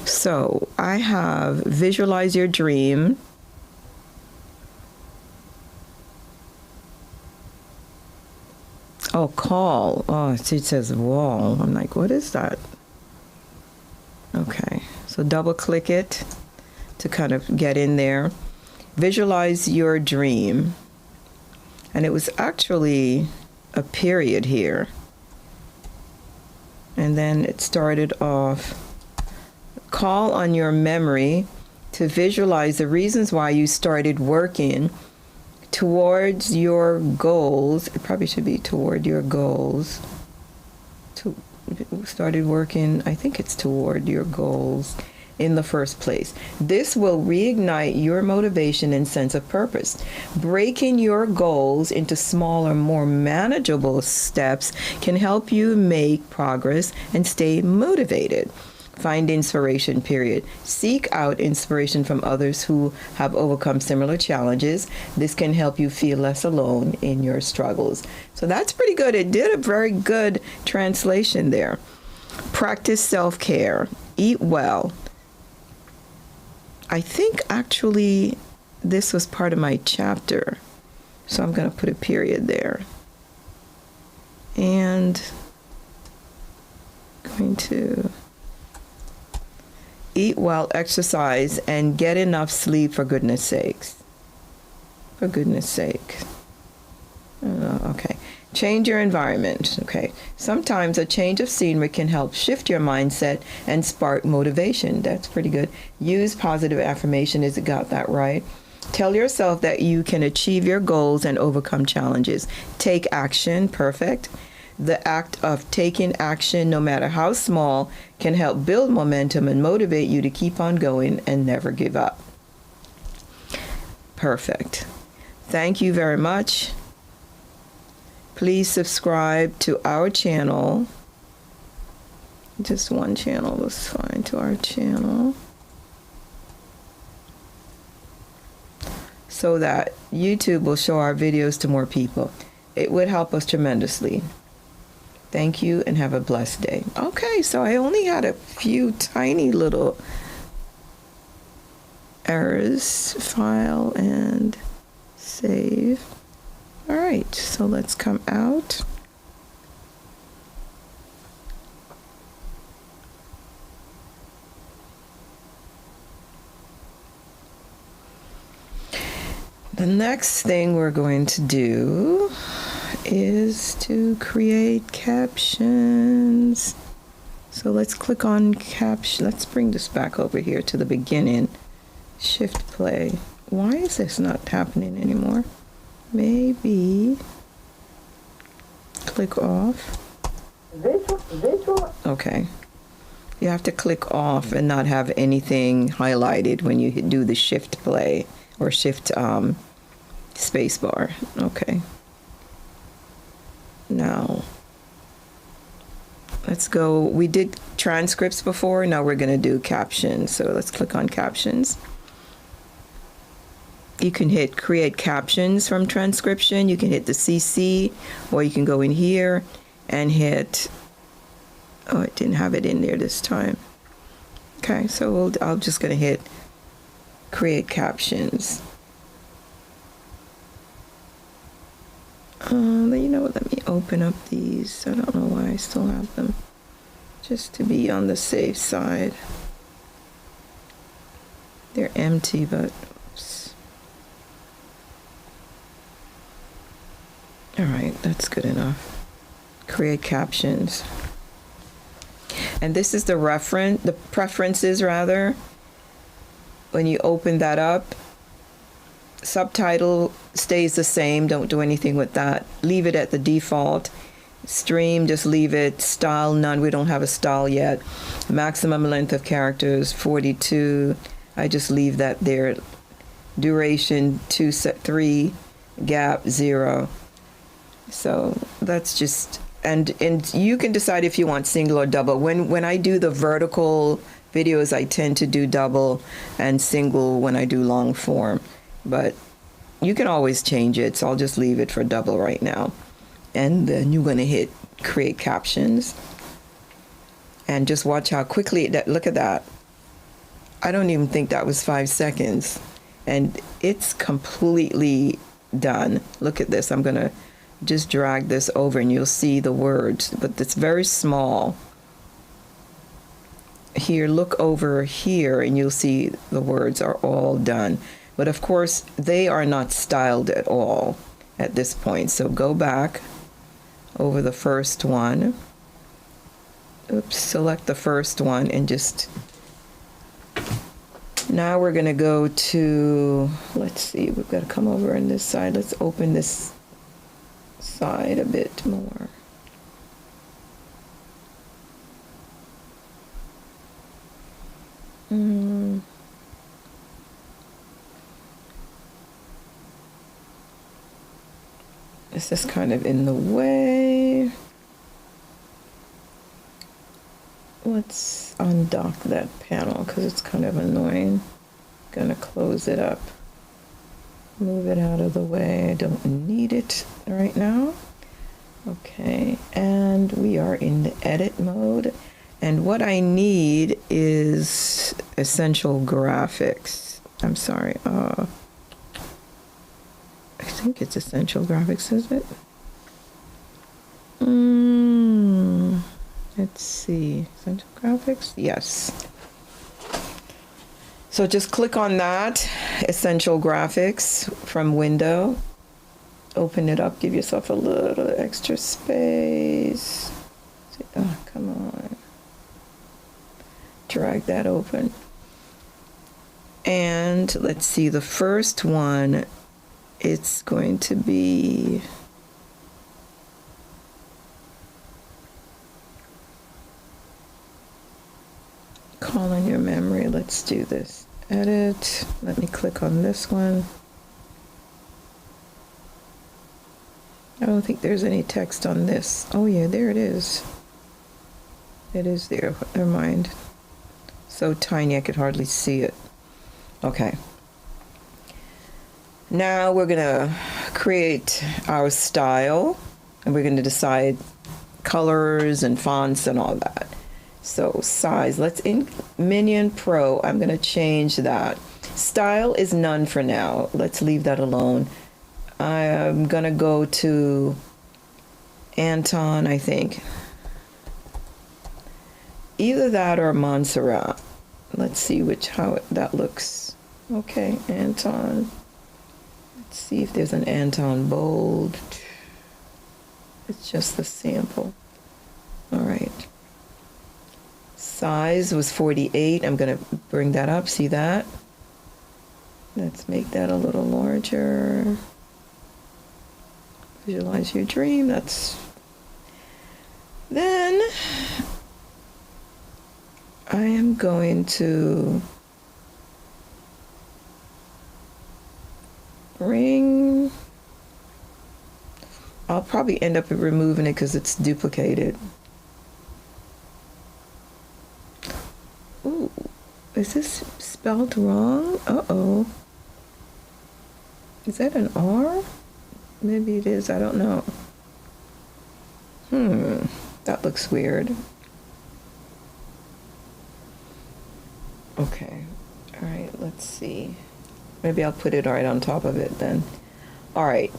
So I have visualize your dream. Oh, call. Oh, it says wall. I'm like, what is that? Okay. So double click it to kind of get in there. Visualize your dream. And it was actually a period here. And then it started off, call on your memory to visualize the reasons why you started working towards your goals. It probably should be toward your goals. Started working, I think it's toward your goals in the first place. This will reignite your motivation and sense of purpose. Breaking your goals into smaller, more manageable steps can help you make progress and stay motivated. Find inspiration, period. Seek out inspiration from others who have overcome similar challenges. This can help you feel less alone in your struggles. So that's pretty good. It did a very good translation there. Practice self-care. Eat well. I think actually this was part of my chapter. So I'm going to put a period there. And going to eat well, exercise, and get enough sleep for goodness sakes. For goodness sake. Okay. Change your environment. Okay. Sometimes a change of scenery can help shift your mindset and spark motivation. That's pretty good. Use positive affirmation. Is it got that right? Tell yourself that you can achieve your goals and overcome challenges. Take action. Perfect. The act of taking action, no matter how small, can help build momentum and motivate you to keep on going and never give up. Perfect. Thank you very much. Please subscribe to our channel. Just one channel was fine, to our channel, so that YouTube will show our videos to more people. It would help us tremendously. Thank you and have a blessed day. Okay, so I only had a few tiny little errors. File and save. All right, so let's come out. The next thing we're going to do is to create captions. So let's click on caption. Let's bring this back over here to the beginning. Shift play. Why is this not happening anymore? Maybe click off. Visual. Okay. You have to click off and not have anything highlighted when you do the shift play or shift space bar. Okay. Now, let's go. We did transcripts before. Now we're going to do captions. So let's click on captions. You can hit create captions from transcription. You can hit the CC, or you can go in here and hit, oh, it didn't have it in there this time. Okay, so I'm just going to hit create captions. You know what, let me open up these. I don't know why I still have them. Just to be on the safe side. They're empty, but oops. All right, that's good enough. Create captions. And this is the preferences rather. When you open that up, subtitle stays the same. Don't do anything with that. Leave it at the default. Stream, just leave it. Style, none. We don't have a style yet. Maximum length of characters, 42. I just leave that there. Duration 3, gap 0. So that's just, and you can decide if you want single or double. When I do the vertical videos, I tend to do double and single when I do long form. But you can always change it, so I'll just leave it for double right now. And then you're going to hit create captions. And just watch how quickly look at that. I don't even think that was 5 seconds. And it's completely done. Look at this. I'm going to just drag this over and you'll see the words, but it's very small. Here, look over here and you'll see the words are all done. But of course, they are not styled at all at this point. So go back over the first one. Oops, select the first one and just, now we're going to go to, let's see, we've got to come over on this side. Let's open this side a bit more. This is kind of in the way. Let's undock that panel because it's kind of annoying. Gonna close it up. Move it out of the way. I don't need it right now. Okay, and we are in the edit mode. And what I need is essential graphics. I'm sorry. I think it's essential graphics, is it? Let's see. Essential graphics? Yes. So just click on that, essential graphics from window. Open it up, give yourself a little extra space. Oh, come on. Drag that open. And let's see, the first one, it's going to be call on your memory. Let's do this. Edit. Let me click on this one. I don't think there's any text on this. Oh yeah, there it is. It is there. Never mind. So tiny I could hardly see it. Okay. Now we're gonna create our style and we're gonna decide colors and fonts and all that. So size, let's in Minion Pro, I'm gonna change that. Style is none for now. Let's leave that alone. I'm gonna go to Anton, I think. Either that or Montserrat. Let's see how that looks. Okay, Anton. Let's see if there's an Anton bold. It's just the sample. All right. Size was 48. I'm going to bring that up. See that? Let's make that a little larger. Visualize your dream. Then I am going to I'll probably end up removing it because it's duplicated. Ooh, is this spelled wrong? Uh-oh. Is that an R? Maybe it is, I don't know. That looks weird. Okay, all right, let's see. Maybe I'll put it right on top of it then. All right.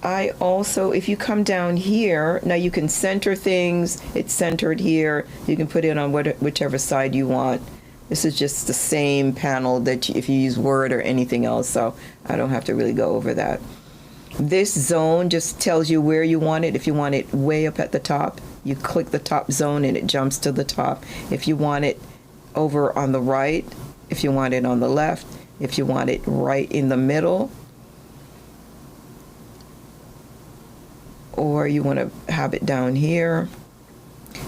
I also, if you come down here, now you can center things. It's centered here. You can put it on whichever side you want. This is just the same panel that if you use Word or anything else, so I don't have to really go over that. This zone just tells you where you want it. If you want it way up at the top, you click the top zone and it jumps to the top. If you want it over on the right, if you want it on the left, if you want it right in the middle, or you want to have it down here,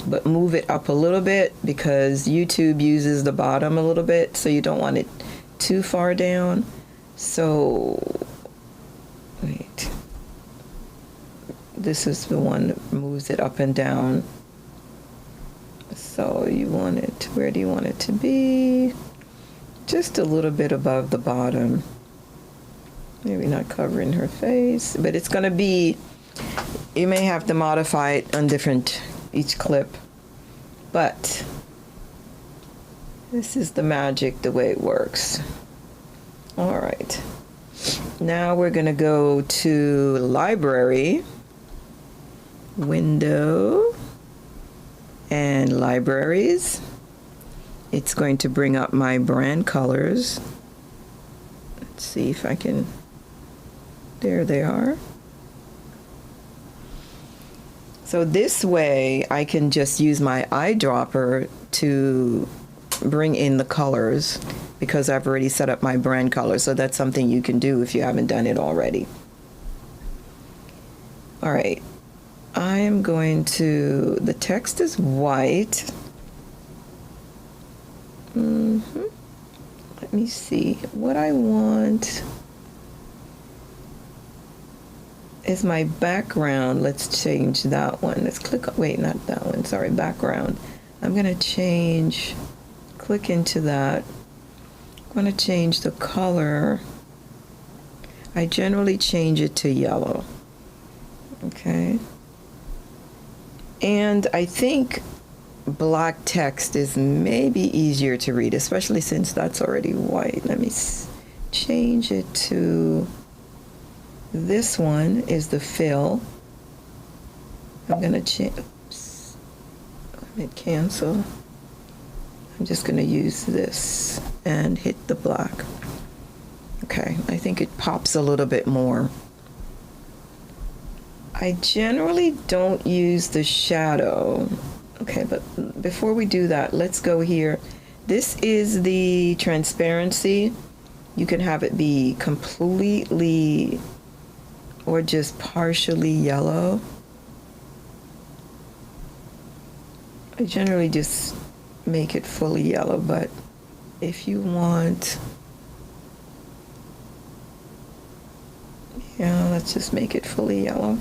but move it up a little bit because YouTube uses the bottom a little bit, so you don't want it too far down. So, wait. This is the one that moves it up and down. So you want it, where do you want it to be? Just a little bit above the bottom. Maybe not covering her face, but it's going to be, you may have to modify it on different, each clip. But this is the magic, the way it works. All right. Now we're going to go to library, window, and libraries. It's going to bring up my brand colors. Let's see if I can, there they are. So this way I can just use my eyedropper to bring in the colors because I've already set up my brand colors. So that's something you can do if you haven't done it already. All right. I am going to, the text is white. Let me see. What I want is my background. Let's change that one. Let's click, wait, not that one. Sorry, background. I'm going to change, click into that. I'm going to change the color. I generally change it to yellow. Okay. And I think black text is maybe easier to read, especially since that's already white. Let me change it to, this one is the fill. I'm going to change, let me cancel. I'm just going to use this and hit the black. Okay, I think it pops a little bit more. I generally don't use the shadow. Okay, but before we do that, let's go here. This is the transparency. You can have it be completely or just partially yellow. I generally just make it fully yellow, but if you want, yeah, let's just make it fully yellow.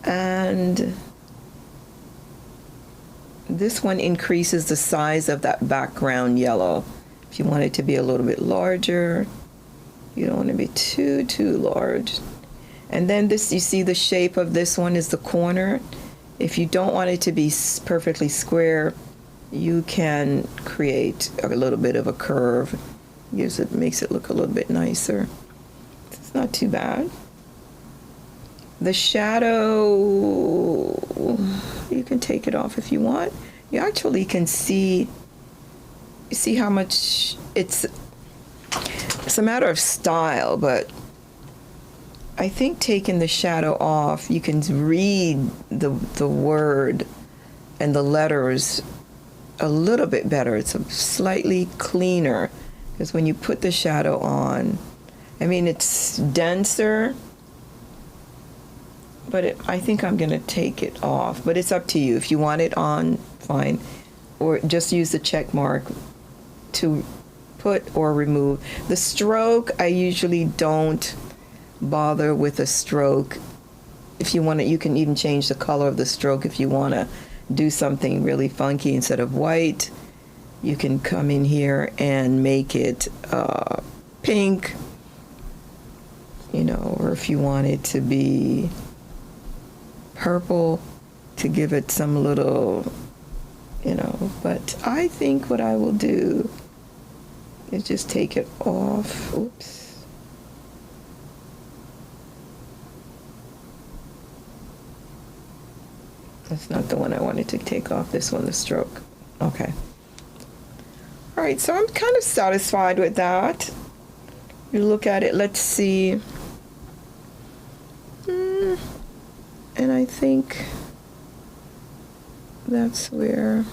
And this one increases the size of that background yellow. If you want it to be a little bit larger, you don't want to be too large. And then this, you see the shape of this one is the corner. If you don't want it to be perfectly square, you can create a little bit of a curve. Makes it look a little bit nicer. It's not too bad. The shadow, you can take it off if you want. You actually can see how much it's a matter of style, but I think taking the shadow off, you can read the word and the letters a little bit better. It's slightly cleaner because when you put the shadow on, I mean, it's denser, but I think I'm going to take it off. But it's up to you. If you want it on, fine. Or just use the check mark to put or remove. The stroke, I usually don't bother with a stroke. If you want it, you can even change the color of the stroke if you want to do something really funky. Instead of white, you can come in here and make it pink, or if you want it to be purple to give it some little, but I think what I will do is just take it off. Oops. That's not the one I wanted to take off. This one, the stroke. Okay. All right, so I'm kind of satisfied with that. You look at it, let's see. And I think that's where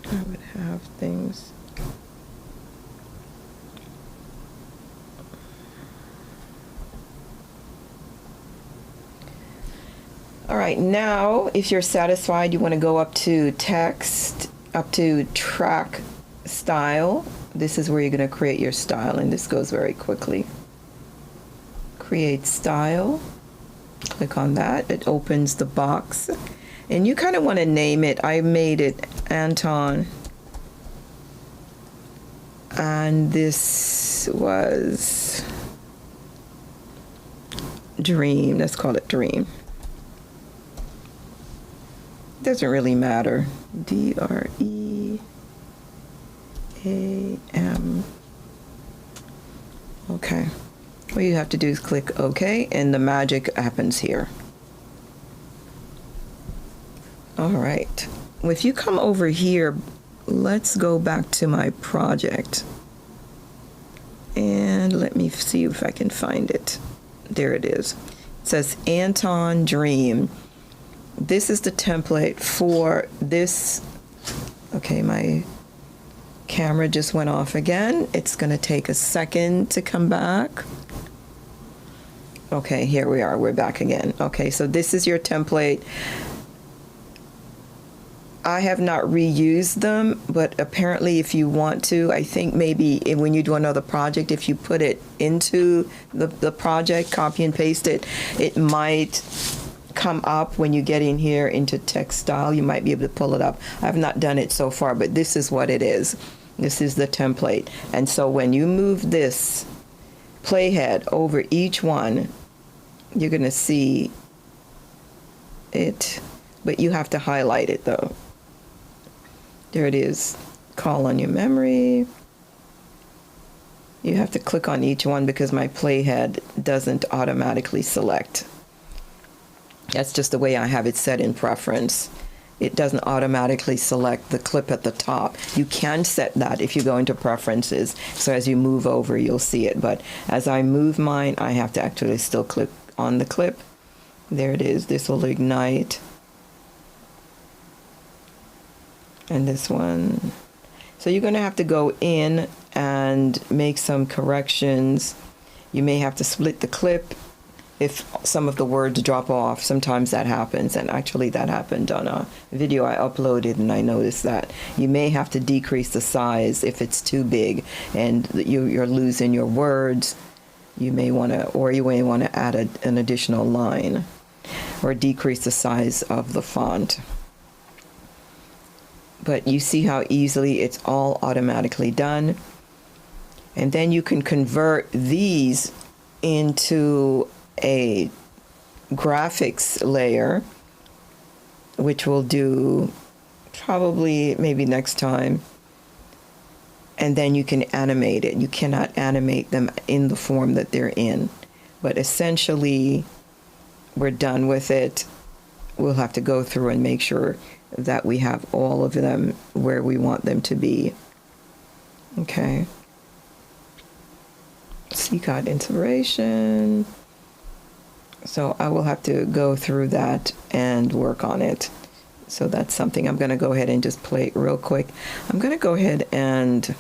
I would have things. All right, now if you're satisfied, you want to go up to text, up to track style. This is where you're going to create your style, and this goes very quickly. Create style. Click on that. It opens the box. And you kind of want to name it. I made it Anton. And this was Dream. Let's call it Dream. Doesn't really matter. DREAM. Okay. All you have to do is click OK, and the magic happens here. All right. Well, if you come over here, let's go back to my project. And let me see if I can find it. There it is. It says Anton Dream. This is the template for this. Okay, my camera just went off again. It's going to take a second to come back. Okay, here we are. We're back again. Okay, so this is your template. I have not reused them, but apparently if you want to, I think maybe when you do another project, if you put it into the project, copy and paste it, it might come up when you get in here into text style. You might be able to pull it up. I've not done it so far, but this is what it is. This is the template. And so when you move this playhead over each one, you're going to see it, but you have to highlight it though. There it is. Call on your memory. You have to click on each one because my playhead doesn't automatically select. That's just the way I have it set in preference. It doesn't automatically select the clip at the top. You can set that if you go into preferences. So as you move over, you'll see it. But as I move mine, I have to actually still click on the clip. There it is. This will ignite. And this one. So you're going to have to go in and make some corrections. You may have to split the clip if some of the words drop off. Sometimes that happens, and actually that happened on a video I uploaded, and I noticed that. You may have to decrease the size if it's too big and you're losing your words. You may want to, or you may want to add an additional line or decrease the size of the font. But you see how easily it's all automatically done. And then you can convert these into a graphics layer, which we'll do probably maybe next time. And then you can animate it. You cannot animate them in the form that they're in. But essentially, we're done with it. We'll have to go through and make sure that we have all of them where we want them to be. Okay. CCOT inspiration. So I will have to go through that and work on it. So that's something I'm going to go ahead and just play it real quick. I'm going to go ahead and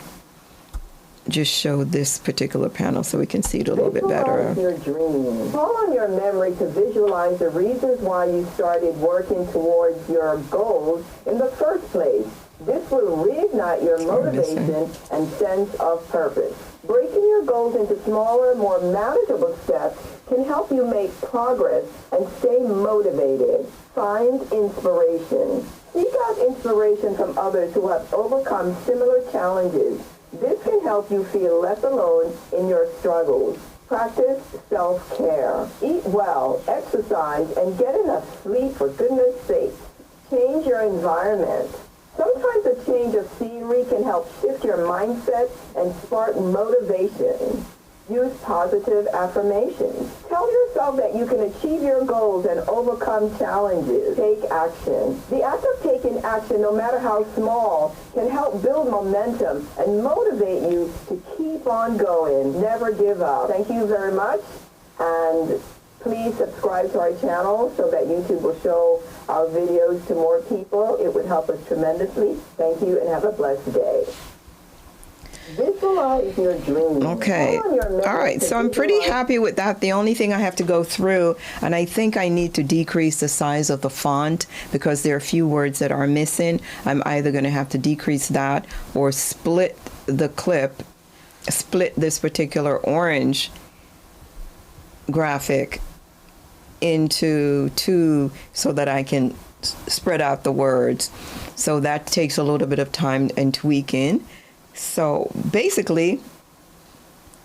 just show this particular panel so we can see it a little bit better. Visualize your dream. Call on your memory to visualize the reasons why you started working towards your goals in the first place. This will reignite your motivation and sense of purpose. Breaking your goals into smaller, more manageable steps can help you make progress and stay motivated. Find inspiration. Seek out inspiration from others who have overcome similar challenges. This can help you feel less alone in your struggles. Practice self-care. Eat well, exercise, and get enough sleep for goodness sake. Change your environment. Sometimes a change of scenery can help shift your mindset and spark motivation. Use positive affirmations. Tell yourself that you can achieve your goals and overcome challenges. Take action. The act of taking action, no matter how small, can help build momentum and motivate you to keep on going. Never give up. Thank you very much, and please subscribe to our channel so that YouTube will show our videos to more people. It would help us tremendously. Thank you, and have a blessed day. Visualize your dream. Okay. Call on your memory All right. to So I'm pretty visualize- happy with that. The only thing I have to go through, and I think I need to decrease the size of the font because there are a few words that are missing. I'm either going to have to decrease that or split the clip, split this particular orange graphic into two so that I can spread out the words. So that takes a little bit of time and tweaking. So basically,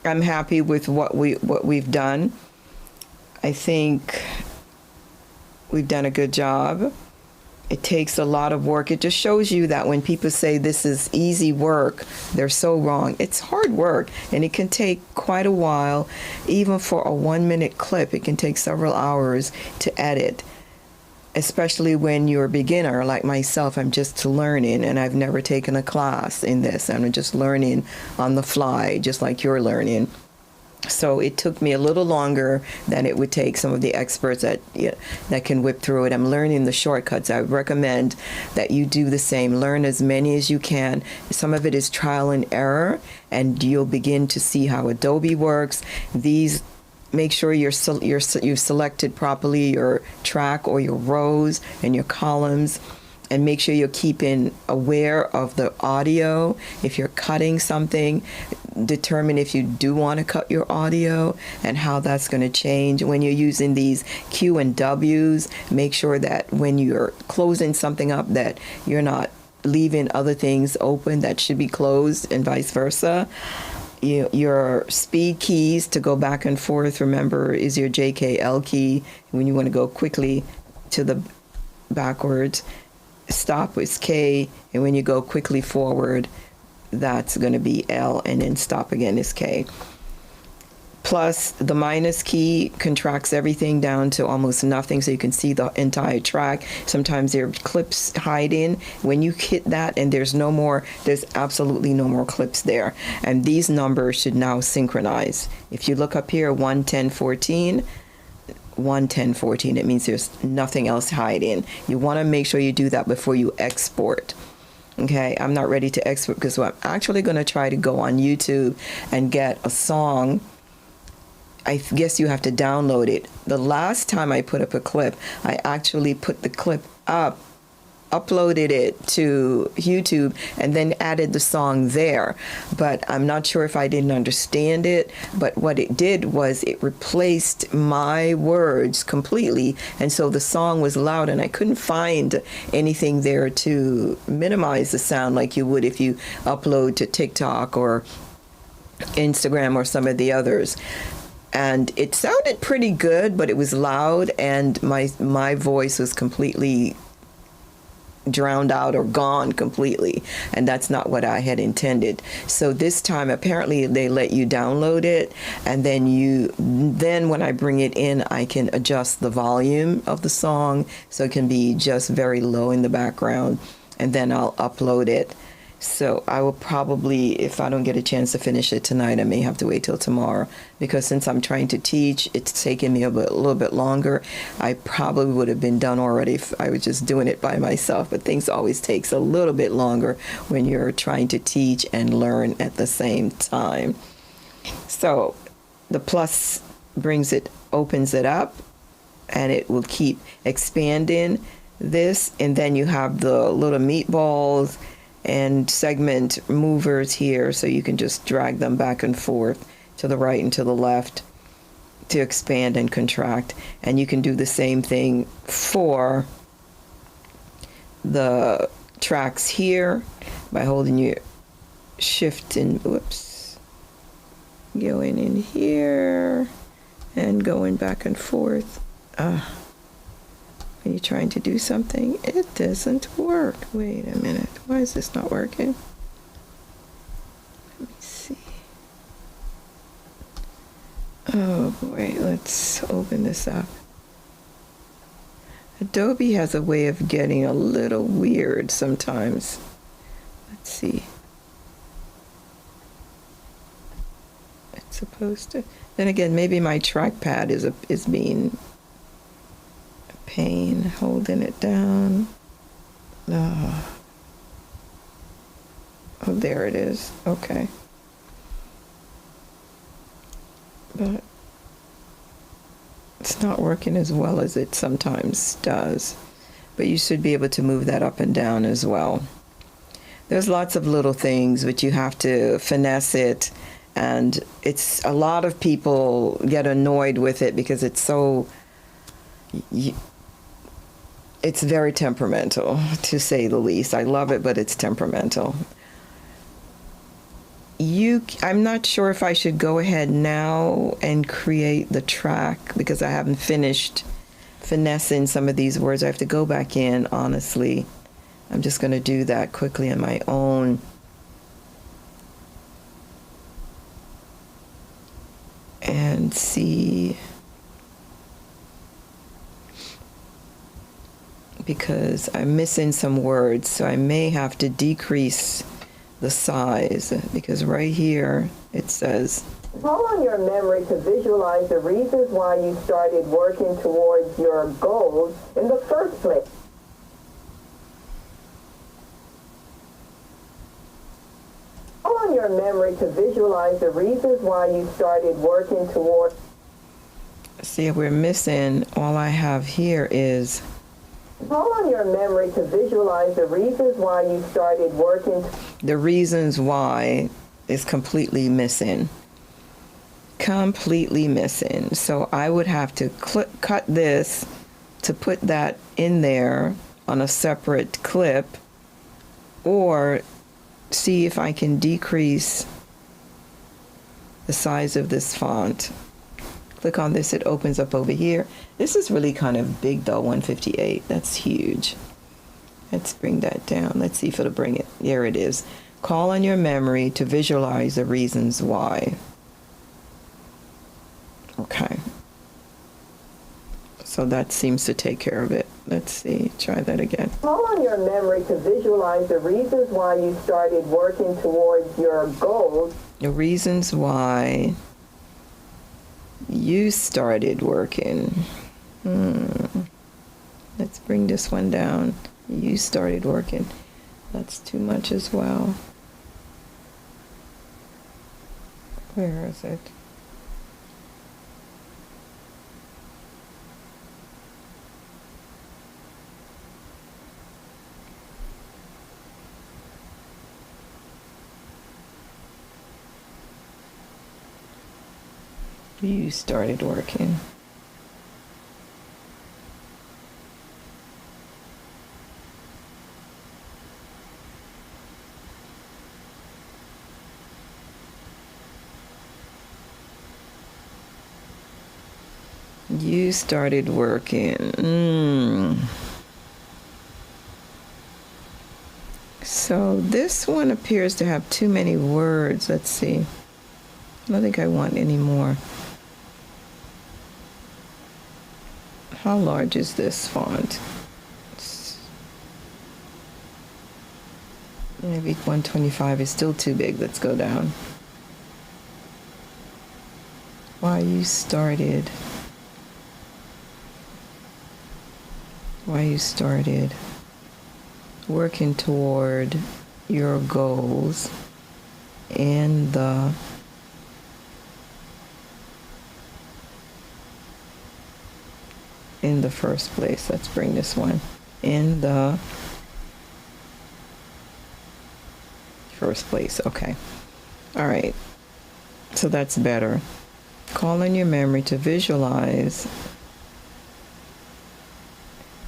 I'm happy with what we've done. I think we've done a good job. It takes a lot of work. It just shows you that when people say this is easy work, they're so wrong. It's hard work, and it can take quite a while. Even for a 1-minute clip, it can take several hours to edit, especially when you're a beginner like myself. I'm just learning, and I've never taken a class in this. I'm just learning on the fly, just like you're learning. So it took me a little longer than it would take some of the experts that can whip through it. I'm learning the shortcuts. I would recommend that you do the same. Learn as many as you can. Some of it is trial and error, and you'll begin to see how Adobe works. These, make sure you've selected properly your track or your rows and your columns, and make sure you're keeping aware of the audio. If you're cutting something, determine if you do want to cut your audio and how that's going to change. When you're using these Q and W's, make sure that when you're closing something up that you're not leaving other things open that should be closed, and vice versa. Your speed keys to go back and forth, remember, is your JKL key. When you want to go quickly to the backwards, stop is K, and when you go quickly forward, that's going to be L, and then stop again is K. Plus, the minus key contracts everything down to almost nothing, so you can see the entire track. Sometimes there are clips hiding. When you hit that and there's absolutely no more clips there. And these numbers should now synchronize. If you look up here, 11014, 11014, it means there's nothing else hiding. You want to make sure you do that before you export. Okay, I'm not ready to export because I'm actually going to try to go on YouTube and get a song. I guess you have to download it. The last time I put up a clip, I actually put the clip up, uploaded it to YouTube, and then added the song there. But I'm not sure if I didn't understand it. But what it did was it replaced my words completely. And so the song was loud, and I couldn't find anything there to minimize the sound like you would if you upload to TikTok or Instagram or some of the others. And it sounded pretty good, but it was loud, and my voice was completely drowned out or gone completely, and that's not what I had intended. So this time apparently they let you download it, and then when I bring it in, I can adjust the volume of the song so it can be just very low in the background, and then I'll upload it. So I will probably, if I don't get a chance to finish it tonight, I may have to wait till tomorrow, because since I'm trying to teach, it's taken me a little bit longer. I probably would have been done already if I was just doing it by myself, but things always takes a little bit longer when you're trying to teach and learn at the same time. So the plus opens it up, and it will keep expanding this, and then you have the little meatballs and segment movers here, so you can just drag them back and forth to the right and to the left to expand and contract. And you can do the same thing for the tracks here by holding your shift and going in here and going back and forth. Are you trying to do something? It doesn't work. Wait a minute. Why is this not working? Let me see. Oh boy, let's open this up. Adobe has a way of getting a little weird sometimes. Let's see. It's supposed to. Then again, maybe my trackpad is being pain, holding it down. Oh, there it is. Okay. but it's not working as well as it sometimes does. But you should be able to move that up and down as well. There's lots of little things, but you have to finesse it. And it's a lot of people get annoyed with it because it's so, it's very temperamental, to say the least. I love it, but it's temperamental. I'm not sure if I should go ahead now and create the track because I haven't finished finessing some of these words. I have to go back in, honestly. I'm just going to do that quickly on my own. And see, because I'm missing some words, so I may have to decrease the size, because right here it says, call on your memory to visualize the reasons why you started working towards your goals in the first place. Call on your memory to visualize the reasons why you started working toward. see, we're missing, all I have here is, Call on your memory to visualize the reasons why you started working. the reasons why is completely missing. Completely missing. So I would have to cut this to put that in there on a separate clip, or see if I can decrease the size of this font. Click on this, it opens up over here. This is really kind of big though, 158. That's huge. Let's bring that down. Let's see if it'll bring it. There it is. Call on your memory to visualize the reasons why. Okay. So that seems to take care of it. Let's see, try that again. Call on your memory to visualize the reasons why you started working towards your goals. The reasons why you started working. Let's bring this one down. You started working. That's too much as well. Where is it? You started working. You started working. So this one appears to have too many words. Let's see. I don't think I want any more. How large is this font? Maybe 125 is still too big. Let's go down. Why you started working toward your goals in the first place. Let's bring this one in the first place. Okay. All right. So that's better. Call in your memory to visualize.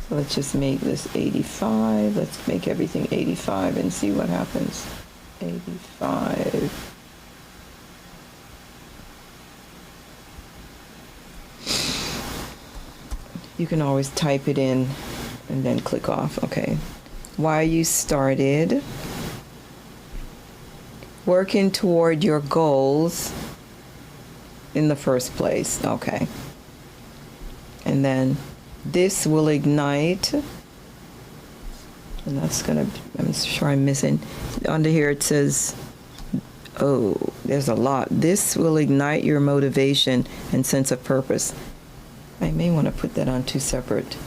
So let's just make this 85. Let's make everything 85 and see what happens. 85. You can always type it in and then click off. Okay. Why you started working toward your goals in the first place. Okay. And then this will ignite. And that's gonna, I'm sure I'm missing. Under here it says, oh, there's a lot. This will ignite your motivation and sense of purpose. I may want to put that on two separate.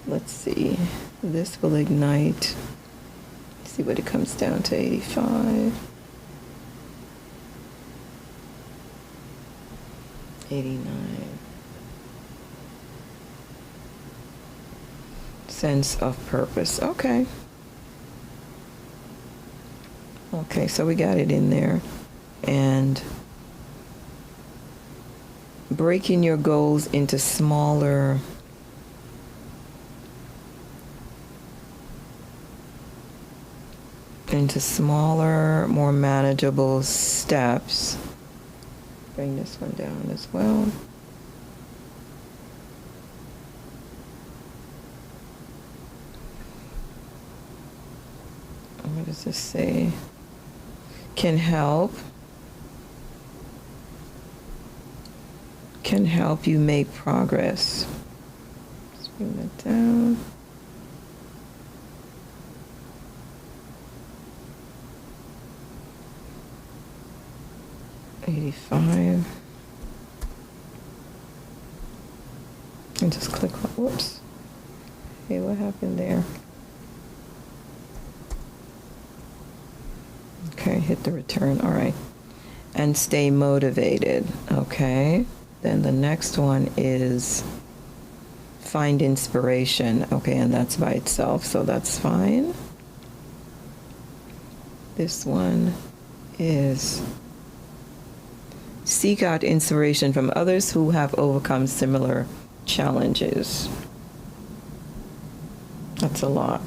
Let's see. This will ignite. Let's see what it comes down to. 85. 89. Sense of purpose. Okay. Okay, so we got it in there. And breaking your goals into smaller more manageable steps. Bring this one down as well. What does this say? Can help you make progress. Let's bring that down. $85. And just click on, whoops. Hey, what happened there? Okay, hit the return, all right. And stay motivated, okay. Then the next one is find inspiration, okay, and that's by itself, so that's fine. This one is seek out inspiration from others who have overcome similar challenges. That's a lot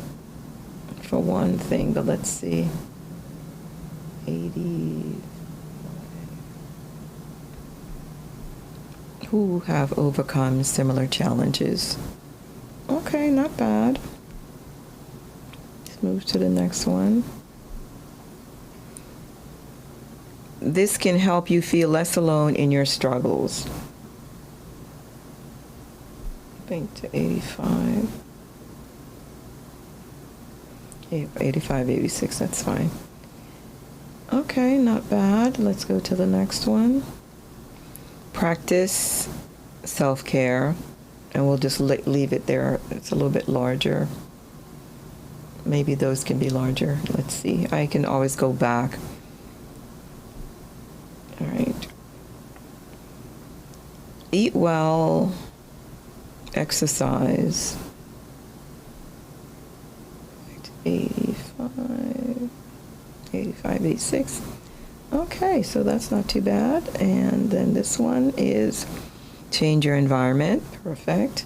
for one thing, but let's see. 80. Who have overcome similar challenges. Okay, not bad. Let's move to the next one. This can help you feel less alone in your struggles. I think to 85. 85, 86, that's fine. Okay, not bad. Let's go to the next one. Practice self-care, and we'll just leave it there. It's a little bit larger. Maybe those can be larger. Let's see. I can always go back. All right. Eat well, exercise. 85, 86. Okay, so that's not too bad. And then this one is change your environment. Perfect.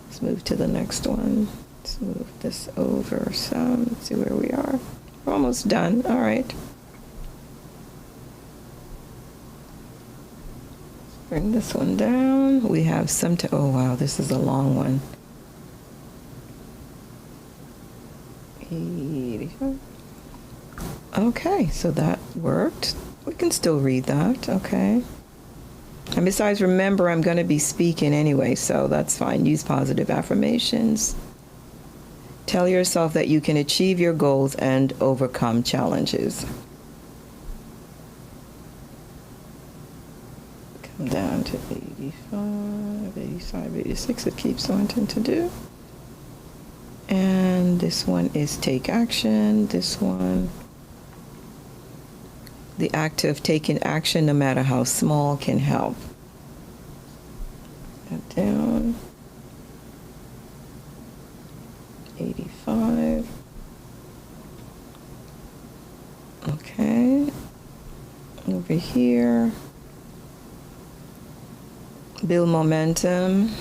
Let's move to the next one. Let's move this over some. Let's see where we are. We're almost done. All right. Bring this one down. We have some to, oh wow, this is a long one. 85. Okay, so that worked. We can still read that, okay. And besides, remember, I'm going to be speaking anyway, so that's fine. Use positive affirmations. Tell yourself that you can achieve your goals and overcome challenges. Come down to 85, 85, 86. It keeps wanting to do. And this one is take action. This one, the act of taking action, no matter how small, can help. That down. 85. Okay. Over here. Build momentum.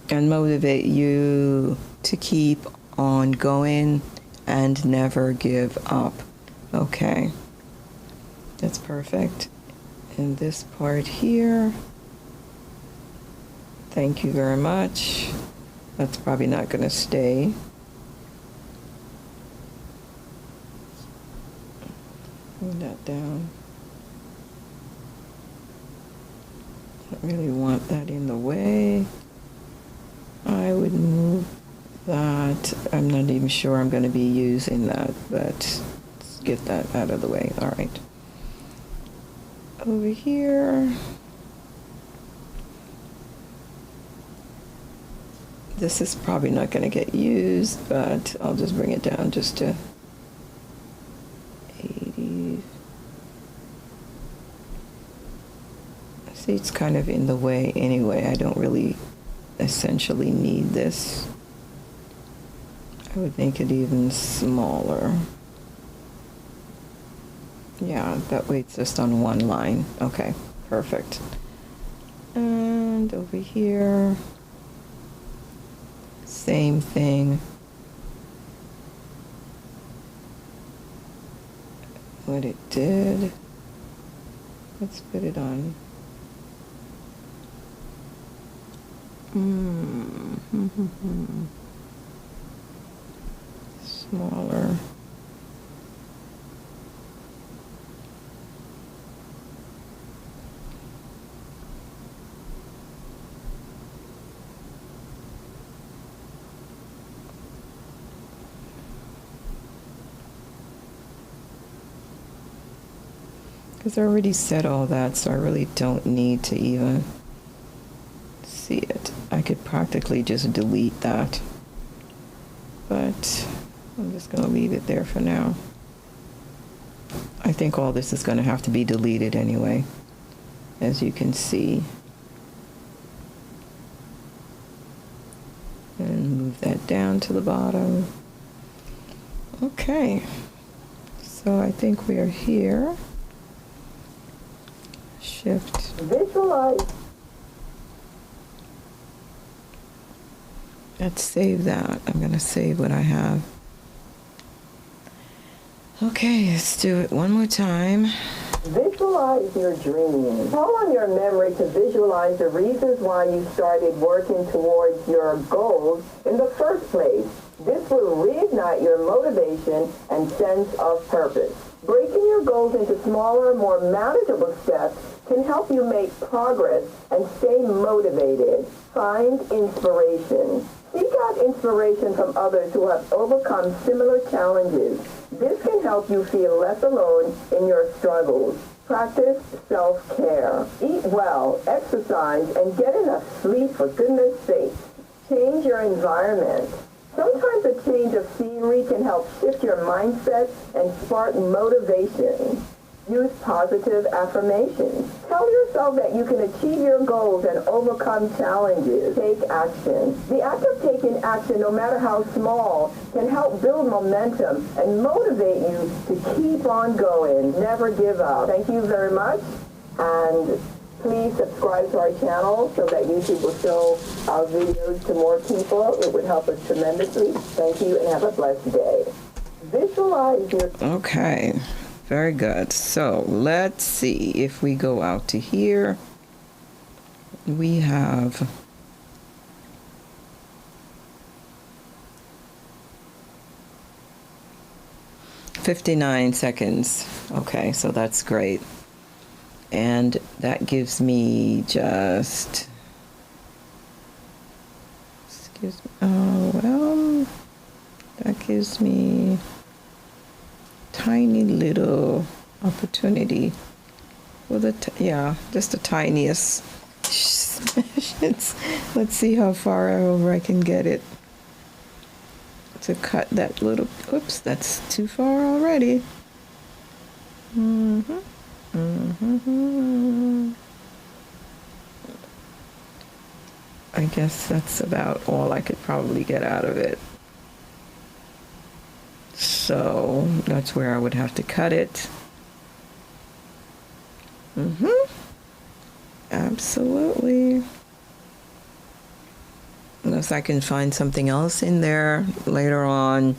And motivate you to keep on going and never give up. Okay, that's perfect. And this part here, thank you very much. That's probably not going to stay. Bring that down. Don't really want that in the way. I would move that. I'm not even sure I'm going to be using that, but let's get that out of the way. All right. Over here. This is probably not going to get used, but I'll just bring it down just to 80. See, it's kind of in the way anyway. I don't really essentially need this. I would make it even smaller. Yeah, that way it's just on one line. Okay, perfect. And over here, same thing. What it did. Let's put it on. Smaller. Because I already said all that, so I really don't need to even see it. I could practically just delete that. But I'm just going to leave it there for now. I think all this is going to have to be deleted anyway, as you can see. And move that down to the bottom. Okay. So I think we are here. Shift. Visualize. Let's save that. I'm going to save what I have. Okay, let's do it one more time. Visualize your dream. Call on your memory to visualize the reasons why you started working towards your goals in the first place. This will reignite your motivation and sense of purpose. Breaking your goals into smaller, more manageable steps can help you make progress and stay motivated. Find inspiration. Seek out inspiration from others who have overcome similar challenges. This can help you feel less alone in your struggles. Practice self-care. Eat well, exercise, and get enough sleep for goodness sake. Change your environment. Sometimes a change of scenery can help shift your mindset and spark motivation. Use positive affirmations. Tell yourself that you can achieve your goals and overcome challenges. Take action. The act of taking action, no matter how small, can help build momentum and motivate you to keep on going. Never give up. Thank you very much. And please subscribe to our channel so that YouTube will show our videos to more people. It would help us tremendously. Thank you and have a blessed day. Visualize your... Okay. Very good. So let's see if we go out to here. We have $59 seconds. Okay, so that's great. And that gives me just, excuse me, oh, well, that gives me tiny little opportunity for the just the tiniest. Let's see how far over I can get it to cut that little. Oops, that's too far already. I guess that's about all I could probably get out of it. So that's where I would have to cut it. Absolutely. Unless I can find something else in there later on.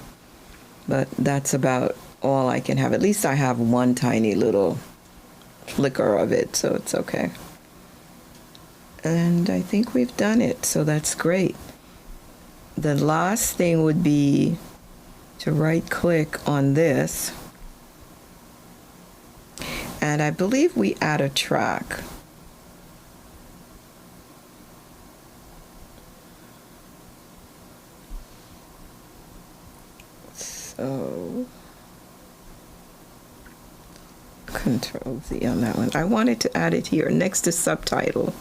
But that's about all I can have. At least I have one tiny little flicker of it, so it's okay. And I think we've done it, so that's great. The last thing would be to right click on this, and I believe we add a track. So Control Z on that one. I wanted to add it here next to subtitle.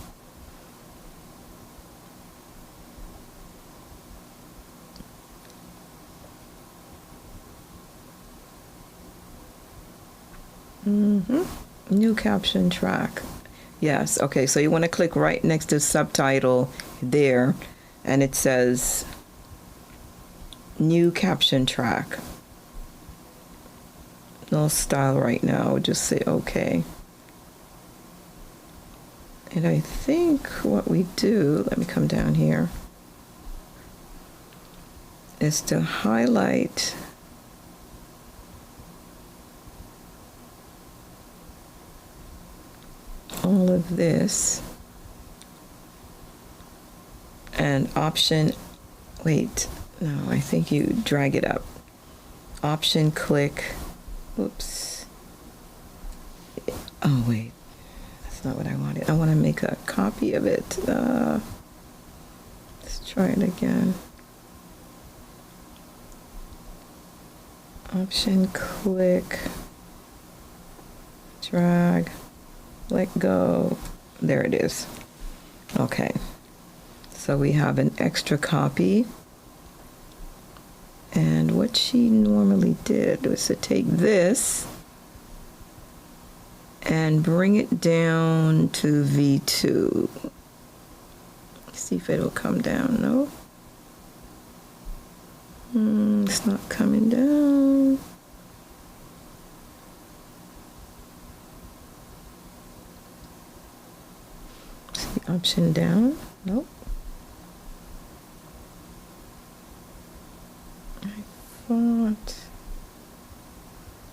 New caption track. Yes, okay, so you want to click right next to subtitle there, and it says new caption track. No style right now, just say okay. And I think what we do, let me come down here, is to highlight all of this and option, wait, no, I think you drag it up. Option click, oops. Oh, wait, that's not what I wanted. I want to make a copy of it. Let's try it again. Option click, drag, let go. There it is. Okay. So we have an extra copy. And what she normally did was to take this and bring it down to V2. See if it'll come down. No. It's not coming down. See, option down. Nope. I thought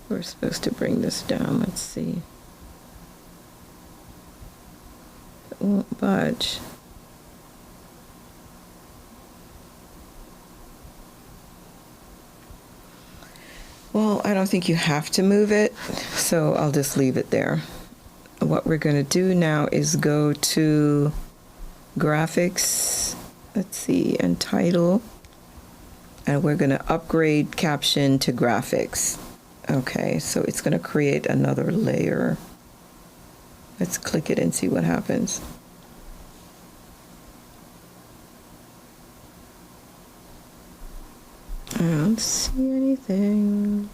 we're supposed to bring this down. Let's see. It won't budge. Well, I don't think you have to move it, so I'll just leave it there. What we're going to do now is go to graphics, let's see, and title, and we're going to upgrade caption to graphics. Okay, so it's going to create another layer. Let's click it and see what happens. I don't see anything.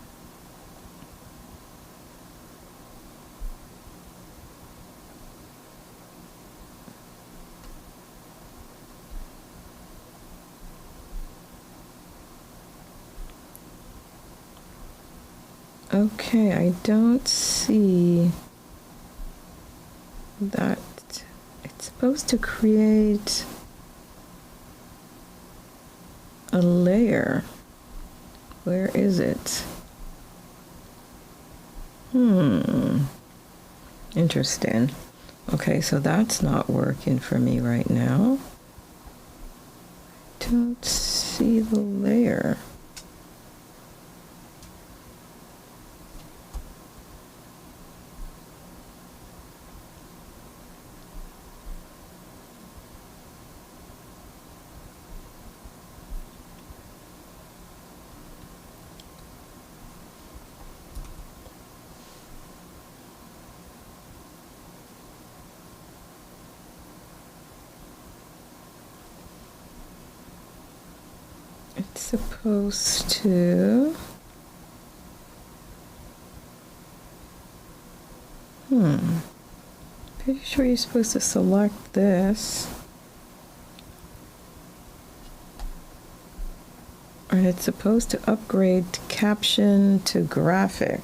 Okay, I don't see that. It's supposed to create a layer. Where is it? Interesting. Okay, so that's not working for me right now. Don't see the layer. It's supposed to... Pretty sure you're supposed to select this. And it's supposed to upgrade caption to graphic.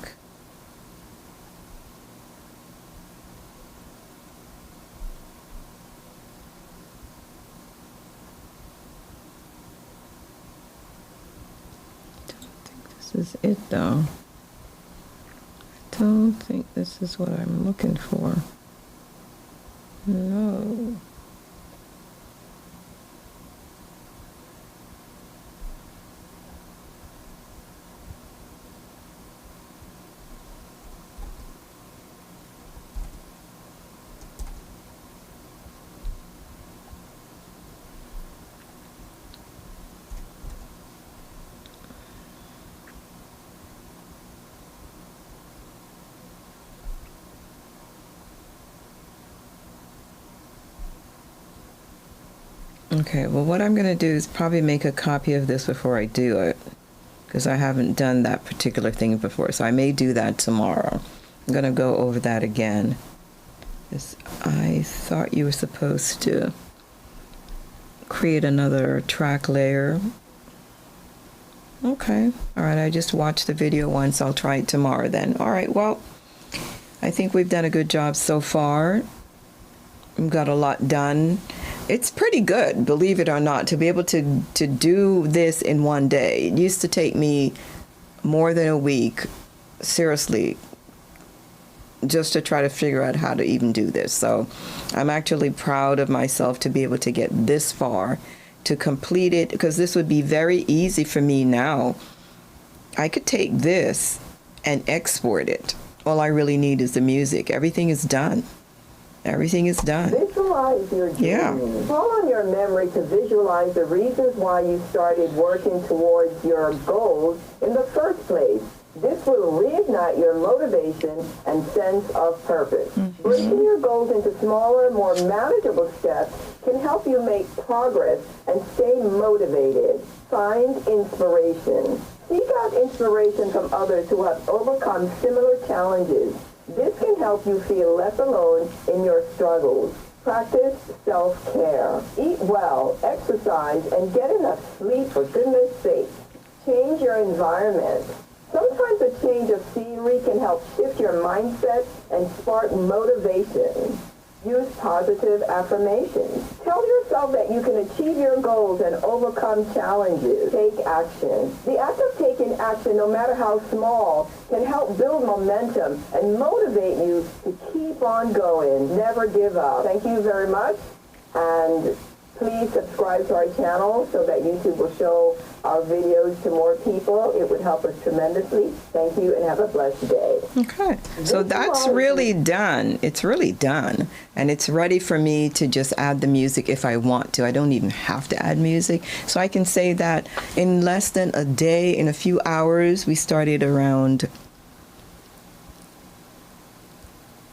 This is it though. I don't think this is what I'm looking for. No. Okay, well, what I'm going to do is probably make a copy of this before I do it, because I haven't done that particular thing before, so I may do that tomorrow. I'm going to go over that again. I thought you were supposed to create another track layer. Okay. All right. I just watched the video once. I'll try it tomorrow then. All right. Well, I think we've done a good job so far. We've got a lot done. It's pretty good, believe it or not, to be able to do this in one day. It used to take me more than a week, seriously, just to try to figure out how to even do this. So I'm actually proud of myself to be able to get this far, to complete it, because this would be very easy for me now. I could take this and export it. All I really need is the music. Everything is done. Everything is done. Visualize your dream. Yeah. Call on your memory to visualize the reasons why you started working towards your goals in the first place. This will reignite your motivation and sense of purpose. Breaking your goals into smaller, more manageable steps can help you make progress and stay motivated. Find inspiration. Seek out inspiration from others who have overcome similar challenges. This can help you feel less alone in your struggles. Practice self-care. Eat well, exercise, and get enough sleep for goodness sake. Change your environment. Sometimes a change of scenery can help shift your mindset and spark motivation. Use positive affirmations. Tell yourself that you can achieve your goals and overcome challenges. Take action. The act of taking action, no matter how small, can help build momentum and motivate you to keep on going. Never give up. Thank you very much. And please subscribe to our channel so that YouTube will show our videos to more people. It would help us tremendously. Thank you and have a blessed day. Okay. So that's really done. It's really done. And it's ready for me to just add the music if I want to. I don't even have to add music. So I can say that in less than a day, in a few hours, we started around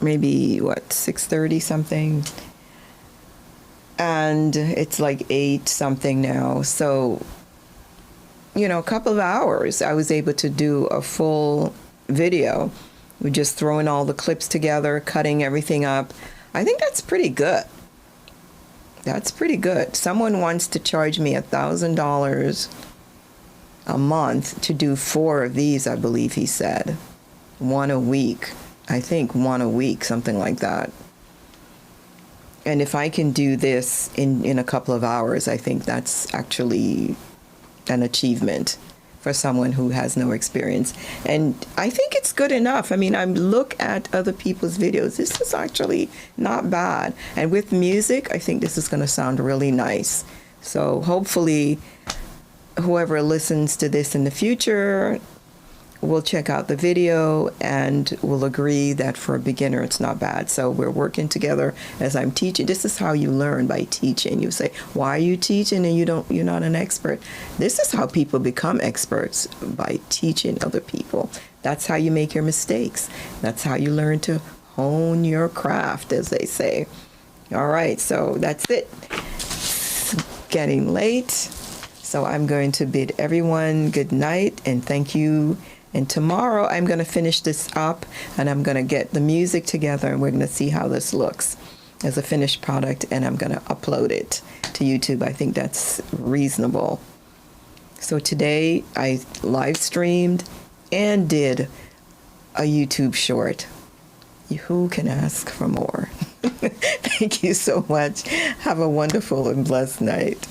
maybe, 6:30 something. And it's like 8 something now. So, a couple of hours, I was able to do a full video. We're just throwing all the clips together, cutting everything up. I think that's pretty good. That's pretty good. Someone wants to charge me $1,000 a month to do 4 of these, I believe he said. 1 a week. I think 1 a week, something like that. And if I can do this in a couple of hours, I think that's actually an achievement for someone who has no experience. And I think it's good enough. I mean, I look at other people's videos. This is actually not bad. And with music, I think this is going to sound really nice. So hopefully, whoever listens to this in the future will check out the video and will agree that for a beginner it's not bad. So we're working together as I'm teaching. This is how you learn, by teaching. You say, why are you teaching and you're not an expert? This is how people become experts, by teaching other people. That's how you make your mistakes. That's how you learn to hone your craft, as they say. All right, so that's it. It's getting late. So I'm going to bid everyone good night and thank you. And tomorrow I'm going to finish this up and I'm going to get the music together and we're going to see how this looks as a finished product, and I'm going to upload it to YouTube. I think that's reasonable. So today I live streamed and did a YouTube short. Who can ask for more? Thank you so much. Have a wonderful and blessed night.